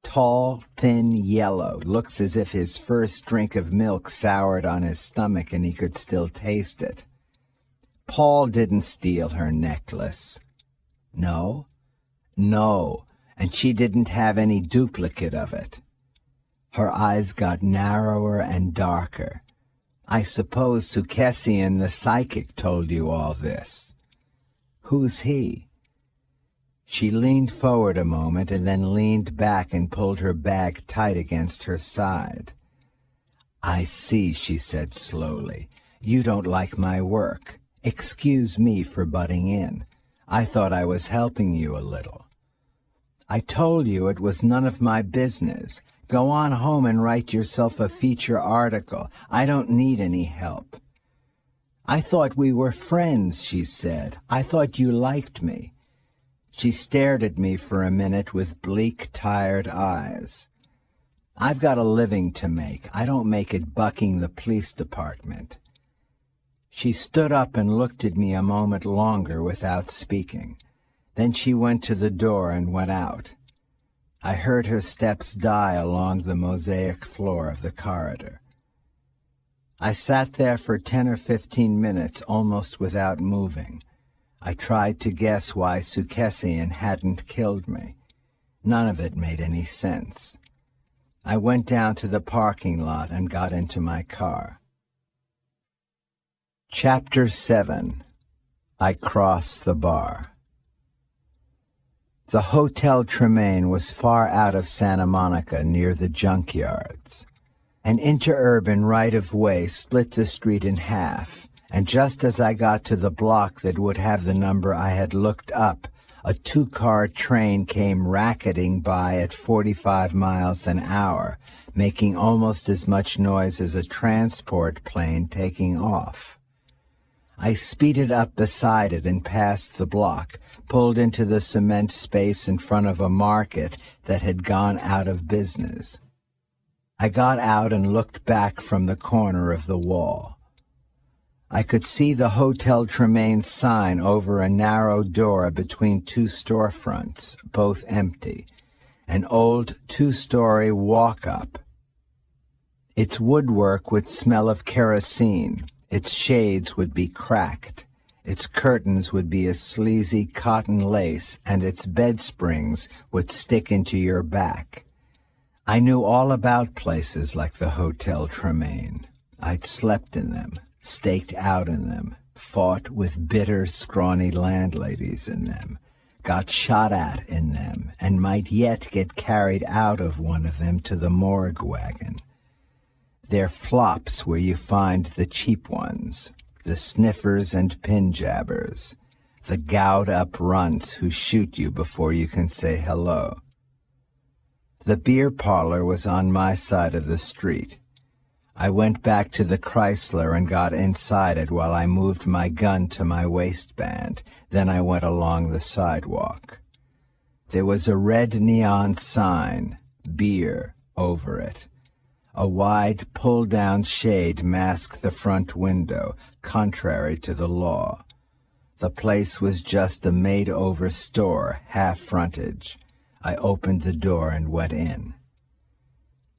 Tall, thin, yellow, looks as if his first drink of milk soured on his stomach and he could still taste it. Paul didn't steal her necklace. No? No, and she didn't have any duplicate of it. Her eyes got narrower and darker. I suppose Sukessian the psychic told you all this. Who's he? She leaned forward a moment and then leaned back and pulled her bag tight against her side. "I see," she said slowly. "You don't like my work. Excuse me for butting in. I thought I was helping you a little." "I told you it was none of my business. Go on home and write yourself a feature article. I don't need any help." "I thought we were friends," she said. "I thought you liked me." She stared at me for a minute with bleak, tired eyes. "I've got a living to make. I don't make it bucking the police department." She stood up and looked at me a moment longer without speaking. Then she went to the door and went out. I heard her steps die along the mosaic floor of the corridor. I sat there for 10 or 15 minutes almost without moving. I tried to guess why Sukessian hadn't killed me. None of it made any sense. I went down to the parking lot and got into my car. Chapter 7. I Cross the Bar. The Hotel Tremaine was far out of Santa Monica near the junkyards. An interurban right-of-way split the street in half, and just as I got to the block that would have the number I had looked up, a 2-car train came racketing by at 45 miles an hour, making almost as much noise as a transport plane taking off. I speeded up beside it and passed the block, pulled into the cement space in front of a market that had gone out of business. I got out and looked back from the corner of the wall. I could see the Hotel Tremaine sign over a narrow door between 2 storefronts, both empty, an old 2-story walk-up. Its woodwork would smell of kerosene. Its shades would be cracked, its curtains would be a sleazy cotton lace, and its bed springs would stick into your back. I knew all about places like the Hotel Tremaine. I'd slept in them, staked out in them, fought with bitter, scrawny landladies in them, got shot at in them, and might yet get carried out of one of them to the morgue wagon. They're flops where you find the cheap ones, the sniffers and pin-jabbers, the gouged-up runts who shoot you before you can say hello. The beer parlor was on my side of the street. I went back to the Chrysler and got inside it while I moved my gun to my waistband. Then I went along the sidewalk. There was a red neon sign, beer, over it. A wide pull-down shade masked the front window, contrary to the law. The place was just a made-over store, half-frontage. I opened the door and went in.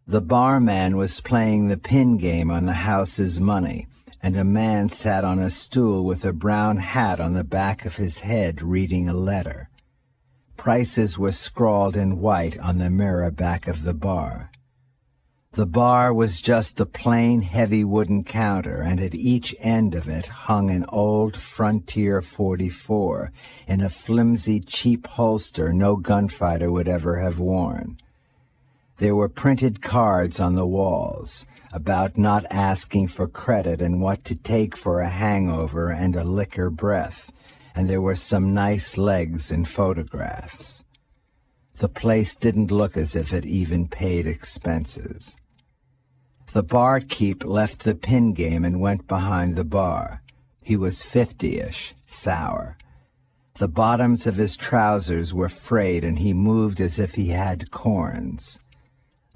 The barman was playing the pin game on the house's money, and a man sat on a stool with a brown hat on the back of his head reading a letter. Prices were scrawled in white on the mirror back of the bar. The bar was just a plain, heavy wooden counter, and at each end of it hung an old Frontier .44 in a flimsy, cheap holster no gunfighter would ever have worn. There were printed cards on the walls about not asking for credit and what to take for a hangover and a liquor breath, and there were some nice legs in photographs. The place didn't look as if it even paid expenses. The barkeep left the pin game and went behind the bar. He was 50-ish, sour. The bottoms of his trousers were frayed, and he moved as if he had corns.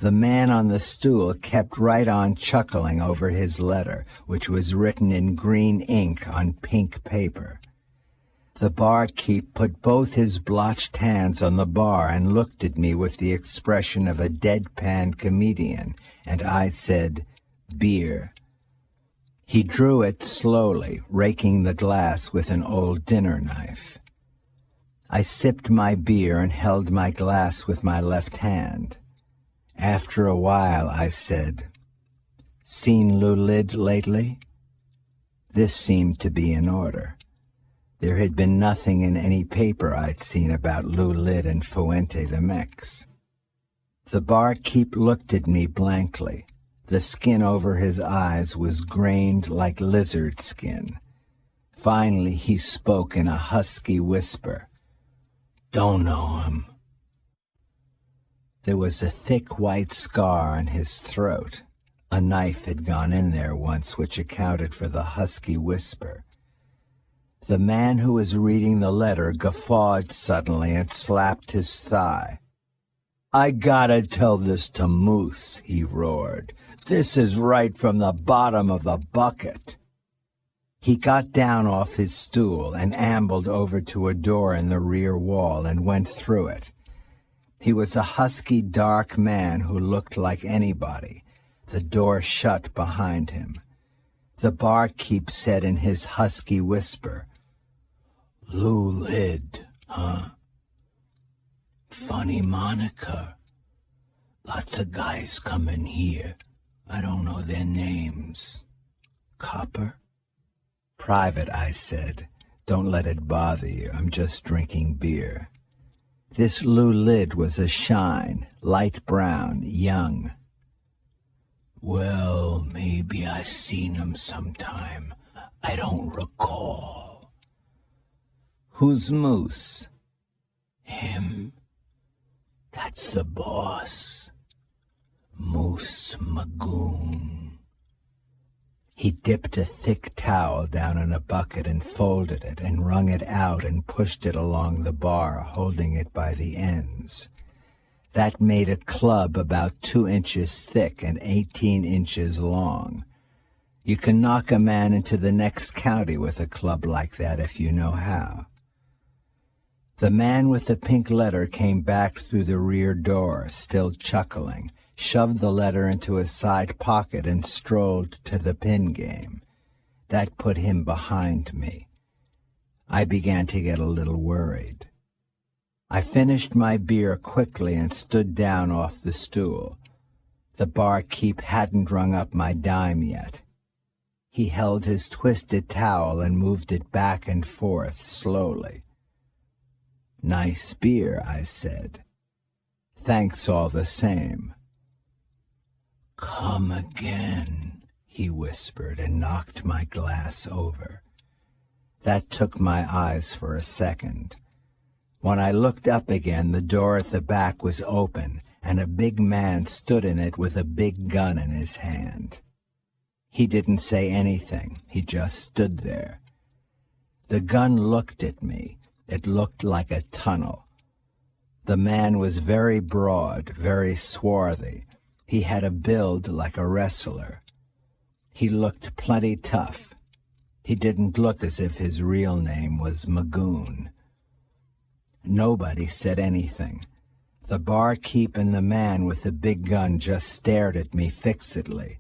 The man on the stool kept right on chuckling over his letter, which was written in green ink on pink paper. The barkeep put both his blotched hands on the bar and looked at me with the expression of a deadpan comedian, and I said, "Beer." He drew it slowly, raking the glass with an old dinner knife. I sipped my beer and held my glass with my left hand. After a while, I said, "Seen Lou Lid lately?" This seemed to be in order. There had been nothing in any paper I'd seen about Lou Lid and Fuente the Mex. The barkeep looked at me blankly. The skin over his eyes was grained like lizard skin. Finally, he spoke in a husky whisper. "Don't know him." There was a thick white scar on his throat. A knife had gone in there once, which accounted for the husky whisper. The man who was reading the letter guffawed suddenly and slapped his thigh. "I gotta tell this to Moose," he roared. "This is right from the bottom of the bucket." He got down off his stool and ambled over to a door in the rear wall and went through it. He was a husky, dark man who looked like anybody. The door shut behind him. The barkeep said in his husky whisper, "Lou Lid, huh? Funny moniker. Lots of guys come in here. I don't know their names. Copper?" "Private," I said. "Don't let it bother you. I'm just drinking beer." This Lou Lid was a shine, light brown, young. "Well, maybe I seen him sometime. I don't recall." "Who's Moose?" "Him. That's the boss. Moose Magoon." He dipped a thick towel down in a bucket and folded it and wrung it out and pushed it along the bar, holding it by the ends. That made a club about 2 inches thick and 18 inches long. You can knock a man into the next county with a club like that if you know how. The man with the pink letter came back through the rear door, still chuckling, shoved the letter into his side pocket and strolled to the pin game. That put him behind me. I began to get a little worried. I finished my beer quickly and stood down off the stool. The barkeep hadn't rung up my dime yet. He held his twisted towel and moved it back and forth slowly. "Nice beer," I said. "Thanks all the same." "Come again," he whispered and knocked my glass over. That took my eyes for a second. When I looked up again, the door at the back was open, and a big man stood in it with a big gun in his hand. He didn't say anything. He just stood there. The gun looked at me. It looked like a tunnel. The man was very broad, very swarthy. He had a build like a wrestler. He looked plenty tough. He didn't look as if his real name was Magoon. Nobody said anything. The barkeep and the man with the big gun just stared at me fixedly.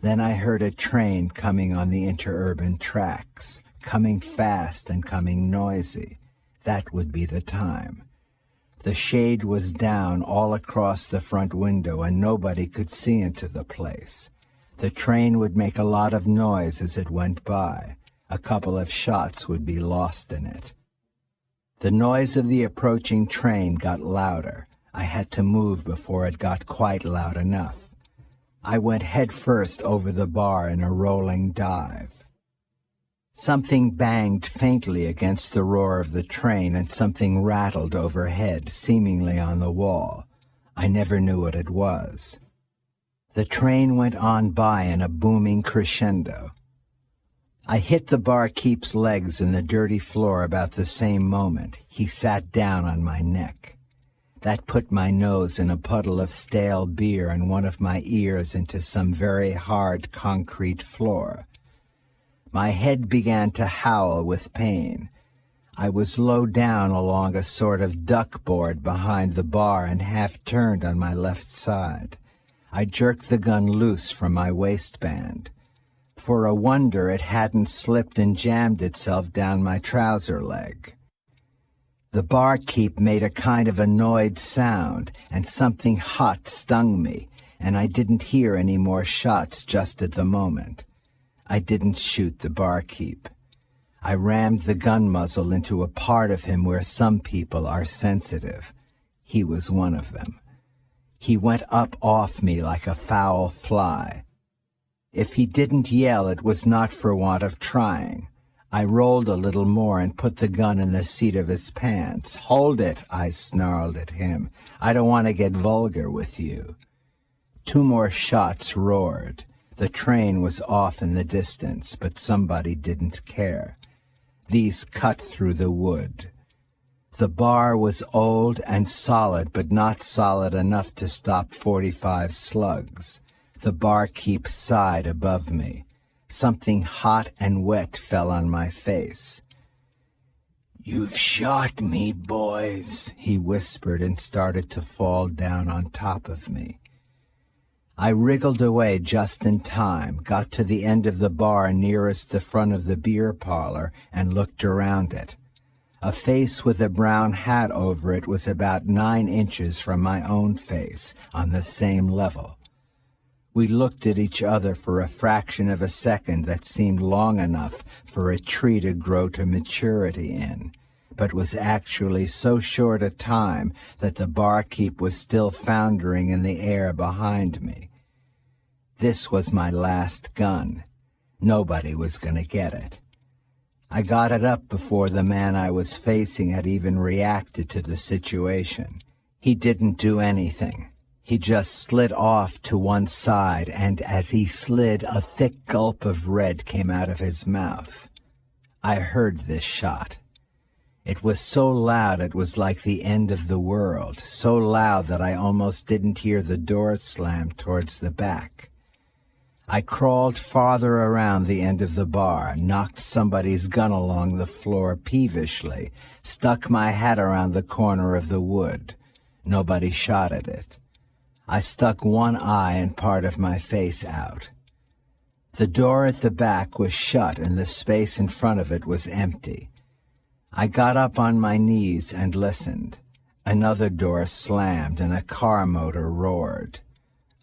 Then I heard a train coming on the interurban tracks, coming fast and coming noisy. That would be the time. The shade was down all across the front window, and nobody could see into the place. The train would make a lot of noise as it went by. A couple of shots would be lost in it. The noise of the approaching train got louder. I had to move before it got quite loud enough. I went head first over the bar in a rolling dive. Something banged faintly against the roar of the train, and something rattled overhead, seemingly on the wall. I never knew what it was. The train went on by in a booming crescendo. I hit the barkeep's legs in the dirty floor about the same moment. He sat down on my neck. That put my nose in a puddle of stale beer and one of my ears into some very hard concrete floor. My head began to howl with pain. I was low down along a sort of duckboard behind the bar and half turned on my left side. I jerked the gun loose from my waistband. For a wonder, it hadn't slipped and jammed itself down my trouser leg. The barkeep made a kind of annoyed sound, and something hot stung me, and I didn't hear any more shots just at the moment. I didn't shoot the barkeep. I rammed the gun muzzle into a part of him where some people are sensitive. He was one of them. He went up off me like a foul fly. If he didn't yell, it was not for want of trying. I rolled a little more and put the gun in the seat of his pants. "Hold it," I snarled at him. "I don't want to get vulgar with you." 2 more shots roared. The train was off in the distance, but somebody didn't care. These cut through the wood. The bar was old and solid, but not solid enough to stop 45 slugs. The barkeep sighed above me. Something hot and wet fell on my face. "You've shot me, boys," he whispered and started to fall down on top of me. I wriggled away just in time, got to the end of the bar nearest the front of the beer parlor, and looked around it. A face with a brown hat over it was about 9 inches from my own face, on the same level. We looked at each other for a fraction of a second that seemed long enough for a tree to grow to maturity in, but was actually so short a time that the barkeep was still foundering in the air behind me. This was my last gun. Nobody was going to get it. I got it up before the man I was facing had even reacted to the situation. He didn't do anything. He just slid off to one side, and as he slid, a thick gulp of red came out of his mouth. I heard this shot. It was so loud it was like the end of the world, so loud that I almost didn't hear the door slam towards the back. I crawled farther around the end of the bar, knocked somebody's gun along the floor peevishly, stuck my hat around the corner of the wood. Nobody shot at it. I stuck one eye and part of my face out. The door at the back was shut and the space in front of it was empty. I got up on my knees and listened. Another door slammed and a car motor roared.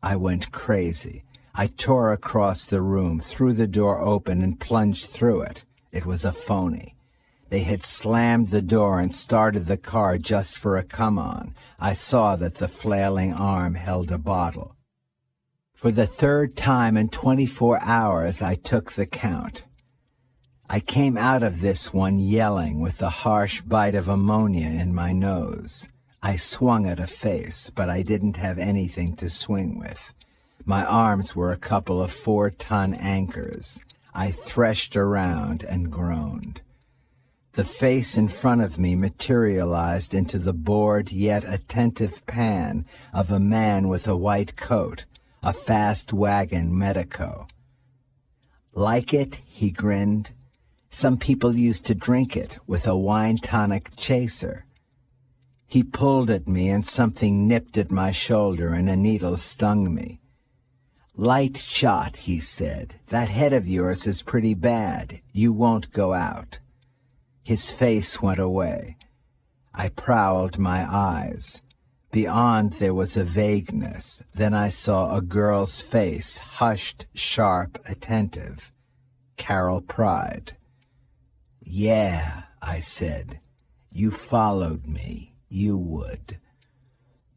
I went crazy. I tore across the room, threw the door open, and plunged through it. It was a phony. They had slammed the door and started the car just for a come-on. I saw that the flailing arm held a bottle. For the 3rd time in 24 hours, I took the count. I came out of this one yelling with the harsh bite of ammonia in my nose. I swung at a face, but I didn't have anything to swing with. My arms were a couple of 4-ton anchors. I threshed around and groaned. The face in front of me materialized into the bored yet attentive pan of a man with a white coat, a fast wagon medico. "Like it?" he grinned. "Some people used to drink it with a wine tonic chaser." He pulled at me and something nipped at my shoulder and a needle stung me. "Light shot," he said. "That head of yours is pretty bad. You won't go out." His face went away. I prowled my eyes. Beyond there was a vagueness. Then I saw a girl's face, hushed, sharp, attentive. Carol Pride. "Yeah," I said. "You followed me. You would."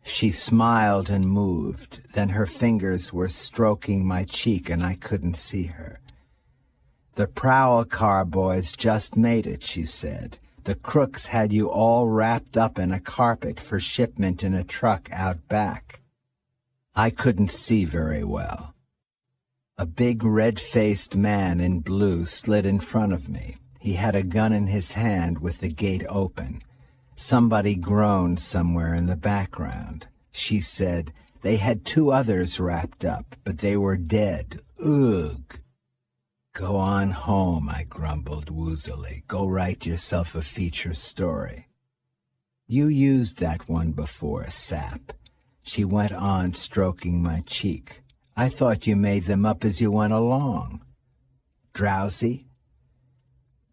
She smiled and moved. Then her fingers were stroking my cheek and I couldn't see her. "The prowl car boys just made it," she said. "The crooks had you all wrapped up in a carpet for shipment in a truck out back." I couldn't see very well. A big red-faced man in blue slid in front of me. He had a gun in his hand with the gate open. Somebody groaned somewhere in the background. She said, "They had 2 others wrapped up, but they were dead. Ugh." "Go on home," I grumbled woozily. "Go write yourself a feature story." "You used that one before, sap." She went on, stroking my cheek. "I thought you made them up as you went along." "Drowsy?"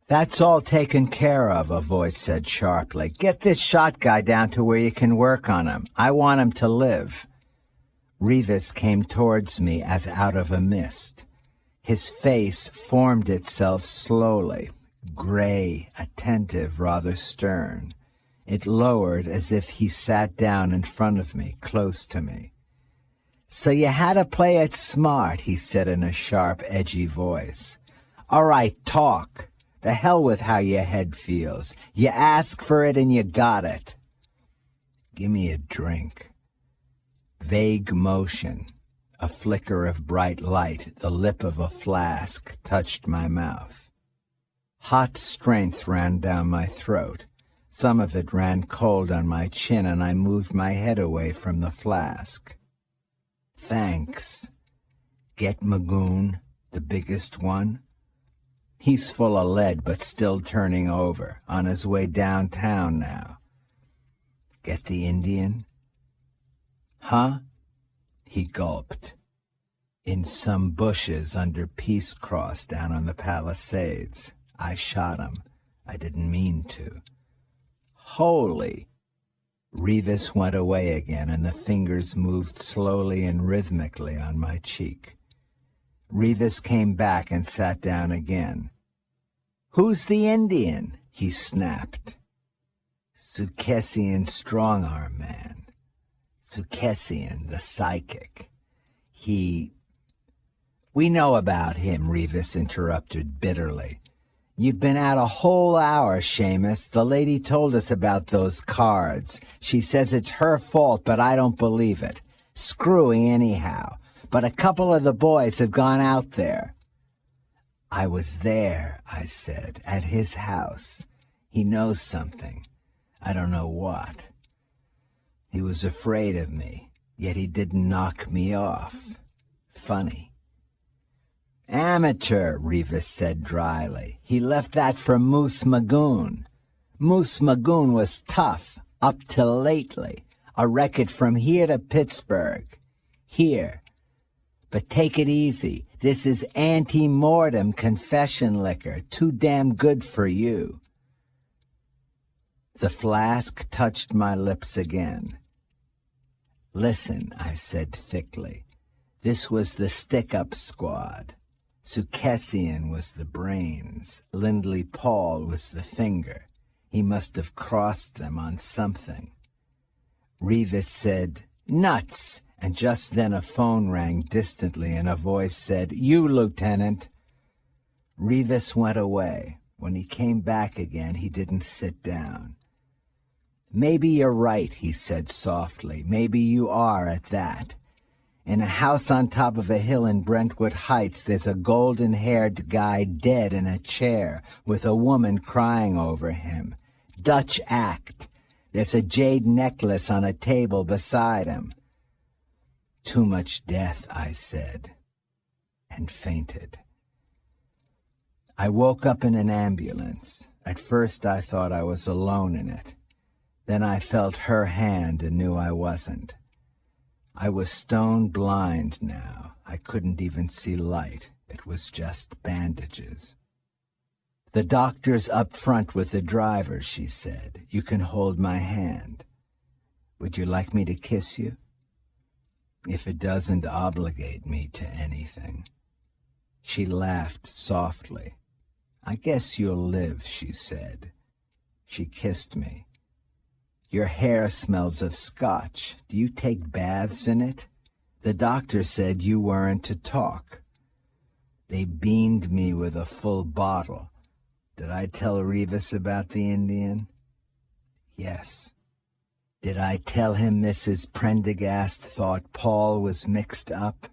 "That's all taken care of," a voice said sharply. "Get this shot guy down to where you can work on him. I want him to live." Revis came towards me as out of a mist. His face formed itself slowly, gray, attentive, rather stern. It lowered as if he sat down in front of me, close to me. "So you had to play it smart," he said in a sharp, edgy voice. "All right, talk. The hell with how your head feels. You asked for it and you got it." "Give me a drink." Vague motion. A flicker of bright light, the lip of a flask, touched my mouth. Hot strength ran down my throat. Some of it ran cold on my chin, and I moved my head away from the flask. Thanks. Get Magoon, the biggest one? He's full of lead, but still turning over, on his way downtown now. Get the Indian? Huh? He gulped. In some bushes under Peace Cross down on the Palisades. I shot him. I didn't mean to. Holy! Revis went away again, and the fingers moved slowly and rhythmically on my cheek. Revis came back and sat down again. Who's the Indian? He snapped. Sukessian strong-arm man. Sukessian, the psychic. We know about him, Revis interrupted bitterly. You've been out a whole hour, Seamus. The lady told us about those cards. She says it's her fault, but I don't believe it. Screwy anyhow. But a couple of the boys have gone out there. I was there, I said, at his house. He knows something. I don't know what. He was afraid of me, yet he didn't knock me off. Funny. Amateur, Revis said dryly. He left that for Moose Magoon. Moose Magoon was tough, up till lately. A record from here to Pittsburgh. Here. But take it easy. This is ante-mortem confession liquor. Too damn good for you. The flask touched my lips again. Listen, I said thickly. This was the stick-up squad. Sukessian was the brains. Lindley Paul was the finger. He must have crossed them on something. Revis said, nuts! And just then a phone rang distantly, and a voice said, You, Lieutenant. Revis went away. When he came back again, he didn't sit down. Maybe you're right, he said softly. Maybe you are at that. In a house on top of a hill in Brentwood Heights, there's a golden-haired guy dead in a chair with a woman crying over him. Dutch act. There's a jade necklace on a table beside him. Too much death, I said, and fainted. I woke up in an ambulance. At first I thought I was alone in it. Then I felt her hand and knew I wasn't. I was stone blind now. I couldn't even see light. It was just bandages. The doctor's up front with the driver, she said. You can hold my hand. Would you like me to kiss you? If it doesn't obligate me to anything. She laughed softly. I guess you'll live, she said. She kissed me. Your hair smells of scotch. Do you take baths in it? The doctor said you weren't to talk. They beamed me with a full bottle. Did I tell Revis about the Indian? Yes. Did I tell him Mrs. Prendergast thought Paul was mixed up?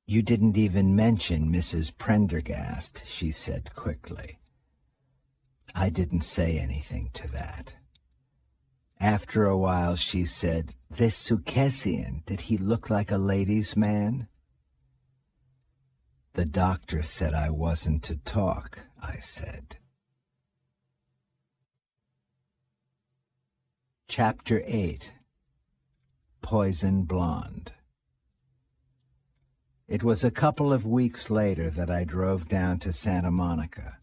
You didn't even mention Mrs. Prendergast, she said quickly. I didn't say anything to that. After a while she said, This Sukessian, did he look like a ladies' man? The doctor said I wasn't to talk, I said. Chapter 8. Poison Blonde. It was a couple of weeks later that I drove down to Santa Monica.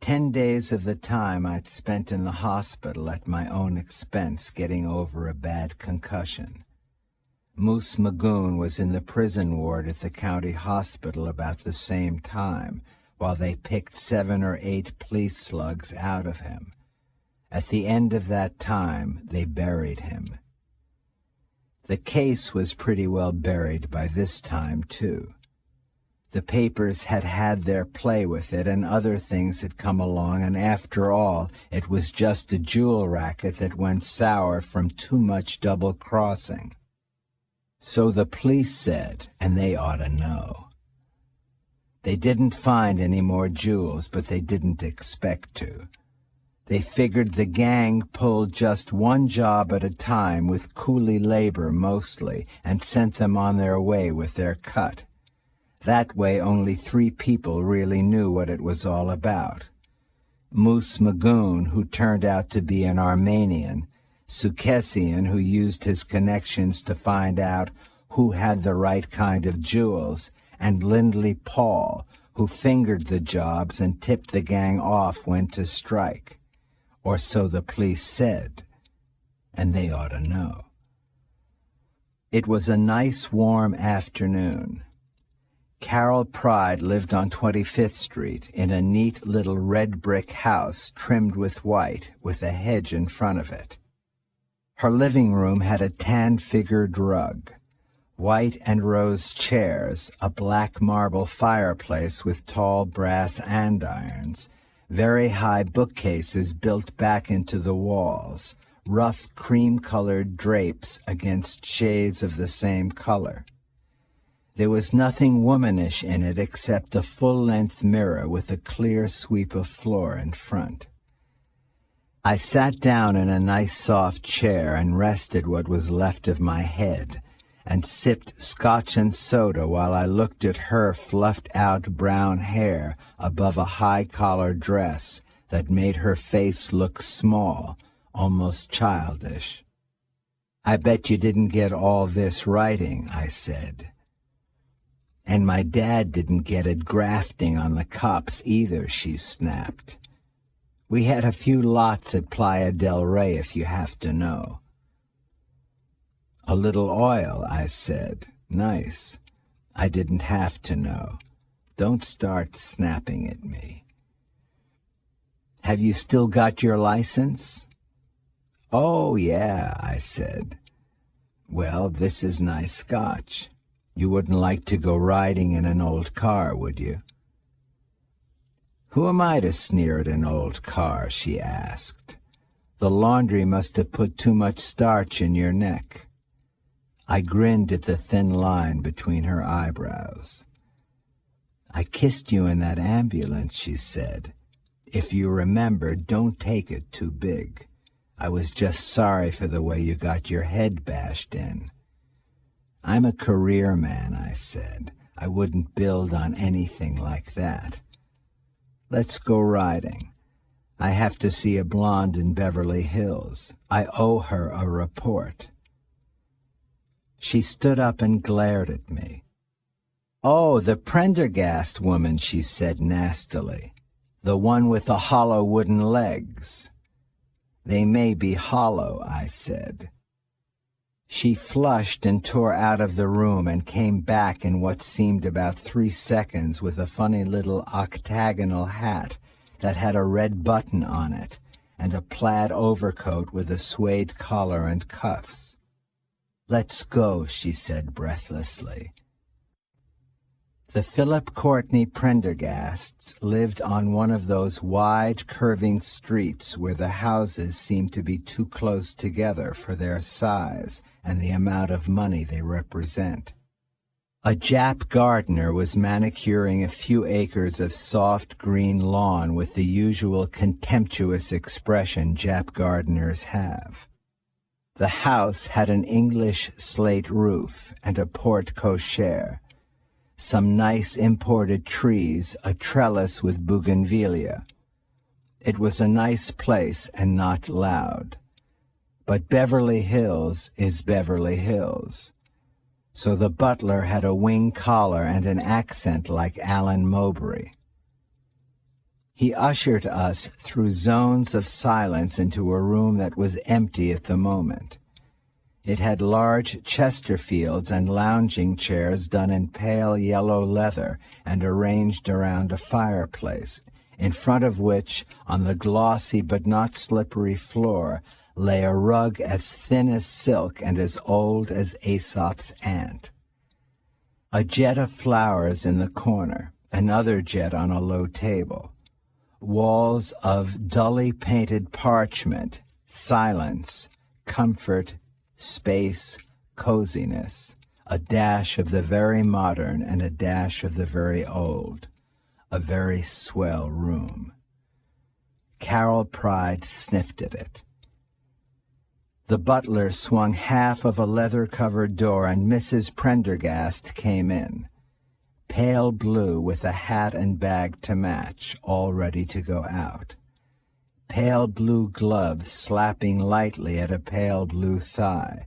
10 days of the time I'd spent in the hospital at my own expense getting over a bad concussion. Moose Magoon was in the prison ward at the county hospital about the same time, while they picked 7 or 8 police slugs out of him. At the end of that time, they buried him. The case was pretty well buried by this time, too. The papers had had their play with it, and other things had come along, and after all, it was just a jewel racket that went sour from too much double-crossing. So the police said, and they ought to know. They didn't find any more jewels, but they didn't expect to. They figured the gang pulled just one job at a time with coolie labor mostly, and sent them on their way with their cut. That way only 3 people really knew what it was all about. Moose Magoon, who turned out to be an Armenian, Sukessian, who used his connections to find out who had the right kind of jewels, and Lindley Paul, who fingered the jobs and tipped the gang off when to strike. Or so the police said, and they ought to know. It was a nice warm afternoon. Carol Pride lived on 25th Street in a neat little red brick house trimmed with white, with a hedge in front of it. Her living room had a tan-figured rug, white and rose chairs, a black marble fireplace with tall brass andirons, very high bookcases built back into the walls, rough cream-colored drapes against shades of the same color. There was nothing womanish in it except a full-length mirror with a clear sweep of floor in front. I sat down in a nice soft chair and rested what was left of my head, and sipped scotch and soda while I looked at her fluffed-out brown hair above a high-collar dress that made her face look small, almost childish. "I bet you didn't get all this writing," I said. "And my dad didn't get it grafting on the cops either," she snapped. "We had a few lots at Playa del Rey, if you have to know." "A little oil," I said. "Nice. I didn't have to know. Don't start snapping at me." "Have you still got your license?" "Oh, yeah," I said. "Well, this is nice scotch. You wouldn't like to go riding in an old car, would you?" "Who am I to sneer at an old car?" she asked. "The laundry must have put too much starch in your neck." I grinned at the thin line between her eyebrows. "I kissed you in that ambulance," she said. "If you remember, don't take it too big. I was just sorry for the way you got your head bashed in." "I'm a career man," I said. "I wouldn't build on anything like that. Let's go riding. I have to see a blonde in Beverly Hills. I owe her a report." She stood up and glared at me. "Oh, the Prendergast woman," she said nastily. "The one with the hollow wooden legs." "They may be hollow," I said. She flushed and tore out of the room and came back in what seemed about 3 seconds with a funny little octagonal hat that had a red button on it and a plaid overcoat with a suede collar and cuffs. "Let's go," she said breathlessly. The Philip Courtney Prendergasts lived on one of those wide, curving streets where the houses seemed to be too close together for their size and the amount of money they represent. A Jap gardener was manicuring a few acres of soft green lawn with the usual contemptuous expression Jap gardeners have. The house had an English slate roof and a porte cochere, some nice imported trees, a trellis with bougainvillea. It was a nice place and not loud. But Beverly Hills is Beverly Hills. So the butler had a wing collar and an accent like Alan Mowbray. He ushered us through zones of silence into a room that was empty at the moment. It had large Chesterfields and lounging chairs done in pale yellow leather and arranged around a fireplace, in front of which, on the glossy but not slippery floor, lay a rug as thin as silk and as old as Aesop's ant. A jet of flowers in the corner, another jet on a low table. Walls of dully painted parchment, silence, comfort, space, coziness. a dash of the very modern and a dash of the very old, a very swell room. Carol Pride sniffed at it. The butler swung half of a leather-covered door, and Mrs. Prendergast came in, pale blue with a hat and bag to match, all ready to go out. Pale blue gloves slapping lightly at a pale blue thigh,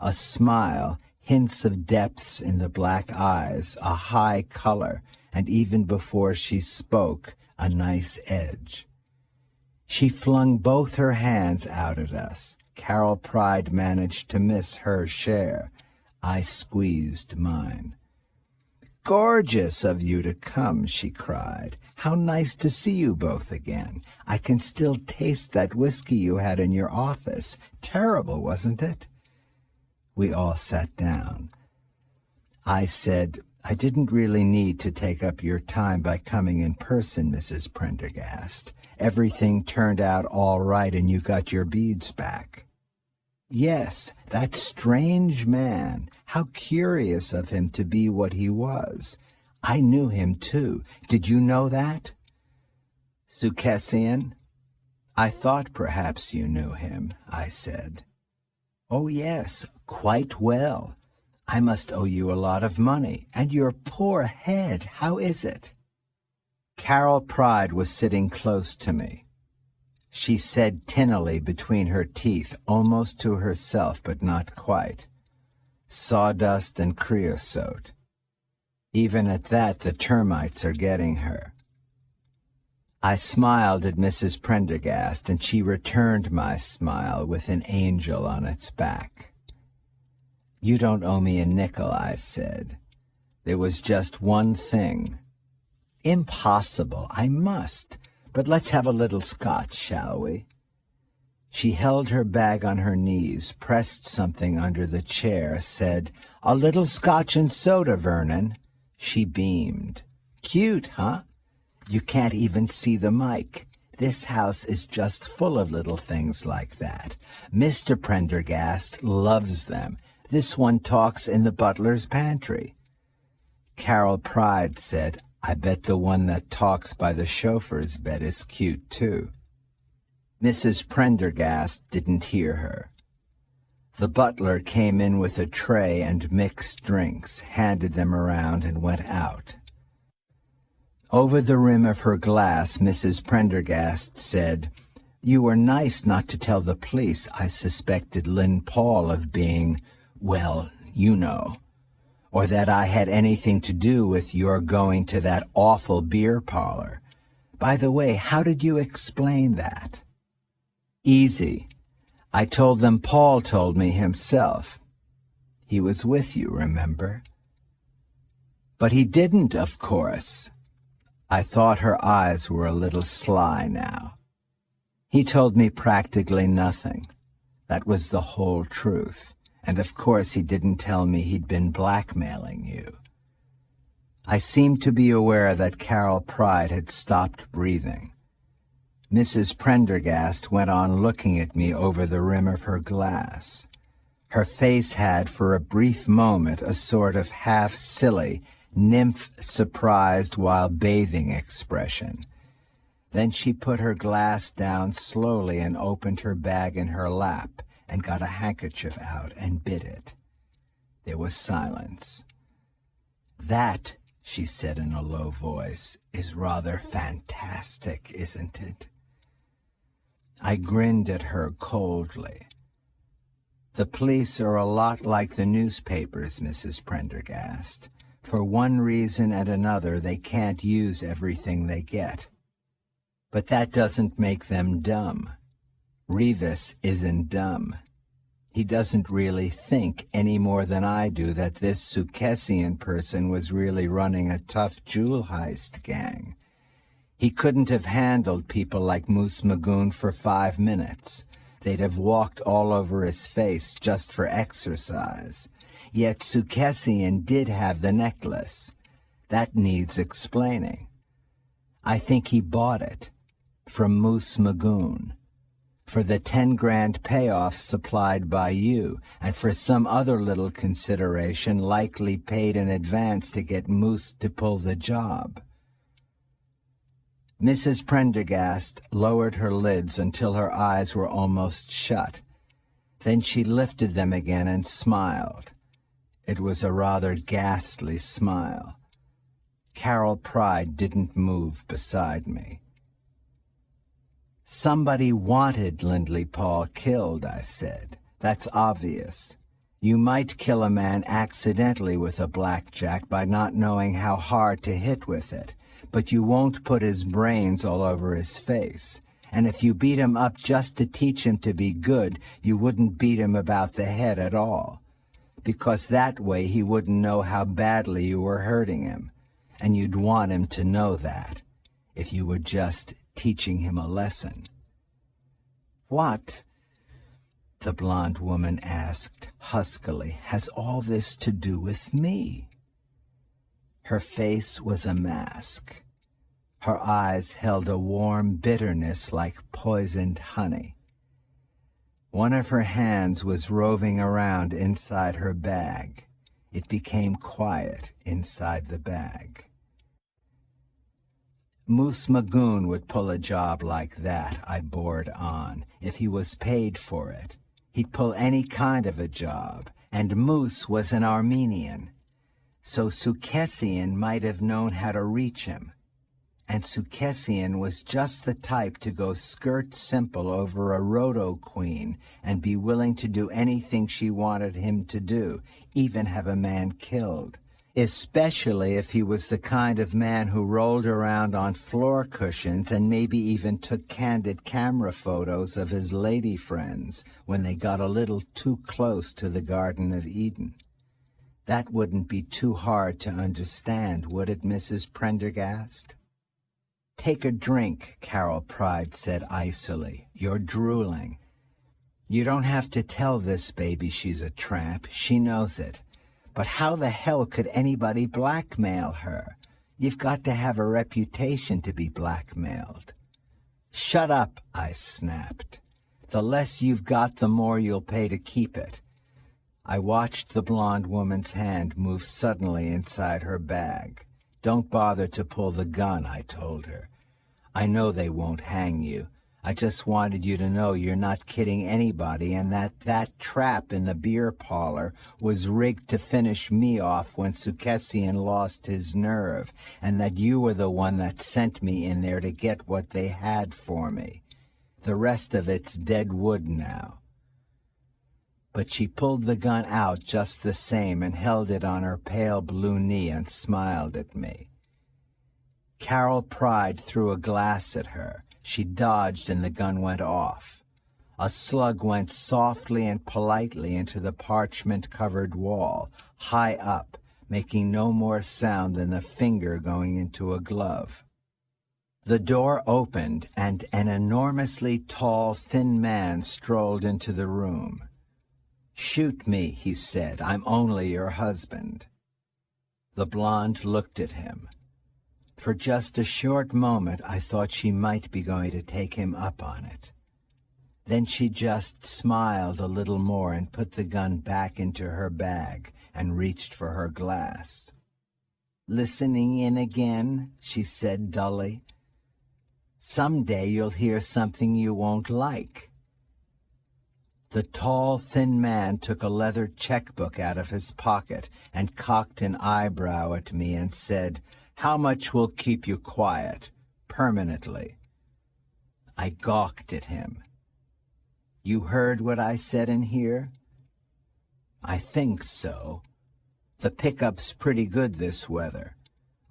a smile, hints of depths in the black eyes, a high color, and even before she spoke, a nice edge. She flung both her hands out at us. Carol Pride managed to miss her share. I squeezed mine. "Gorgeous of you to come," she cried. "How nice to see you both again. I can still taste that whiskey you had in your office. Terrible, wasn't it?" We all sat down. I said, "I didn't really need to take up your time by coming in person, Mrs. Prendergast. Everything turned out all right and you got your beads back." "Yes, that strange man. How curious of him to be what he was. I knew him, too. Did you know that?" "Sukessian? I thought perhaps you knew him," I said. "Oh, yes, quite well. I must owe you a lot of money. And your poor head, how is it?" Carol Pride was sitting close to me. She said tinnily between her teeth, almost to herself, but not quite, "Sawdust and creosote. Even at that, the termites are getting her." I smiled at Mrs. Prendergast, and she returned my smile with an angel on its back. "You don't owe me a nickel," I said. "There was just one thing." "Impossible. I must. But let's have a little scotch, shall we?" She held her bag on her knees, pressed something under the chair, said, "A little scotch and soda, Vernon." She beamed. "Cute, huh? You can't even see the mic. This house is just full of little things like that. Mr. Prendergast loves them. This one talks in the butler's pantry." Carol Pride said, "I bet the one that talks by the chauffeur's bed is cute, too." Mrs. Prendergast didn't hear her. The butler came in with a tray and mixed drinks, handed them around, and went out. Over the rim of her glass, Mrs. Prendergast said, "You were nice not to tell the police I suspected Lynn Paul of being, well, you know, or that I had anything to do with your going to that awful beer parlor. By the way, how did you explain that?" "Easy. I told them Paul told me himself. He was with you, remember?" "But he didn't, of course." I thought her eyes were a little sly now. "He told me practically nothing. That was the whole truth. And of course he didn't tell me he'd been blackmailing you." I seemed to be aware that Carol Pride had stopped breathing. Mrs. Prendergast went on looking at me over the rim of her glass. Her face had, for a brief moment, a sort of half-silly, nymph-surprised while bathing expression. Then she put her glass down slowly and opened her bag in her lap and got a handkerchief out and bit it. There was silence. "That," she said in a low voice, "is rather fantastic, isn't it?" I grinned at her coldly. "The police are a lot like the newspapers, Mrs. Prendergast. For one reason and another, they can't use everything they get. But that doesn't make them dumb. Revis isn't dumb. He doesn't really think any more than I do that this Sukessian person was really running a tough jewel heist gang. He couldn't have handled people like Moose Magoon for 5 minutes. They'd have walked all over his face just for exercise. Yet Sukessian did have the necklace. That needs explaining. I think he bought it from Moose Magoon. for the 10 grand payoff supplied by you, and for some other little consideration likely paid in advance to get Moose to pull the job." Mrs. Prendergast lowered her lids until her eyes were almost shut. Then she lifted them again and smiled. It was a rather ghastly smile. Carol Pride didn't move beside me. "Somebody wanted Lindley Paul killed," I said. "That's obvious. You might kill a man accidentally with a blackjack by not knowing how hard to hit with it, but you won't put his brains all over his face. And if you beat him up just to teach him to be good, you wouldn't beat him about the head at all, because that way he wouldn't know how badly you were hurting him, and you'd want him to know that, if you were just teaching him a lesson." "What," the blonde woman asked huskily, "has all this to do with me?" Her face was a mask. Her eyes held a warm bitterness like poisoned honey. One of her hands was roving around inside her bag. It became quiet inside the bag. "Moose Magoon would pull a job like that," I bored on, "if he was paid for it. He'd pull any kind of a job, and Moose was an Armenian. So Sukessian might have known how to reach him. And Sukessian was just the type to go skirt simple over a roto queen and be willing to do anything she wanted him to do, even have a man killed. Especially if he was the kind of man who rolled around on floor cushions and maybe even took candid camera photos of his lady friends when they got a little too close to the Garden of Eden. That wouldn't be too hard to understand, would it, Mrs. Prendergast?" "Take a drink," Carol Pride said icily. "You're drooling. You don't have to tell this baby she's a tramp. She knows it. But how the hell could anybody blackmail her? You've got to have a reputation to be blackmailed." "Shut up," I snapped. "The less you've got, the more you'll pay to keep it." I watched the blonde woman's hand move suddenly inside her bag. "Don't bother to pull the gun," I told her. "I know they won't hang you. I just wanted you to know you're not kidding anybody, and that trap in the beer parlor was rigged to finish me off when Sukessian lost his nerve, and that you were the one that sent me in there to get what they had for me. The rest of it's dead wood now." But she pulled the gun out just the same and held it on her pale blue knee and smiled at me. Carol Pride threw a glass at her. She dodged and the gun went off. A slug went softly and politely into the parchment-covered wall, high up, making no more sound than the finger going into a glove. The door opened, and an enormously tall, thin man strolled into the room. "Shoot me," he said. "I'm only your husband." The blonde looked at him. For just a short moment, I thought she might be going to take him up on it. Then she just smiled a little more and put the gun back into her bag and reached for her glass. "Listening in again?" she said dully. "Someday you'll hear something you won't like." The tall, thin man took a leather checkbook out of his pocket and cocked an eyebrow at me and said, "How much will keep you quiet, permanently?" I gawked at him. "You heard what I said in here?" "I think so. The pickup's pretty good this weather.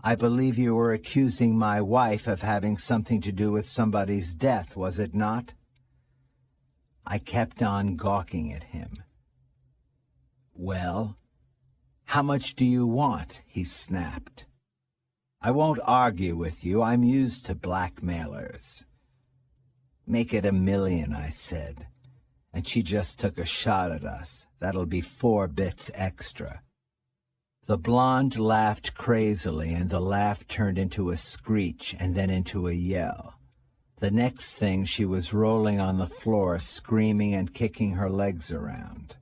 I believe you were accusing my wife of having something to do with somebody's death, was it not?" I kept on gawking at him. "Well, how much do you want?" he snapped. "I won't argue with you. I'm used to blackmailers." "Make it $1 million," I said. And she just took a shot at us. "That'll be 4 bits extra." The blonde laughed crazily, and the laugh turned into a screech and then into a yell. The next thing, she was rolling on the floor, screaming and kicking her legs around.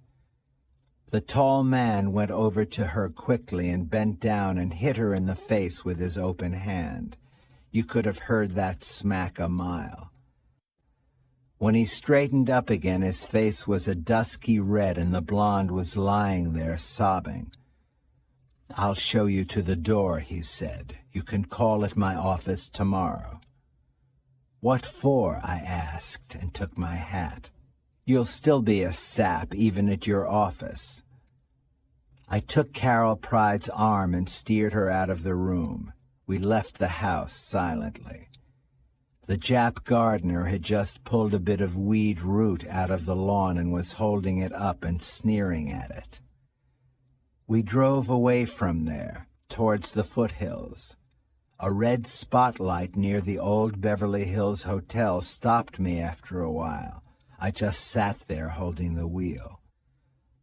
The tall man went over to her quickly and bent down and hit her in the face with his open hand. You could have heard that smack a mile. When he straightened up again, his face was a dusky red and the blonde was lying there sobbing. "I'll show you to the door," he said. "You can call at my office tomorrow." "What for?" I asked, and took my hat. "You'll still be a sap, even at your office." I took Carol Pride's arm and steered her out of the room. We left the house silently. The Jap gardener had just pulled a bit of weed root out of the lawn and was holding it up and sneering at it. We drove away from there, towards the foothills. A red spotlight near the old Beverly Hills Hotel stopped me after a while. I just sat there holding the wheel.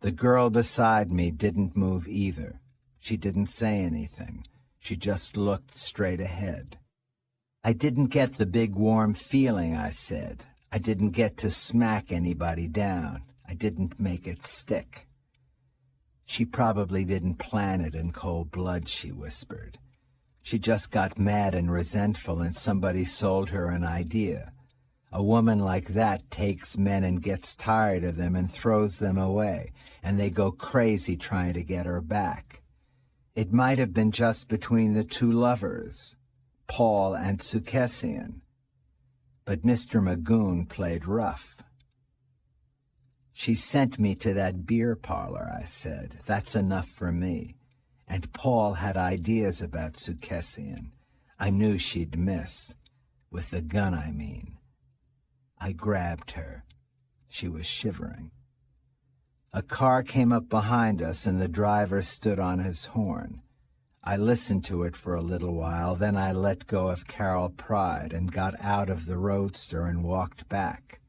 The girl beside me didn't move either. She didn't say anything. She just looked straight ahead. "I didn't get the big warm feeling," I said. "I didn't get to smack anybody down. I didn't make it stick." "She probably didn't plan it in cold blood," she whispered. "She just got mad and resentful and somebody sold her an idea. A woman like that takes men and gets tired of them and throws them away, and they go crazy trying to get her back. It might have been just between the two lovers, Paul and Sukessian. But Mr. Magoon played rough." "She sent me to that beer parlor," I said. "That's enough for me. And Paul had ideas about Sukessian. I knew she'd miss. With the gun, I mean." I grabbed her. She was shivering. A car came up behind us, and the driver stood on his horn. I listened to it for a little while, then I let go of Carol Pride and got out of the roadster and walked back.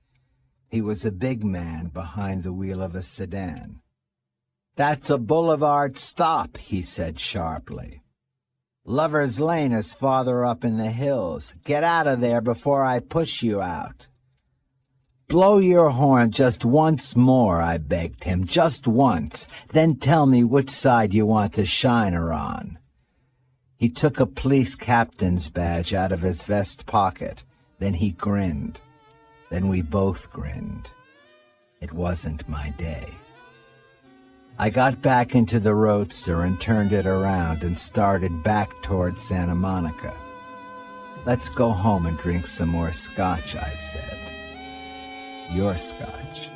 He was a big man behind the wheel of a sedan. "That's a boulevard stop," he said sharply. "Lover's Lane is farther up in the hills. Get out of there before I push you out." "Blow your horn just once more," I begged him, "just once. Then tell me which side you want to shine her on." He took a police captain's badge out of his vest pocket. Then he grinned. Then we both grinned. It wasn't my day. I got back into the roadster and turned it around and started back toward Santa Monica. "Let's go home and drink some more scotch," I said. "Your scotch."